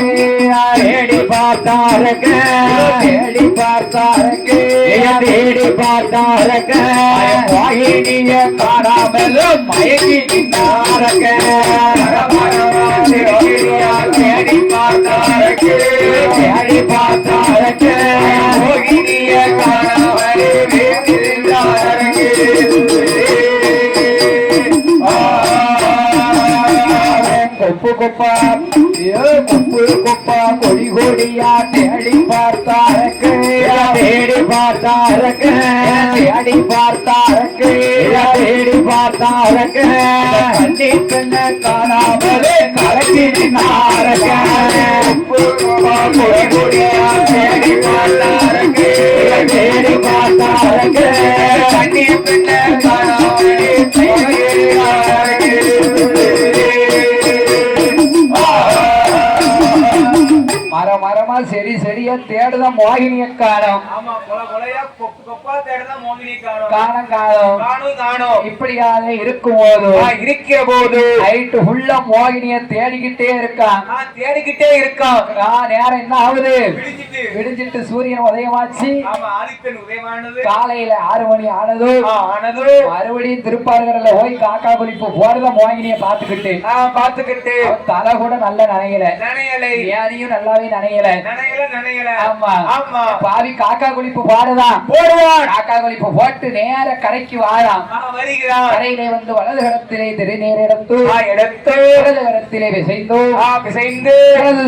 மோகினிய காணாமல் மயங்கி நின்றாரக்க தேடி பார்த்தாருக்கு மோகினிய காணாமல் கொப்பு கொப்பா கொடி கொடியா தேடி பார்த்தாருக்கு கண்ணி பெண்ண காணாமலே கலக்கி நின்னாரக்க கொடி கொடியா தேடி பார்த்தாருக்கு கண்ணி பெண்ண காணாமலே மரமா செடியா தேடுதான் மோகினிய காணோம். இப்படியாக இருக்கிற போது நைட்டு ஃபுல்லா மோகினிய தேடிக்கிட்டே இருக்கான். நேரம் என்ன ஆகுது? விடிஞ்சிட்டு சூரியன் உதயமாச்சு. காலையில 6 மணி ஆனது மறுபடியும் திருப்பார்கடல போய் காக்கா குளிப்பு போறத மோகினிய பாத்துக்கிட்டு தலை கூட நல்ல நனையல ஏனையும் நல்லாவே நனையல. ஆமா பாவி காக்கா குளிப்பு போடுவான். காக்கா குளிப்பு போட்டு நேர கரைக்கு வாழாம். கரையிலே வந்து வலது கரத்திலே திருநீர் எடுத்து இடது கரத்திலே பிசைந்து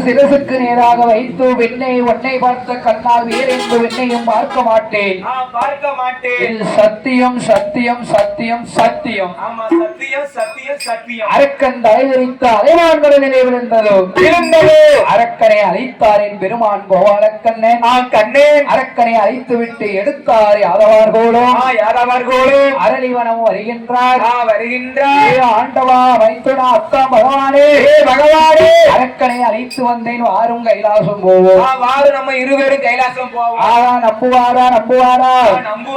சிரசுக்கு நேராக வைத்து வெண்ணை ஒன்னை பார்த்த கண்ணால் வேறென்று வெண்ணையும் பார்க்க மாட்டேன். இது சத்தியம் சத்தியம் சத்தியம் சத்தியம். அரக்கன் தலைவிரித்த அலைவான்களை நினைவிருந்தது. அரக்கனை அழைத்தார் என் பெருமான் கோபாலக்கண்ணன். அரக்கனை அழைத்து விட்டு எடுத்தார் யாதவார்களோடும் அரளிவனம் வருகின்றார். ஆண்டவா வைத்துடா அத்தா பகவானே அரக்கனை அழைத்து வந்தேன் வாரும் கைலாசம் போவோம். நம்ம இருவரும் கைலாசம் போவோம். நம்புவாரா நம்ப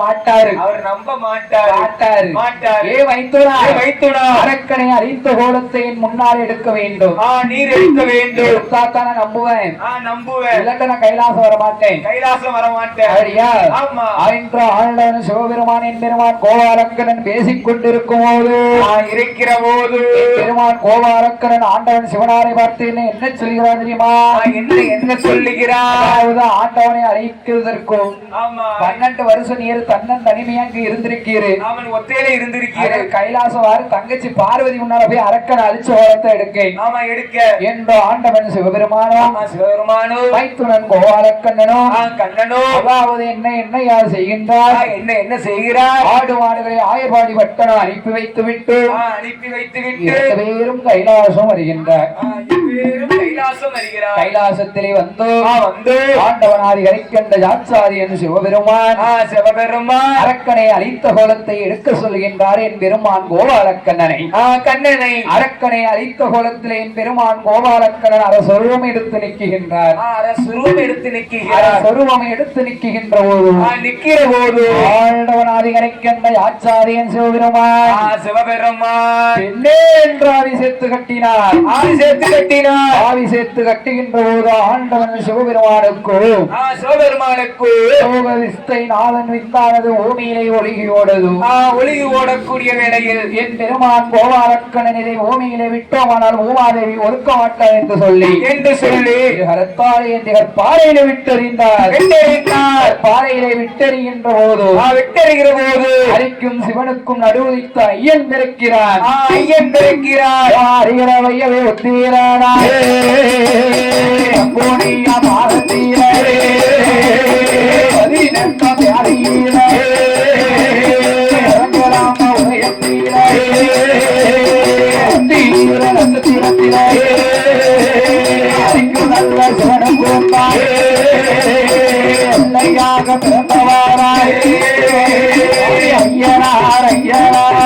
மாட்டாரு. அவர் நம்ப மாட்டாரு. ஏ வைத்துடா அரக்கனை அழைத்த கோலத்தை என் முன்னால் எடுக்க வேண்டும். நீர் எடுக்க வேண்டும். எடுத்தாத்தான நம்புவேன். இல்லட்ட நான் கைலாசம் வரமாட்டேன். அப்படியா? ஆண்டவன் சிவபெருமான் என் பெருமான் கோபாலக்கண்ணன் பேசிக் கொண்டிருக்கும் போது பெருமான் கோபாலக்கண்ணன் ஆண்டவன் சிவனாரை பார்த்து என்ன சொல்கிறார் தெரியுமா? என்ன சொல்லுகிறார்? அதாவது ஆண்டவனை அழைக்கிறதற்கும் 12 வருஷம் நீர் தன்னன் தனிமையா இங்கு இருந்திருக்கீரு. ஒத்தையில இருந்திருக்கீரு. கைலாசம் வாரு தங்கச்சி பார்வதி முன்னால போய் அரக்கனை அழிச்சு ஓரத்தை எடுக்க என்ற ஆண்டவன் சிவபெருமானோ வைத்துடன் கோபாலக்கண்ணனோ அதாவது என்ன யார் செய்கின்றார்? என்ன செய்கிறார்? ஆடு மாடுகளை ஆயர்பாடி பட்டணம் அனுப்பி வைத்து விட்டு பேரும் கைலாசம் வருகின்றார். கைலாசத்திலே வந்து ஆண்டவனாதி கரைக்கின்ற யாச்சாரியன் சிவபெருமான் அரக்கனை அழித்த கோலத்தை எடுக்க சொல்கின்றார் என் பெருமான் கோபாலக்கண்ணனை. அரக்கனை அழித்த கோலத்திலே என் பெருமான் கோபாலக்கண்ணன் அரசுருவம் எடுத்து நிற்கின்றார். சொருவம் எடுத்து நிற்கின்ற போது ஆண்டவனாதி கரைக்கின்ற யாச்சாரியன் சிவபெருமான் என்று ஆவி சேர்த்து கட்டினார். ஆவி சேர்த்து கட்டுகின்ற போது ஆண்டவன் சிவபெருமானுக்கு நாதன் வித்தானது பூமியிலே ஒழுகி ஓடக்கூடிய வேளையில் என் பெருமான் கோபாலக்கண்ணன் இதை பூமியிலே விட்டோமானால் பூமாதேவி ஒதுக்க மாட்டார் என்று சொல்லி திருமாலயந்திகர் பாறையில விட்டறிந்தார். பாறையிலே விட்டறிகின்ற போது விட்டறிகிற போது ஹரிக்கும் சிவனுக்கும் நடுவுதித்த ஐயன் பிறக்கிறான். ஐயன் பிறக்கிறார். அறிகிறவையவே ஒத்தீரானாய் பூனியா பாரதீரே பதினெட்டாம் யாரீரே ரங்கராம உதயத்தீரே தீர நட்சத்திரத்திலே சிங்கு நல்ல சிவனும் கூர்ந்தாய் பிள்ளையாக பிறந்தவாராய் ஐயனார் ஐயனார்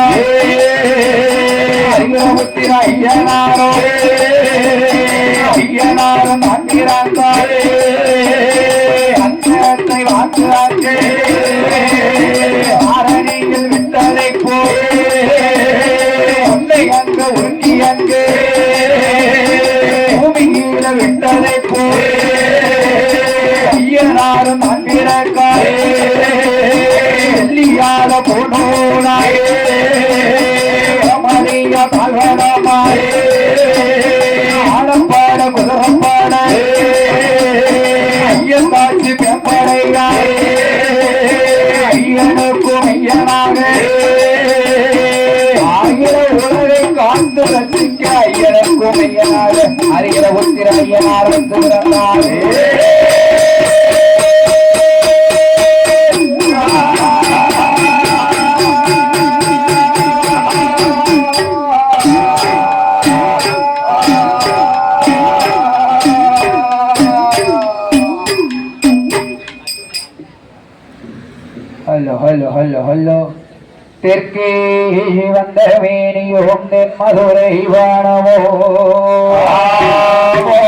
அறிவுத்திர ஐயனாரோ ஐயனாரும் ஆக்கிறார்கள் அந்தத்தை வாக்குறார்கள் ஆரணியில் விட்டதை போய் ஒன்றை அங்கு உருங்கி அங்கு பூமியில விட்டதை போய் ஐயனாரும் ஆக்கிறார்கள் வெள்ளியால போனோனாயே மணிய பல்வனமாயே ஆடப்பாட குதிரப்பாட ஐயன் காட்சி பெப்படையாயே ஐயனுக்கும் ஐயனாக ஆயிர உலகை காத்து ரசிக்க ஐயனுக்கும் ஐயனாக அறிகிற உத்திர ஐயனார் வந்து பிறந்தாரே. ஹலோ ஹலோ ஹலோ ஹலோ தெற்கே வந்த மேனியோம் தென் மதுரை வானவோ